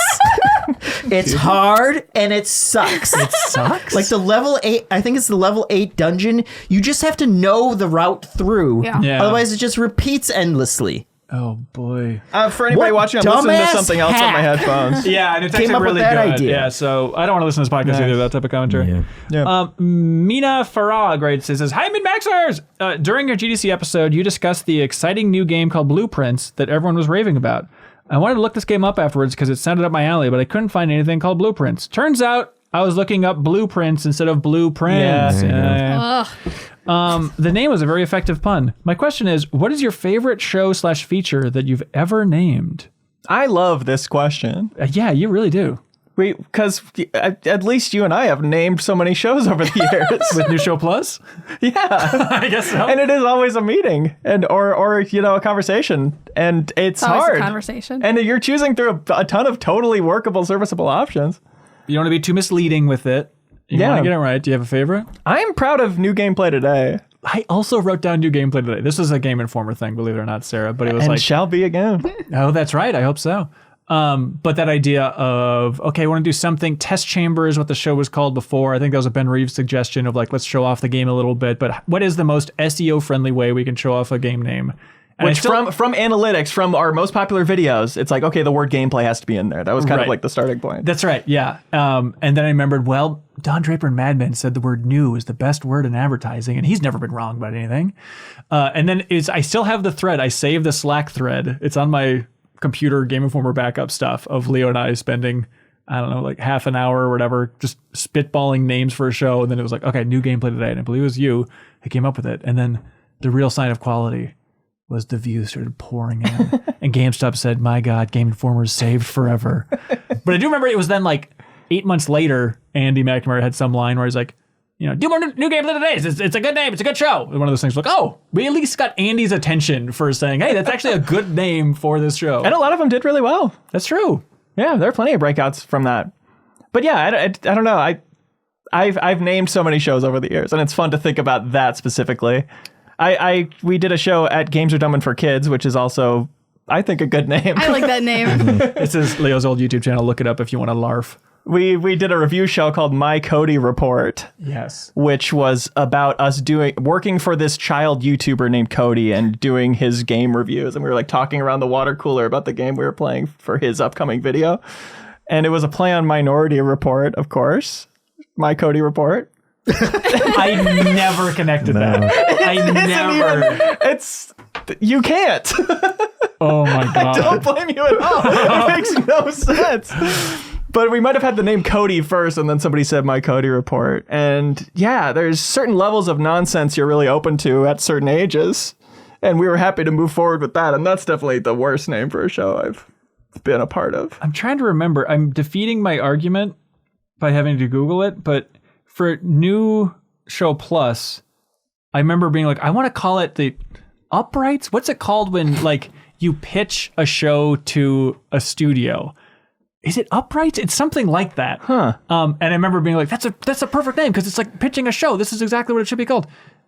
It's hard and it sucks. It sucks? Like the level 8, I think it's the level 8 dungeon. You just have to know the route through. Yeah. Otherwise, it just repeats endlessly. Oh, boy. For anybody What watching, I'm listening to dumbass something else on my hack? headphones. Yeah, and it's Came actually up with really that good. idea. Yeah, so I don't want to listen to this podcast either, that type of commentary. Yeah. Mina Farag writes, says, hi, MinnMaxers! During your GDC episode, you discussed the exciting new game called Blueprints that everyone was raving about. I wanted to look this game up afterwards because it sounded up my alley, but I couldn't find anything called Blueprints. Turns out I was looking up blueprints instead of blueprints. Ugh. The name was a very effective pun. My question is, what is your favorite show/feature that you've ever named? I love this question. Yeah, you really do. Because at least you and I have named so many shows over the years. With New Show Plus? Yeah. I guess so. And it is always a meeting or a conversation. And it's always hard. a conversation. And you're choosing through a ton of totally workable, serviceable options. You don't want to be too misleading with it. You want to get it right. Do you have a favorite? I am proud of New Gameplay Today. I also wrote down New Gameplay Today. This is a Game Informer thing, believe it or not, Sarah. But it was And like, shall be again. oh, that's right. I hope so. But that idea of, okay, I want to do something. Test Chamber is what the show was called before. I think that was a Ben Reeves suggestion of like, let's show off the game a little bit. But what is the most SEO friendly way we can show off a game name? And Which from analytics, from our most popular videos, it's like, okay, the word gameplay has to be in there. That was kind of like the starting point. That's right, yeah. And then I remembered, well, Don Draper in Mad Men said the word new is the best word in advertising, and he's never been wrong about anything. And then I still have the thread. I saved the Slack thread. It's on my computer Game Informer backup stuff of Leo and I spending, I don't know, like half an hour or whatever, just spitballing names for a show. And then it was like, okay, New Gameplay Today. And I believe it was you who came up with it. And then the real sign of quality was the views started pouring in. And GameStop said, my God, Game Informer is saved forever. But I do remember it was then like 8 months later, Andy McNamara had some line where he's like, do more new games of the days. It's a good name. It's a good show. One of those things like, oh, we at least got Andy's attention for saying, hey, that's actually a good name for this show. And a lot of them did really well. That's true. Yeah, there are plenty of breakouts from that. But yeah, I don't know. I've named so many shows over the years, and it's fun to think about that specifically. We did a show at Games Are Dumb and for Kids, which is also, I think, a good name. I like that name. This is Leo's old YouTube channel. Look it up if you want to larf. We did a review show called My Cody Report. Yes. Which was about us working for this child YouTuber named Cody and doing his game reviews. And we were like talking around the water cooler about the game we were playing for his upcoming video. And it was a play on Minority Report, of course. My Cody Report. I never connected that. I never. You can't. Oh my God. I don't blame you at all. It makes no sense. But we might have had the name Cody first, and then somebody said My Cody Report. And yeah, there's certain levels of nonsense you're really open to at certain ages. And we were happy to move forward with that. And that's definitely the worst name for a show I've been a part of. I'm trying to remember. I'm defeating my argument by having to Google it. But for New Show Plus, I remember being like, I want to call it the Uprights. What's it called when like you pitch a show to a studio? Is it Uprights? It's something like that. Huh. And I remember being like, that's a perfect name because it's like pitching a show. This is exactly what it should be called.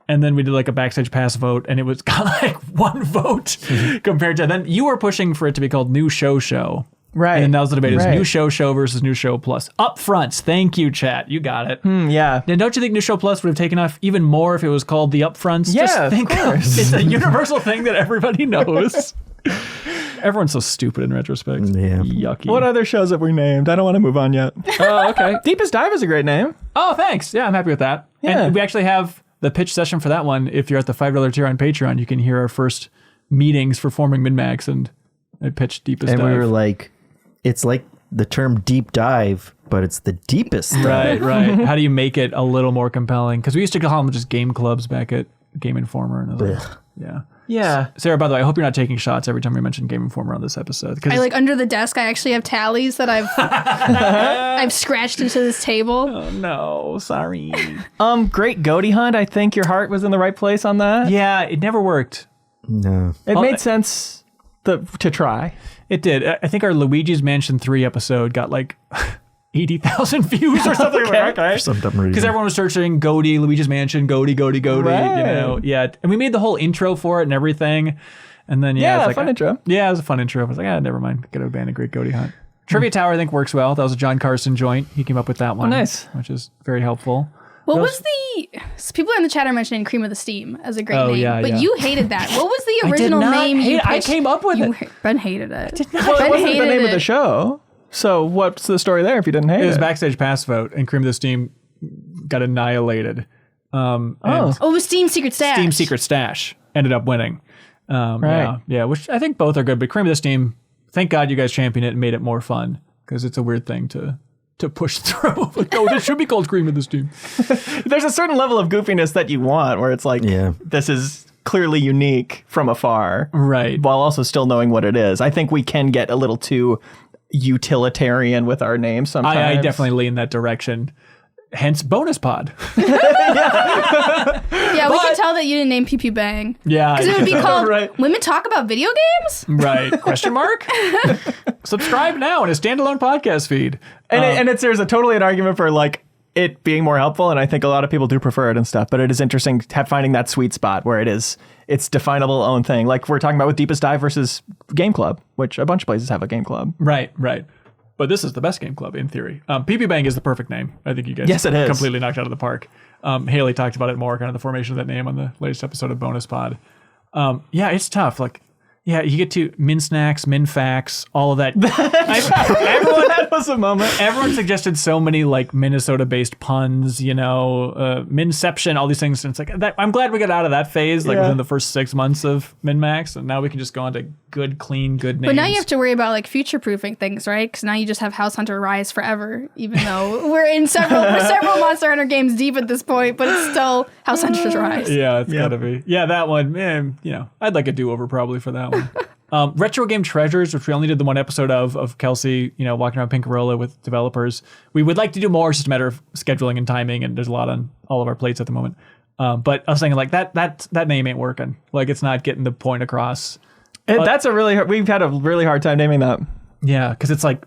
And then we did like a backstage pass vote, and it was got like one vote compared to. Then you were pushing for it to be called New Show. Right. And that was the debate. It was New Show versus New Show Plus. Upfronts. Thank you, chat. You got it. Yeah. And don't you think New Show Plus would have taken off even more if it was called the Upfronts? Yeah, Just think of course. It's a universal thing that everybody knows. Everyone's so stupid in retrospect. Yeah. Yucky. What other shows have we named? I don't want to move on yet. Oh, okay. Deepest Dive is a great name. Oh, thanks. Yeah, I'm happy with that. Yeah. And we actually have the pitch session for that one. If you're at the $5 tier on Patreon, you can hear our first meetings for forming MinnMax, and I pitched Deepest Dive. And we were like, it's like the term deep dive, but it's the deepest dive. Right. How do you make it a little more compelling? Because we used to call them just game clubs back at Game Informer. And I was like, yeah. Yeah. Sarah, by the way, I hope you're not taking shots every time we mention Game Informer on this episode. I like under the desk, I actually have tallies that I've scratched into this table. Oh, no. Sorry. Great Goaty Hunt. I think your heart was in the right place on that. Yeah, it never worked. No. It made sense to try. It did. I think our Luigi's Mansion 3 episode got like 80,000 views or something. Okay. For some dumb reason. Because everyone was searching Goaty, Luigi's Mansion, Goaty, Right. you know. Yeah. And we made the whole intro for it and everything. And then, Yeah, it's like, fun intro. Yeah, it was a fun intro. I was like, never mind. Gotta abandon Great Goaty Hunt. Trivia Tower, I think, works well. That was a John Carson joint. He came up with that one. Nice. Which is very helpful. What was the... People in the chat are mentioning Cream of the Steam as a great name, yeah, but yeah. you hated that. What was the original not name you hate it. I pitched? came up with it. Ben hated it. Well, it Ben wasn't the hated name of it. the show. So what's the story there if you didn't hate It was it? backstage pass vote, and Cream of the Steam got annihilated. And Oh, it was Steam Secret Stash. Steam Secret Stash ended up winning. Right. Yeah, which I think both are good. But Cream of the Steam, thank God you guys championed it and made it more fun, because it's a weird thing to push through. Like, oh, this should be called Cream of the Steam. There's a certain level of goofiness that you want where it's like, this is clearly unique from afar. Right. While also still knowing what it is. I think we can get a little too utilitarian with our names sometimes. I definitely lean that direction. Hence, bonus pod. Yeah, we can tell that you didn't name Pee Pee Bang. Yeah. Because it would be called Right. Women Talk About Video Games? Right. Question mark? Subscribe now in a standalone podcast feed. And there's a totally an argument for like it being more helpful, and I think a lot of people do prefer it and stuff, but it is interesting finding that sweet spot where it's definable own thing. Like we're talking about with Deepest Dive versus Game Club, which a bunch of places have a Game Club. Right. But this is the best game club in theory. PP Bang is the perfect name. I think you guys Yes, it is. completely knocked out of the park. Haley talked about it more, kind of the formation of that name on the latest episode of Bonus Pod. Yeah, it's tough. Like, yeah, you get to Min Snacks, Min Facts, all of that. Everyone That was a moment. Everyone suggested so many like Minnesota-based puns, you know, Minception, all these things. And it's like that, I'm glad we got out of that phase, like within the first 6 months of MinnMax, and now we can just go on to good, clean, good names. But now you have to worry about like future-proofing things, right? Because now you just have House Hunter Rise forever, even though we're several Monster Hunter games deep at this point, but it's still House Hunter Rise. Yeah, it's gotta be. Yeah, that one, man, you know, I'd like a do-over probably for that one. Retro Game Treasures, which we only did the one episode of Kelsey, walking around Pink Corolla with developers. We would like to do more. It's just a matter of scheduling and timing, and there's a lot on all of our plates at the moment. But I was thinking like that name ain't working. Like it's not getting the point across. That's we've had a really hard time naming that. Yeah, because it's like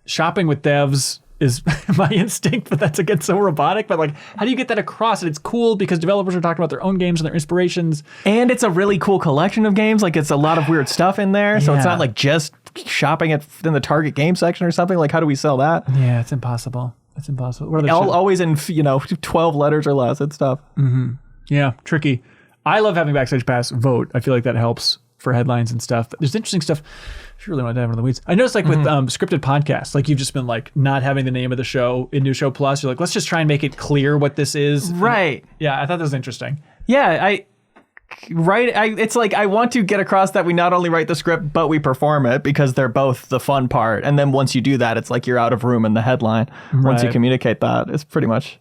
shopping with devs is my instinct, but that's again so robotic. But like, how do you get that across? And it's cool because developers are talking about their own games and their inspirations. And it's a really cool collection of games. Like it's a lot of weird stuff in there. So it's not like just shopping in the Target game section or something. Like how do we sell that? Yeah, it's impossible. It's impossible. What are always in 12 letters or less. It's tough. Mm-hmm. Yeah, tricky. I love having Backstage Pass vote. I feel like that helps for headlines and stuff. But there's interesting stuff. If you really want to dive into the weeds, I noticed like with scripted podcasts, like you've just been like not having the name of the show in New Show Plus. You're like, let's just try and make it clear what this is. Right. Yeah, I thought that was interesting. Yeah, it's like I want to get across that we not only write the script, but we perform it because they're both the fun part. And then once you do that, it's like you're out of room in the headline. Once you communicate that, it's pretty much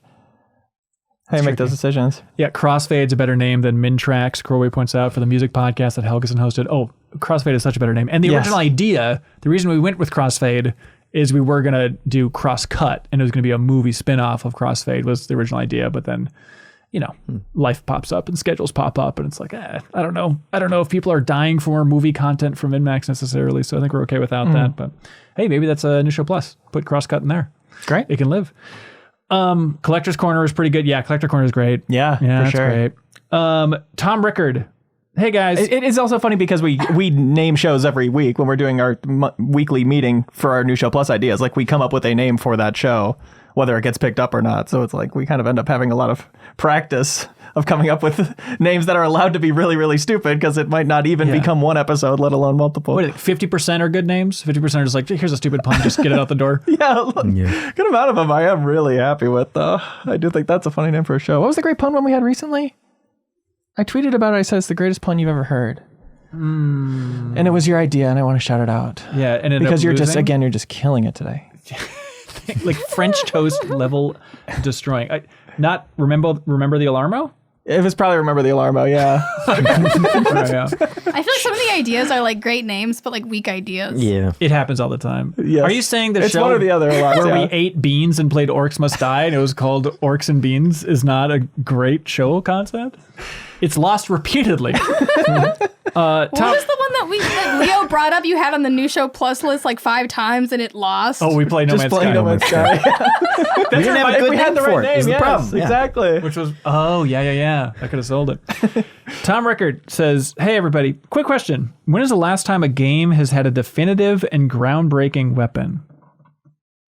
how you make those decisions. Yeah, Crossfade's a better name than MinnMax, Crowway points out, for the music podcast that Helgeson hosted. Oh, Crossfade is such a better name. And the original idea, the reason we went with Crossfade is we were going to do Crosscut, and it was going to be a movie spin-off of Crossfade was the original idea, but then, life pops up and schedules pop up, and it's like, I don't know. I don't know if people are dying for more movie content from MinnMax necessarily, so I think we're okay without that. But hey, maybe that's a New Show Plus. Put Crosscut in there. Great. It can live. Collector's Corner is pretty good. Yeah, Collector Corner is great. Yeah, for sure. Great. Tom Rickard. Hey guys. It is also funny because we name shows every week when we're doing our weekly meeting for our New Show Plus ideas. Like we come up with a name for that show, whether it gets picked up or not. So it's like we kind of end up having a lot of practice of coming up with names that are allowed to be really, really stupid because it might not even become one episode, let alone multiple. What, 50% are good names? 50% are just like, here's a stupid pun, just get it out the door. Good amount of them I am really happy with, though. I do think that's a funny name for a show. What was the great pun one we had recently? I tweeted about it. I said it's the greatest pun you've ever heard. And it was your idea, and I want to shout it out. Yeah, and because you're just killing it today. Like French toast level destroying. Not remember the Alarmo? It was probably Remember the Alarmo, yeah. I feel like some of the ideas are like great names, but like weak ideas. Yeah. It happens all the time. Yes. Are you saying the it's show one or the other a lot, where we ate beans and played Orcs Must Die and it was called Orcs and Beans is not a great show concept? It's lost repeatedly. What was the one that Leo brought up you had on the New Show Plus list like 5 times and it lost? Oh, we played No Man's Sky. No Man's Sky. We didn't have a good name for it. Is the problem. Exactly. Which was, yeah. I could have sold it. Tom Rickard says, hey, everybody, quick question. When is the last time a game has had a definitive and groundbreaking weapon?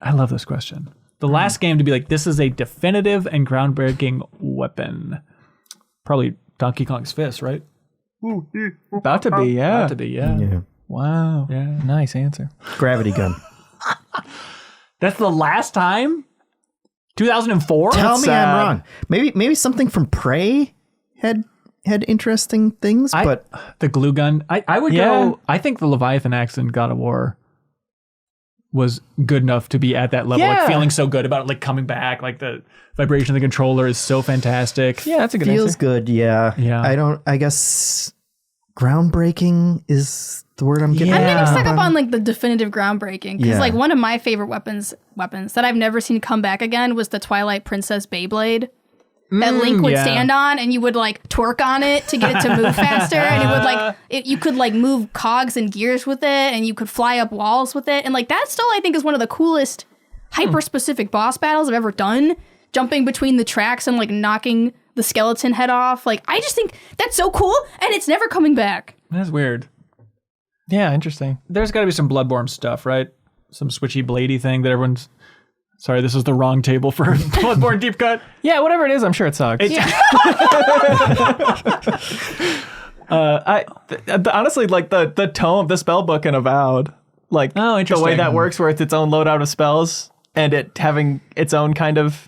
I love this question. The last game to be like, this is a definitive and groundbreaking weapon. Probably Donkey Kong's Fist, right? About to be, yeah. About to be, yeah. Wow. Yeah. Nice answer. Gravity gun. That's the last time? 2004? Tell me I'm wrong. Maybe something from Prey had interesting things, but the glue gun. I would go. I think the Leviathan axe in God of War was good enough to be at that level, like feeling so good about it, like coming back, like the vibration of the controller is so fantastic. Yeah, that's a good feels answer. Good. Yeah. I guess groundbreaking is the word I'm getting. I'm getting stuck up on like the definitive groundbreaking because like one of my favorite weapons that I've never seen come back again was the Twilight Princess Beyblade. That Link would stand on, and you would like twerk on it to get it to move faster, and it would like you could like move cogs and gears with it, and you could fly up walls with it, and like that still I think is one of the coolest hyper specific boss battles I've ever done. Jumping between the tracks and like knocking the skeleton head off, like I just think that's so cool, and it's never coming back. That's weird. Yeah, interesting. There's got to be some Bloodborne stuff, right? Some switchy bladey thing that everyone's. Sorry, this is the wrong table for Bloodborne Deep Cut. Yeah, whatever it is, I'm sure it sucks. Honestly, like the tome, the spell book in Avowed, like the way that works, where it's its own loadout of spells and it having its own kind of.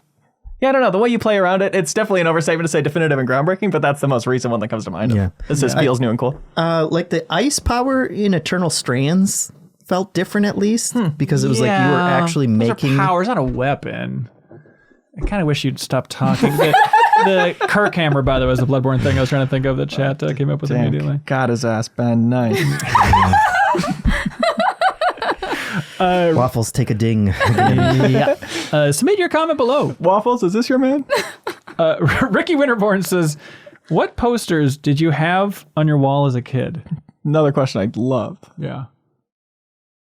Yeah, I don't know. The way you play around it, it's definitely an overstatement to say definitive and groundbreaking, but that's the most recent one that comes to mind. Yeah. This just feels new and cool. Like the ice power in Eternal Strands felt different at least because it was like you were actually making power. It's not a weapon. I kind of wish you'd stop talking. The Kirk hammer, by the way, is the Bloodborne thing I was trying to think of that chat came up with immediately. Got his ass, Ben. Nice. Waffles take a ding. Yeah. Submit your comment below. Waffles, is this your man? Ricky Winterborn says, what posters did you have on your wall as a kid? Another question I love. Yeah.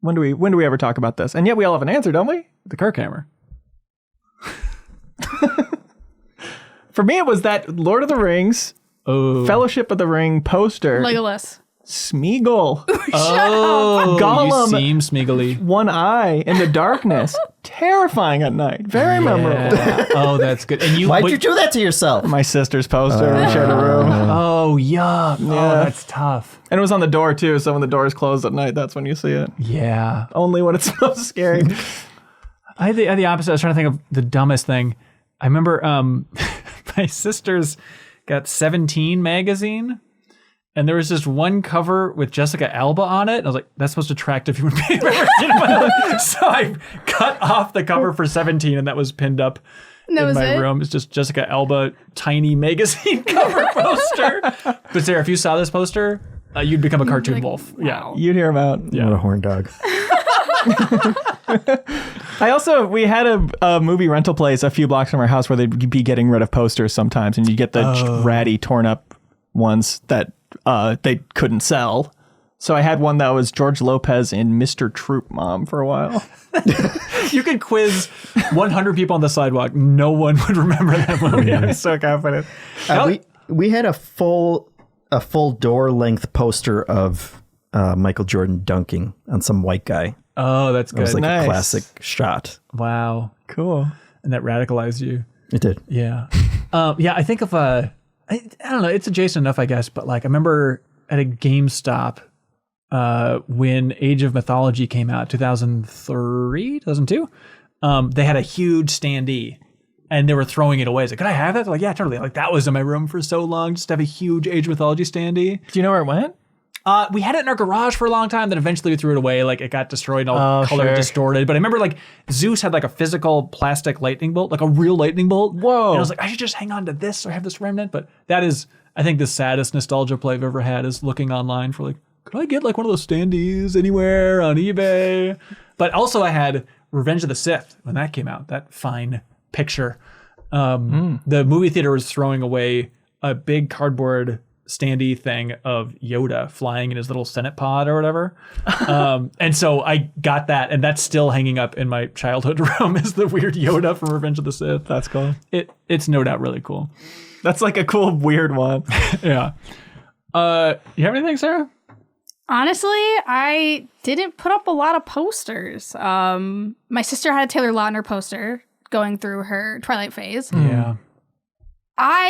When do we ever talk about this? And yet we all have an answer, don't we? The Kirk Hammer. For me, it was that Lord of the Rings, Fellowship of the Ring poster. Legolas. Smeagol. Oh, Gollum. you seem smeagly. One eye in the darkness. Terrifying at night. Very memorable. Oh, that's good. And Why'd you do that to yourself? My sister's poster. We shared a room. Oh, yuck. Yeah. Oh, that's tough. And it was on the door, too. So when the door is closed at night, that's when you see it. Yeah. Only when it's most scary. I had the opposite. I was trying to think of the dumbest thing. I remember my sister's got 17 magazine. And there was this one cover with Jessica Alba on it. And I was like, that's supposed to attract a human being. So I cut off the cover for 17 and that was pinned up in my room. It's just Jessica Alba tiny magazine cover poster. But Sarah, if you saw this poster, you'd become a cartoon wolf. Wow. Yeah. You'd hear him out. Yeah. What a horn dog. We had a movie rental place a few blocks from our house where they'd be getting rid of posters sometimes. And you get the ratty, torn up ones that they couldn't sell. So I had one that was George Lopez in Mr. Troop Mom for a while. You could quiz 100 people on the sidewalk. No one would remember that movie. I'm so confident. We had a full door length poster of Michael Jordan dunking on some white guy. Oh, that's It good. was like Nice. a classic shot. Wow. Cool. And that radicalized you. It did. Yeah. Yeah, I think of I don't know, it's adjacent enough, I guess, but like I remember at a GameStop when Age of Mythology came out, 2003, 2002, they had a huge standee and they were throwing it away. I was like, could I have that? They're like, yeah, totally. Like that was in my room for so long, just to have a huge Age of Mythology standee. Do you know where it went? We had it in our garage for a long time, then eventually we threw it away. Like it got destroyed and all color distorted. But I remember like Zeus had like a physical plastic lightning bolt, like a real lightning bolt. Whoa. And I was like, I should just hang on to this or have this remnant. But that is, I think, the saddest nostalgia play I've ever had is looking online for like, could I get like one of those standees anywhere on eBay? But also I had Revenge of the Sith when that came out, that fine picture. The movie theater was throwing away a big cardboard standee thing of Yoda flying in his little Senate pod or whatever. And so I got that, and that's still hanging up in my childhood room is the weird Yoda from Revenge of the Sith. That's cool. It's no doubt really cool. That's like a cool, weird one. Yeah. You have anything, Sarah? Honestly, I didn't put up a lot of posters. My sister had a Taylor Lautner poster going through her Twilight phase. Yeah.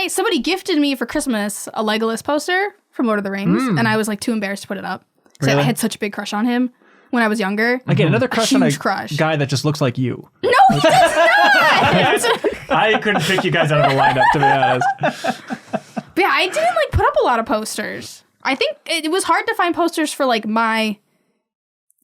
Somebody gifted me for Christmas a Legolas poster from Lord of the Rings, and I was like too embarrassed to put it up because I had such a big crush on him when I was younger. Again, another crush on a crush. guy that just looks like you. No, he does not. I couldn't pick you guys out of a lineup, to be honest. But yeah, I didn't like put up a lot of posters. I think it was hard to find posters for like my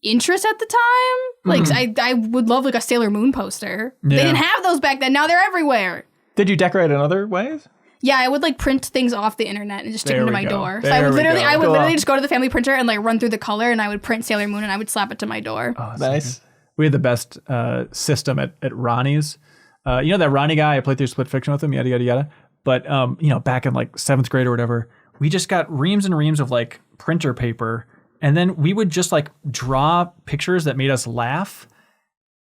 interest at the time. Like I would love like a Sailor Moon poster. Yeah. They didn't have those back then. Now they're everywhere. Did you decorate in other ways? Yeah, I would like print things off the internet and just stick There them to we my go. door. So There I would we literally, go. I would Cool. literally just go to the family printer and like run through the color, and I would print Sailor Moon and I would slap it to my door. Oh, Nice. We had the best system at Ronnie's. You know that Ronnie guy? I played through Split Fiction with him, yada, yada, yada. But, back in like 7th grade or whatever, we just got reams and reams of like printer paper. And then we would just like draw pictures that made us laugh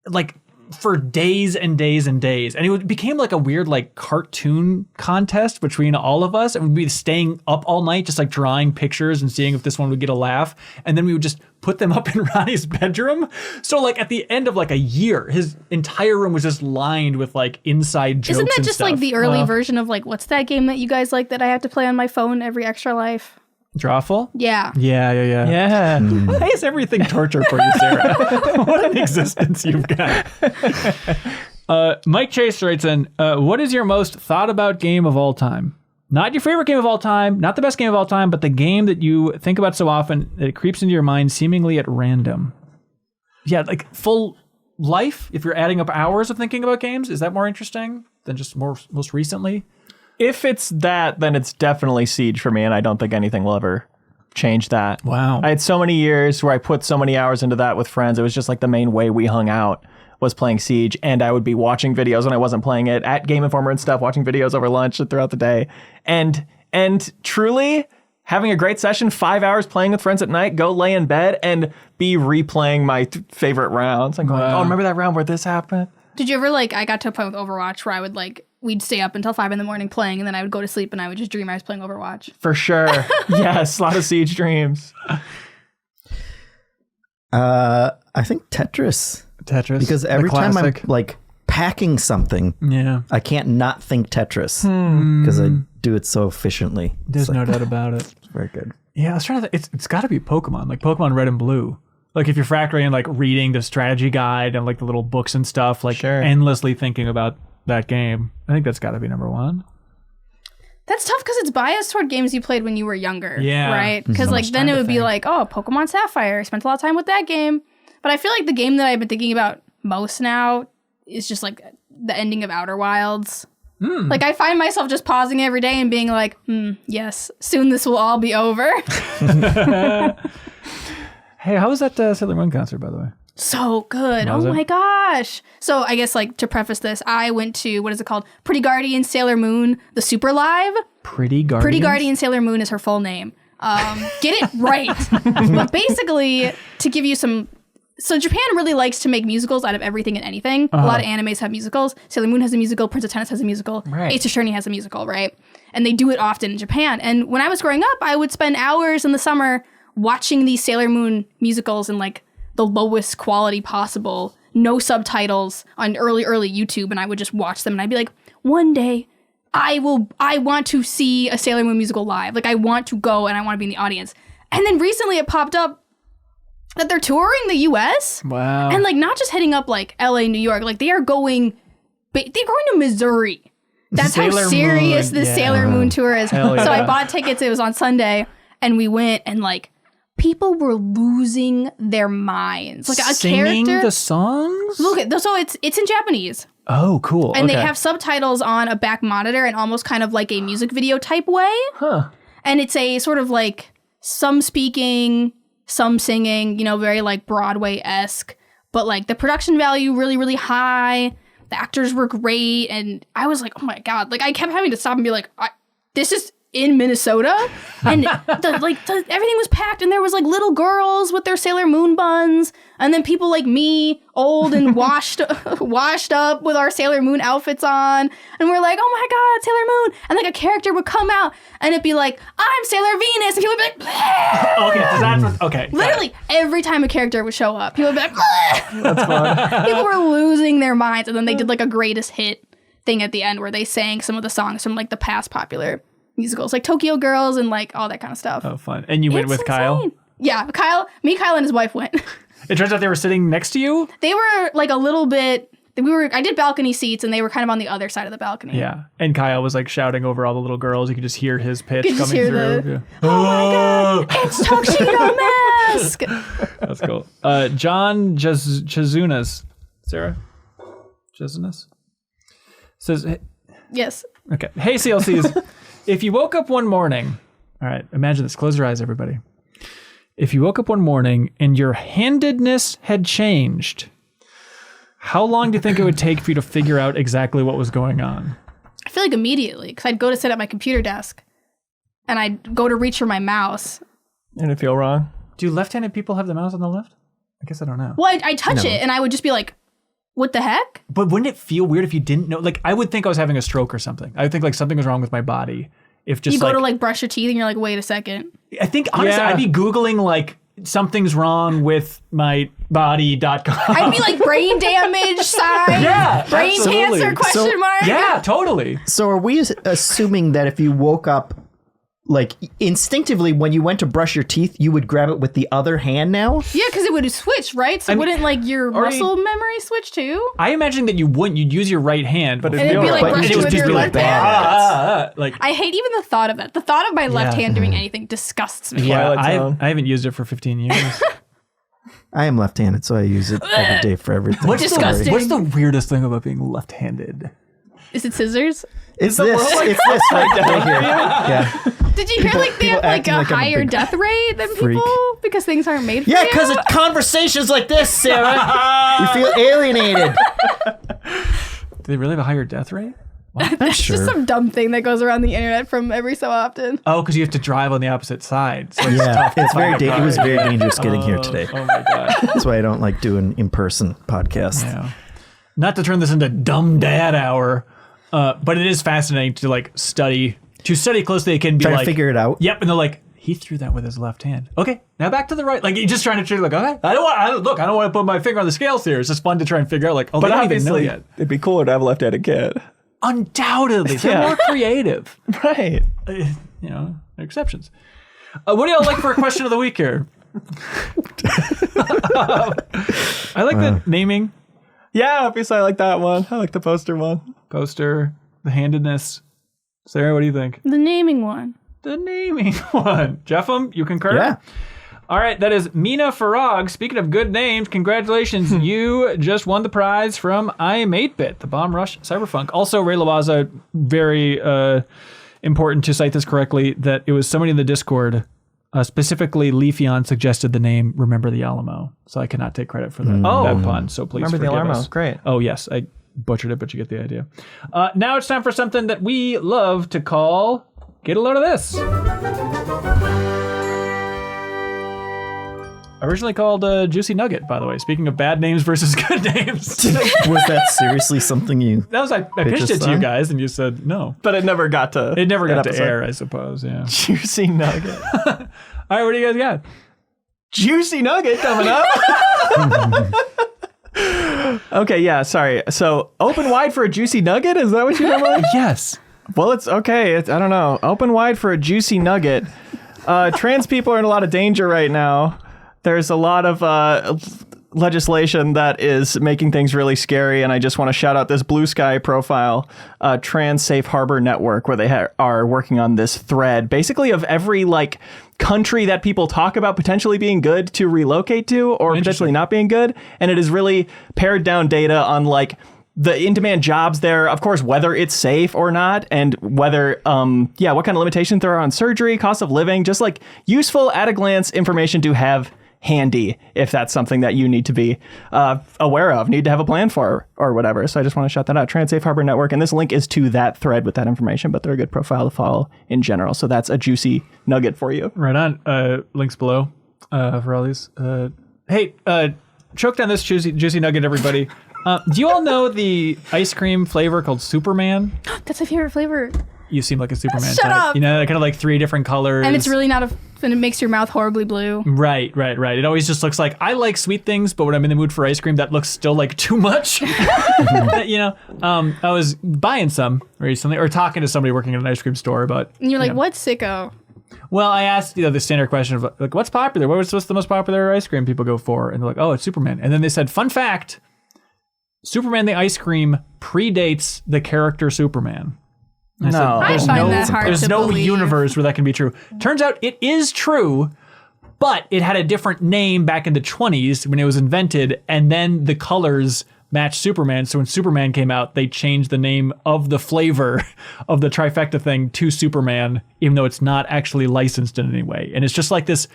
like for days and days and days. And it became like a weird like cartoon contest between all of us. And we'd be staying up all night just like drawing pictures and seeing if this one would get a laugh. And then we would just put them up in Ronnie's bedroom. So like at the end of like a year, his entire room was just lined with like inside jokes. Isn't that and just stuff. like the early version of like, what's that game that you guys like that I have to play on my phone every extra life? Drawful? Yeah. Yeah. Yeah. Why is everything torture for you, Sarah? What an existence you've got. Mike Chase writes in, what is your most thought about game of all time? Not your favorite game of all time, not the best game of all time, but the game that you think about so often that it creeps into your mind seemingly at random. Yeah, like full life, if you're adding up hours of thinking about games, is that more interesting than just most recently? If it's that, then it's definitely Siege for me, and I don't think anything will ever changed that. Wow. I had so many years where I put so many hours into that with friends. It was just like the main way we hung out was playing Siege, and I would be watching videos when I wasn't playing it at Game Informer and stuff, watching videos over lunch and throughout the day. And truly having a great session, 5 hours playing with friends at night, go lay in bed and be replaying my favorite rounds. I'm going, oh, remember that round where this happened? Did you ever I got to a point with Overwatch where I would we'd stay up until 5 a.m. playing, and then I would go to sleep and I would just dream I was playing Overwatch. For sure. Yes, a lot of Siege dreams. I think Tetris. Because every time I'm packing something, I can't not think Tetris because I do it so efficiently. There's no doubt about it. It's very good. Yeah, I was trying to it's got to be Pokemon, like Pokemon Red and Blue. Like if you're factoring in reading the strategy guide and the little books and stuff, endlessly thinking about that game. I think that's got to be number one. That's tough because it's biased toward games you played when you were younger. Yeah. Right? Because then it would be Pokemon Sapphire. I spent a lot of time with that game. But I feel like the game that I've been thinking about most now is just the ending of Outer Wilds. I find myself just pausing every day and being yes, soon this will all be over. Hey, how was that Sailor Moon concert, by the way? So good. My gosh. So I guess to preface this, I went to, what is it called? Pretty Guardian Sailor Moon, the Super Live. Pretty Guardian Sailor Moon is her full name. Get it right. But basically, to give you some... So Japan really likes to make musicals out of everything and anything. A lot of animes have musicals. Sailor Moon has a musical. Prince of Tennis has a musical. Right. Ace Attorney has a musical, right? And they do it often in Japan. And when I was growing up, I would spend hours in the summer watching these Sailor Moon musicals in the lowest quality possible, no subtitles on early YouTube, and I would just watch them and I'd be like, one day I want to see a Sailor Moon musical live. I want to go and I want to be in the audience. And then recently it popped up that they're touring the US. Wow. And not just heading up LA, New York, they're going to Missouri. That's how serious this Sailor Moon tour is. Yeah. So I bought tickets, it was on Sunday, and we went and people were losing their minds. Singing the songs? Look at so it's in Japanese. Oh, cool. And they have subtitles on a back monitor and almost kind of like a music video type way. Huh. And it's a sort of some speaking, some singing, very Broadway-esque. But the production value really, really high. The actors were great. And I was like, oh my God. I kept having to stop and be like, this is in Minnesota, and everything was packed, and there was little girls with their Sailor Moon buns, and then people like me, old and washed up with our Sailor Moon outfits on, and we're like, oh my God, Sailor Moon, and a character would come out, and it'd be like, I'm Sailor Venus, and people would be like, bleh! Okay, so that's okay. Literally every time a character would show up, people would be like, bleh! That's fun. People were losing their minds, and then they did a greatest hit thing at the end where they sang some of the songs from the past popular musicals, Tokyo Girls and all that kind of stuff. Oh, fun. And you went with insane. Kyle? Yeah, Kyle and his wife went. It turns out they were sitting next to you? They were a little bit, I did balcony seats and they were kind of on the other side of the balcony. Yeah. And Kyle was shouting over all the little girls. You could just hear his pitch coming through. Yeah. Oh my God, it's Tuxedo Mask! That's cool. John Chazunas. Sarah? Chazunas? Says, Yes. Okay. Hey, CLCs. If you woke up one morning, all right, imagine this. Close your eyes, everybody. If you woke up one morning and your handedness had changed, how long do you think it would take for you to figure out exactly what was going on? I feel immediately, because I'd go to sit at my computer desk and I'd go to reach for my mouse. And it feel wrong? Do left-handed people have the mouse on the left? I guess I don't know. Well, I'd touch it and I would just be like, what the heck? But wouldn't it feel weird if you didn't know? I would think I was having a stroke or something. I would think something was wrong with my body. If just you go to brush your teeth and you're like, wait a second. I think honestly, I'd be Googling something's wrong with my body.com. I'd be brain damage sign. Yeah, brain absolutely. cancer question mark. Yeah, totally. So are we assuming that if you woke up instinctively when you went to brush your teeth, you would grab it with the other hand now? Yeah, because it would switch, right? So wouldn't your muscle memory switch too? I imagine that you wouldn't. You'd use your right hand, but it'd be brushing with your left hand. I hate even the thought of it. The thought of my left hand doing anything disgusts me. Yeah, I haven't used it for 15 years. I am left-handed, so I use it every day for everything. Disgusting. What's the weirdest thing about being left-handed? Is it scissors? It's this right here. Yeah. Did you hear like they have like a higher death rate than people because things aren't made for you? Yeah, because of conversations like this, Sarah. We feel alienated. Do they really have a higher death rate? That's just some dumb thing that goes around the internet from every so often. Oh, because you have to drive on the opposite side. So Yeah, it's it was very dangerous getting here today. Oh my god. That's why I don't like doing in-person podcasts. Yeah. Not to turn this into dumb dad hour, but it is fascinating to like study closely. It can be Try like to figure it out. Yep, and they're like, he threw that with his left hand. Okay, now back to the right. Like you're just trying to treat it like, okay, I don't want to put my finger on the scales here. It's just fun to try and figure out like, oh, But they don't even know obviously, yet. it'd be cooler to have a left-handed kid. Undoubtedly, they're more creative. Right. Exceptions. What do y'all like for a question of the week here? I like the naming. Yeah, obviously I like that one. I like the poster one. Poster, the handedness. Sarah, what do you think? The naming one. The naming one. Jeffem, you concur? Yeah. All right, that is Mina Farag. Speaking of good names, congratulations. You just won the prize from I'm 8-Bit, the Bomb Rush Cyberpunk. Also, Ray Lawaza, very important to cite this correctly, that it was somebody in the Discord, specifically Leafeon, suggested the name Remember the Alamo. So I cannot take credit for that, that pun, so please Remember the forgive Alamo. us. Great. Oh, yes, I butchered it, but you get the idea. Now it's time for something that we love to call Get a Load of This. Originally called Juicy Nugget, by the way. Speaking of bad names versus good names. Was that seriously something you... That was I pitched it to you guys, and you said no. But it never got to air, I suppose, yeah. Juicy Nugget. All right, what do you guys got? Juicy Nugget coming up. Okay, yeah, sorry. So, open wide for a Juicy Nugget? Is that what you normally... Yes. Well, it's okay. I don't know. Open wide for a Juicy Nugget. Trans people are in a lot of danger right now. There's a lot of legislation that is making things really scary, and I just want to shout out this Blue Sky profile, Trans Safe Harbor Network, where they are working on this thread, basically of every like country that people talk about potentially being good to relocate to, or potentially not being good, and it is really pared down data on like the in-demand jobs there, of course, whether it's safe or not, and whether, what kind of limitations there are on surgery, cost of living, just like useful at-a-glance information to have handy if that's something that you need to be aware of, need to have a plan for, or whatever. So I just want to shout that out. Trans Safe Harbor Network, and this link is to that thread with that information, but they're a good profile to follow in general. So that's a juicy nugget for you. Right on. Links below for all these. Hey, choke down this juicy nugget, everybody. Do you all know the ice cream flavor called Superman? That's my favorite flavor. You seem like a Superman Shut type. up. You know, kind of like 3 different colors. And it's really not and it makes your mouth horribly blue. Right. It always just looks like, I like sweet things, but when I'm in the mood for ice cream, that looks still like too much. I was buying some recently, or talking to somebody working at an ice cream store about. And you're like, what sicko? Well, I asked the standard question of like, what's popular? What's the most popular ice cream people go for? And they're like, oh, it's Superman. And then they said, fun fact, Superman the ice cream predates the character Superman. No. I find that hard There's to no believe. universe where that can be true. Turns out it is true, but it had a different name back in the 20s when it was invented, and then the colors matched Superman. So when Superman came out, they changed the name of the flavor of the trifecta thing to Superman, even though it's not actually licensed in any way. And it's just like this,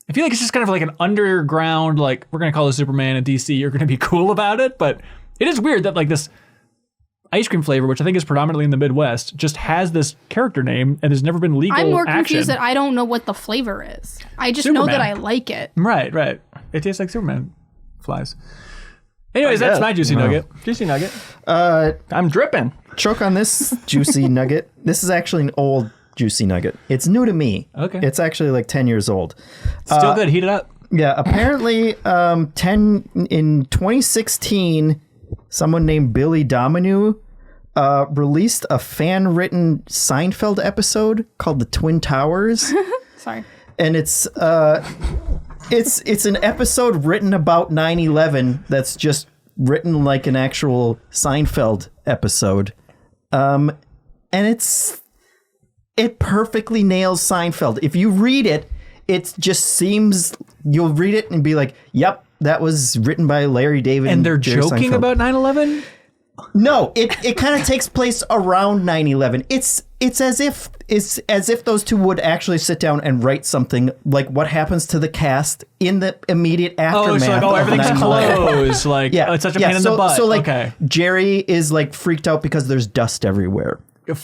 I feel like it's just kind of like an underground, like, we're going to call it Superman in DC, you're going to be cool about it, but it is weird that like this ice cream flavor, which I think is predominantly in the Midwest, just has this character name and has never been legal I'm more action. confused that I don't know what the flavor is. I just know Superman. that I like it. Right. It tastes like Superman flies. Anyways, that's my juicy nugget. Juicy Nugget. I'm dripping. Choke on this juicy nugget. This is actually an old juicy nugget. It's new to me. Okay. It's actually like 10 years old. Still good. Heat it up. Yeah, apparently in 2016, someone named Billy Dominu released a fan-written Seinfeld episode called The Twin Towers. Sorry. And it's an episode written about 9/11 that's just written like an actual Seinfeld episode. And it perfectly nails Seinfeld. If you read it, it just seems, you'll read it and be like, yep, that was written by Larry David. And they're Jerry joking Seinfeld. about 9/11? No, it kind of takes place around 9/11. It's as if those two would actually sit down and write something like what happens to the cast in the immediate aftermath. So like, of everything's 9/11. closed. Like, it's such a pain in the butt. So like, okay. Jerry is like freaked out because there's dust everywhere.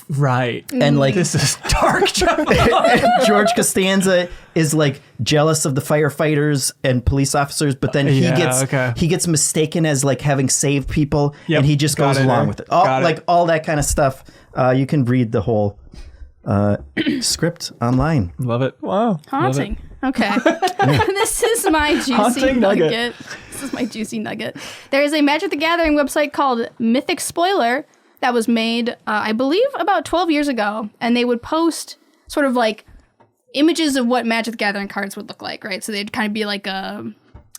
Right. And like this is dark. and George Costanza is like jealous of the firefighters and police officers, but then he gets mistaken as like having saved people, and he just goes along with it. All that kind of stuff. You can read the whole script online. Love it. Wow. Haunting. Okay. This is my juicy nugget. This is my juicy nugget. There is a Magic the Gathering website called Mythic Spoiler that was made, I believe, about 12 years ago. And they would post sort of like images of what Magic the Gathering cards would look like, right? So they'd kind of be like a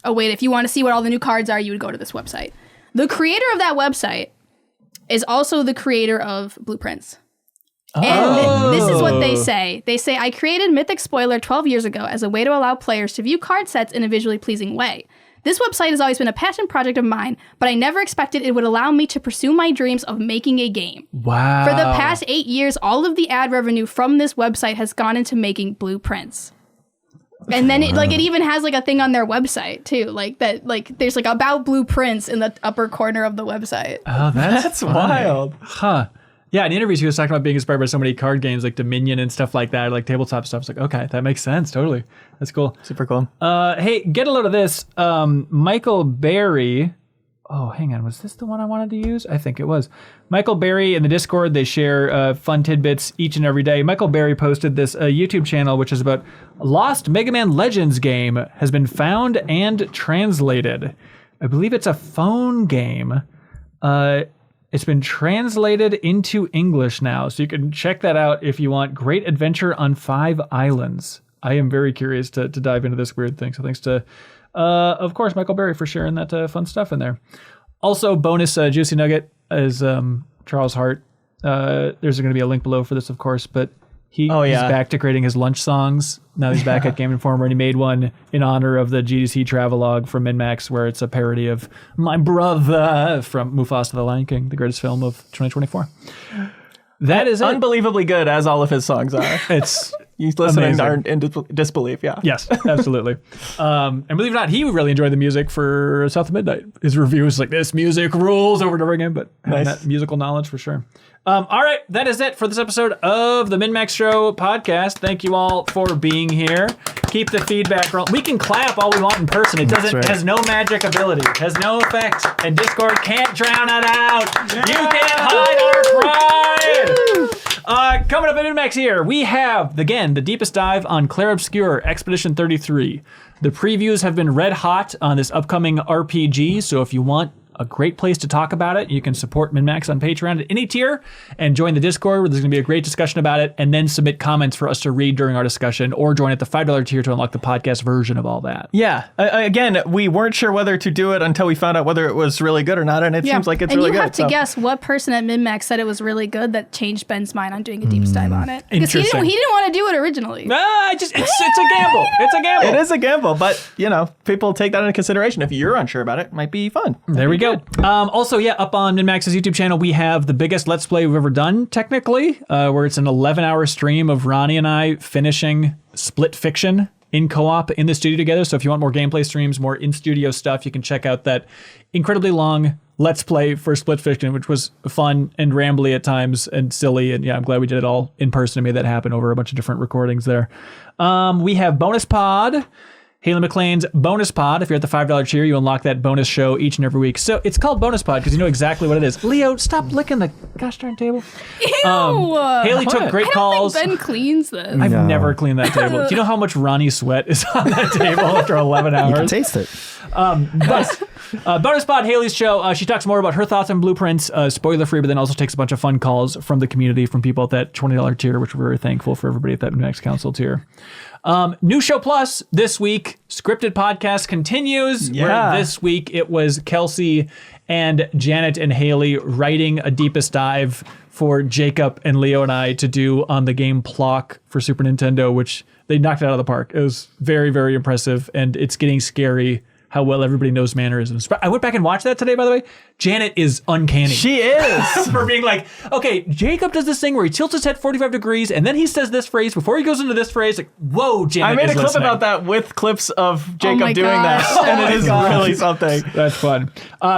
way that if you want to see what all the new cards are, you would go to this website. The creator of that website is also the creator of Blueprints. And this is what they say. They say, I created Mythic Spoiler 12 years ago as a way to allow players to view card sets in a visually pleasing way. This website has always been a passion project of mine, but I never expected it would allow me to pursue my dreams of making a game. Wow. For the past 8 years, all of the ad revenue from this website has gone into making Blueprints. And then it even has like a thing on their website too, like that, like there's like about Blueprints in the upper corner of the website. Oh, that's wild. Huh. Yeah, in interviews, he was talking about being inspired by so many card games like Dominion and stuff like that, like tabletop stuff. It's like, okay, that makes sense. Totally. That's cool. Super cool. Hey, get a load of this. Michael Berry. Oh, hang on. Was this the one I wanted to use? I think it was. Michael Berry in the Discord, they share fun tidbits each and every day. Michael Berry posted this YouTube channel, which is about Lost Mega Man Legends game has been found and translated. I believe it's a phone game. It's been translated into English now, so you can check that out if you want. Great Adventure on 5 Islands. I am very curious to dive into this weird thing. So thanks to, of course, Michael Berry for sharing that fun stuff in there. Also, bonus Juicy Nugget is Charles Hart. There's going to be a link below for this, of course, but he's back to creating his lunch songs. Now he's back at Game Informer, and he made one in honor of the GDC travelogue from MinnMax, where it's a parody of My Brother from Mufasa the Lion King, the greatest film of 2024. That is unbelievably good, as all of his songs are. It's you listening aren't in disbelief, yeah. Yes, absolutely. And believe it or not, he really enjoyed the music for South of Midnight. His review was like, this music rules over and over again, but having that musical knowledge for sure. All right, that is it for this episode of the MinnMax Show podcast. Thank you all for being here. Keep the feedback rolling. We can clap all we want in person. It doesn't. It has no magic ability. It has no effect. And Discord can't drown it out. You can't hide our pride. Coming up at MinnMax here, we have, again, the deepest dive on Clair Obscur Expedition 33. The previews have been red hot on this upcoming RPG, so if you want a great place to talk about it, you can support MinnMax on Patreon at any tier and join the Discord, where there's going to be a great discussion about it, and then submit comments for us to read during our discussion, or join at the $5 tier to unlock the podcast version of all that. Yeah. Again, we weren't sure whether to do it until we found out whether it was really good or not, and it seems like it's really good. And you have to guess what person at MinnMax said it was really good that changed Ben's mind on doing a deep dive on it. Because he didn't want to do it originally. It's a gamble. It's a gamble. It is a gamble, but, people take that into consideration. If you're unsure about it, it might be fun. There we go. Also, up on MinnMax's YouTube channel, we have the biggest Let's Play we've ever done, technically, where it's an 11-hour stream of Ronnie and I finishing Split Fiction in co-op in the studio together. So if you want more gameplay streams, more in-studio stuff, you can check out that incredibly long Let's Play for Split Fiction, which was fun and rambly at times and silly. And I'm glad we did it all in person and made that happen over a bunch of different recordings there. We have Bonus Pod. Haley McLean's Bonus Pod. If you're at the $5 tier, you unlock that bonus show each and every week. So it's called Bonus Pod because you know exactly what it is. Leo, stop licking the gosh darn table. Ew! Haley took great calls. I don't think Ben cleans this. I've never cleaned that table. Do you know how much Ronnie sweat is on that table after 11 hours? You can taste it. Bonus Pod, Haley's show. She talks more about her thoughts on Blueprints, spoiler free, but then also takes a bunch of fun calls from the community, from people at that $20 tier, which we're very thankful for everybody at that MinnMax Council tier. New Show Plus this week, Scripted Podcast continues. Where this week it was Kelsey and Janet and Haley writing a deepest dive for Jacob and Leo and I to do on the game Plock for Super Nintendo, which they knocked it out of the park. It was very, very impressive, and it's getting scary how well everybody knows mannerisms. But I went back and watched that today, by the way. Janet is uncanny. She is. For being like, okay, Jacob does this thing where he tilts his head 45 degrees and then he says this phrase before he goes into this phrase. Like, whoa, Janet I made is a clip listening. about that with clips of Jacob my doing gosh. that. And it is really something. That's fun.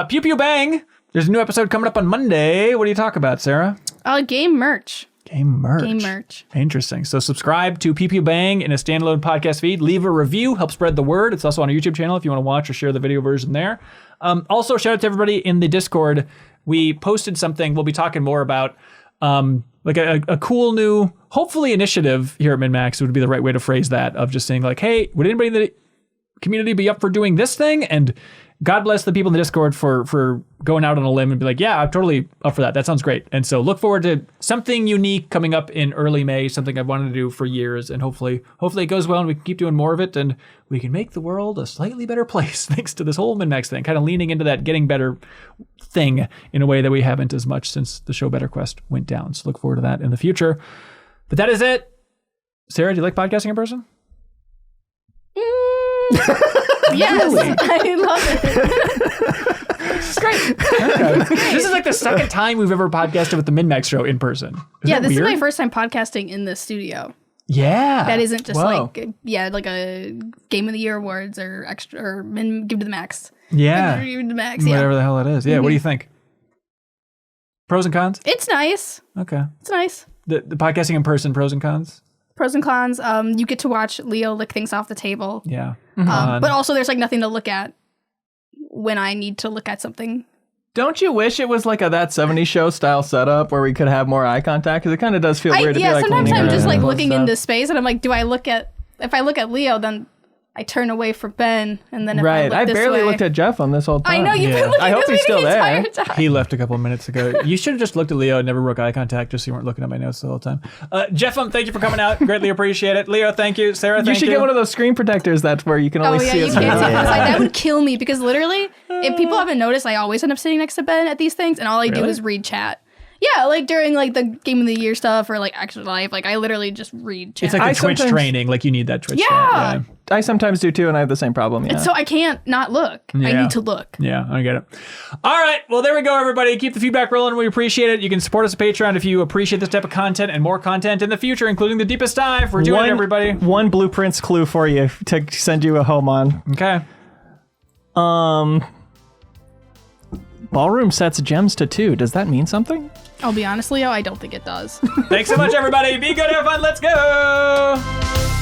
Pew Pew Bang. There's a new episode coming up on Monday. What do you talk about, Sarah? Game merch. Game merch. Game merch. Interesting. So subscribe to Pew Pew Bang in a standalone podcast feed. Leave a review. Help spread the word. It's also on our YouTube channel if you want to watch or share the video version there. Also, shout out to everybody in the Discord. We posted something we'll be talking more about. Like a cool new, hopefully, initiative here at MinnMax would be the right way to phrase that, of just saying like, hey, would anybody in the community be up for doing this thing? And God bless the people in the Discord for going out on a limb and be like, yeah, I'm totally up for that. That sounds great. And so look forward to something unique coming up in early May, something I've wanted to do for years. And hopefully it goes well and we can keep doing more of it and we can make the world a slightly better place thanks to this whole MinnMax thing, kind of leaning into that getting better thing in a way that we haven't as much since the show Better Quest went down. So look forward to that in the future. But that is it. Sarah, do you like podcasting in person? Yes, I love it. This is great. Okay. This is like the second time we've ever podcasted with the MinnMax show in person. This weird? is my first time podcasting in the studio. Yeah. That isn't just Whoa. like a Game of the Year awards or extra or Give to the Max. Yeah. Give to the Max. Yeah, Whatever the hell it is. Yeah. What do you think? Pros and cons? it's nice. Okay. It's nice. The podcasting in person, pros and cons? Pros and cons. You get to watch Leo lick things off the table. Yeah. But also there's like nothing to look at when I need to look at something. Don't you wish it was like a That 70s Show style setup where we could have more eye contact? Because it kind of does feel weird to be like sometimes leaning I'm just around like and looking stuff. into space and I'm like, if I look at Leo, then I turn away from Ben, and then if I look I this barely way, looked at Jeff on this whole time. I know you've been looking I hope this way he's still the there. entire time. He left a couple of minutes ago. You should have just looked at Leo and never broke eye contact just so you weren't looking at my notes the whole time. Jeff, thank you for coming out. Greatly appreciate it. Leo, thank you. Sarah, thank you. You should get one of those screen protectors that's where you can only see you it. can't see sometimes. on the side. That would kill me because literally, if people haven't noticed, I always end up sitting next to Ben at these things, and all I do is read chat. Yeah, like during like the Game of the Year stuff or like Extra Life, like I literally just read chat. It's like the I Twitch sometimes- training. Like you need that Twitch chat. Yeah. I sometimes do too, and I have the same problem. Yeah. So I can't not look. I Yeah. need to look. Yeah, I get it. All right. Well, there we go, everybody. Keep the feedback rolling. We appreciate it. You can support us at Patreon if you appreciate this type of content and more content in the future, including the deepest dive. We're doing it, everybody. One Blueprints clue for you to send you a home on. Okay. Ballroom sets gems to 2. Does that mean something? I'll be honest, Leo, I don't think it does. Thanks so much, everybody. Be good, have fun. Let's go.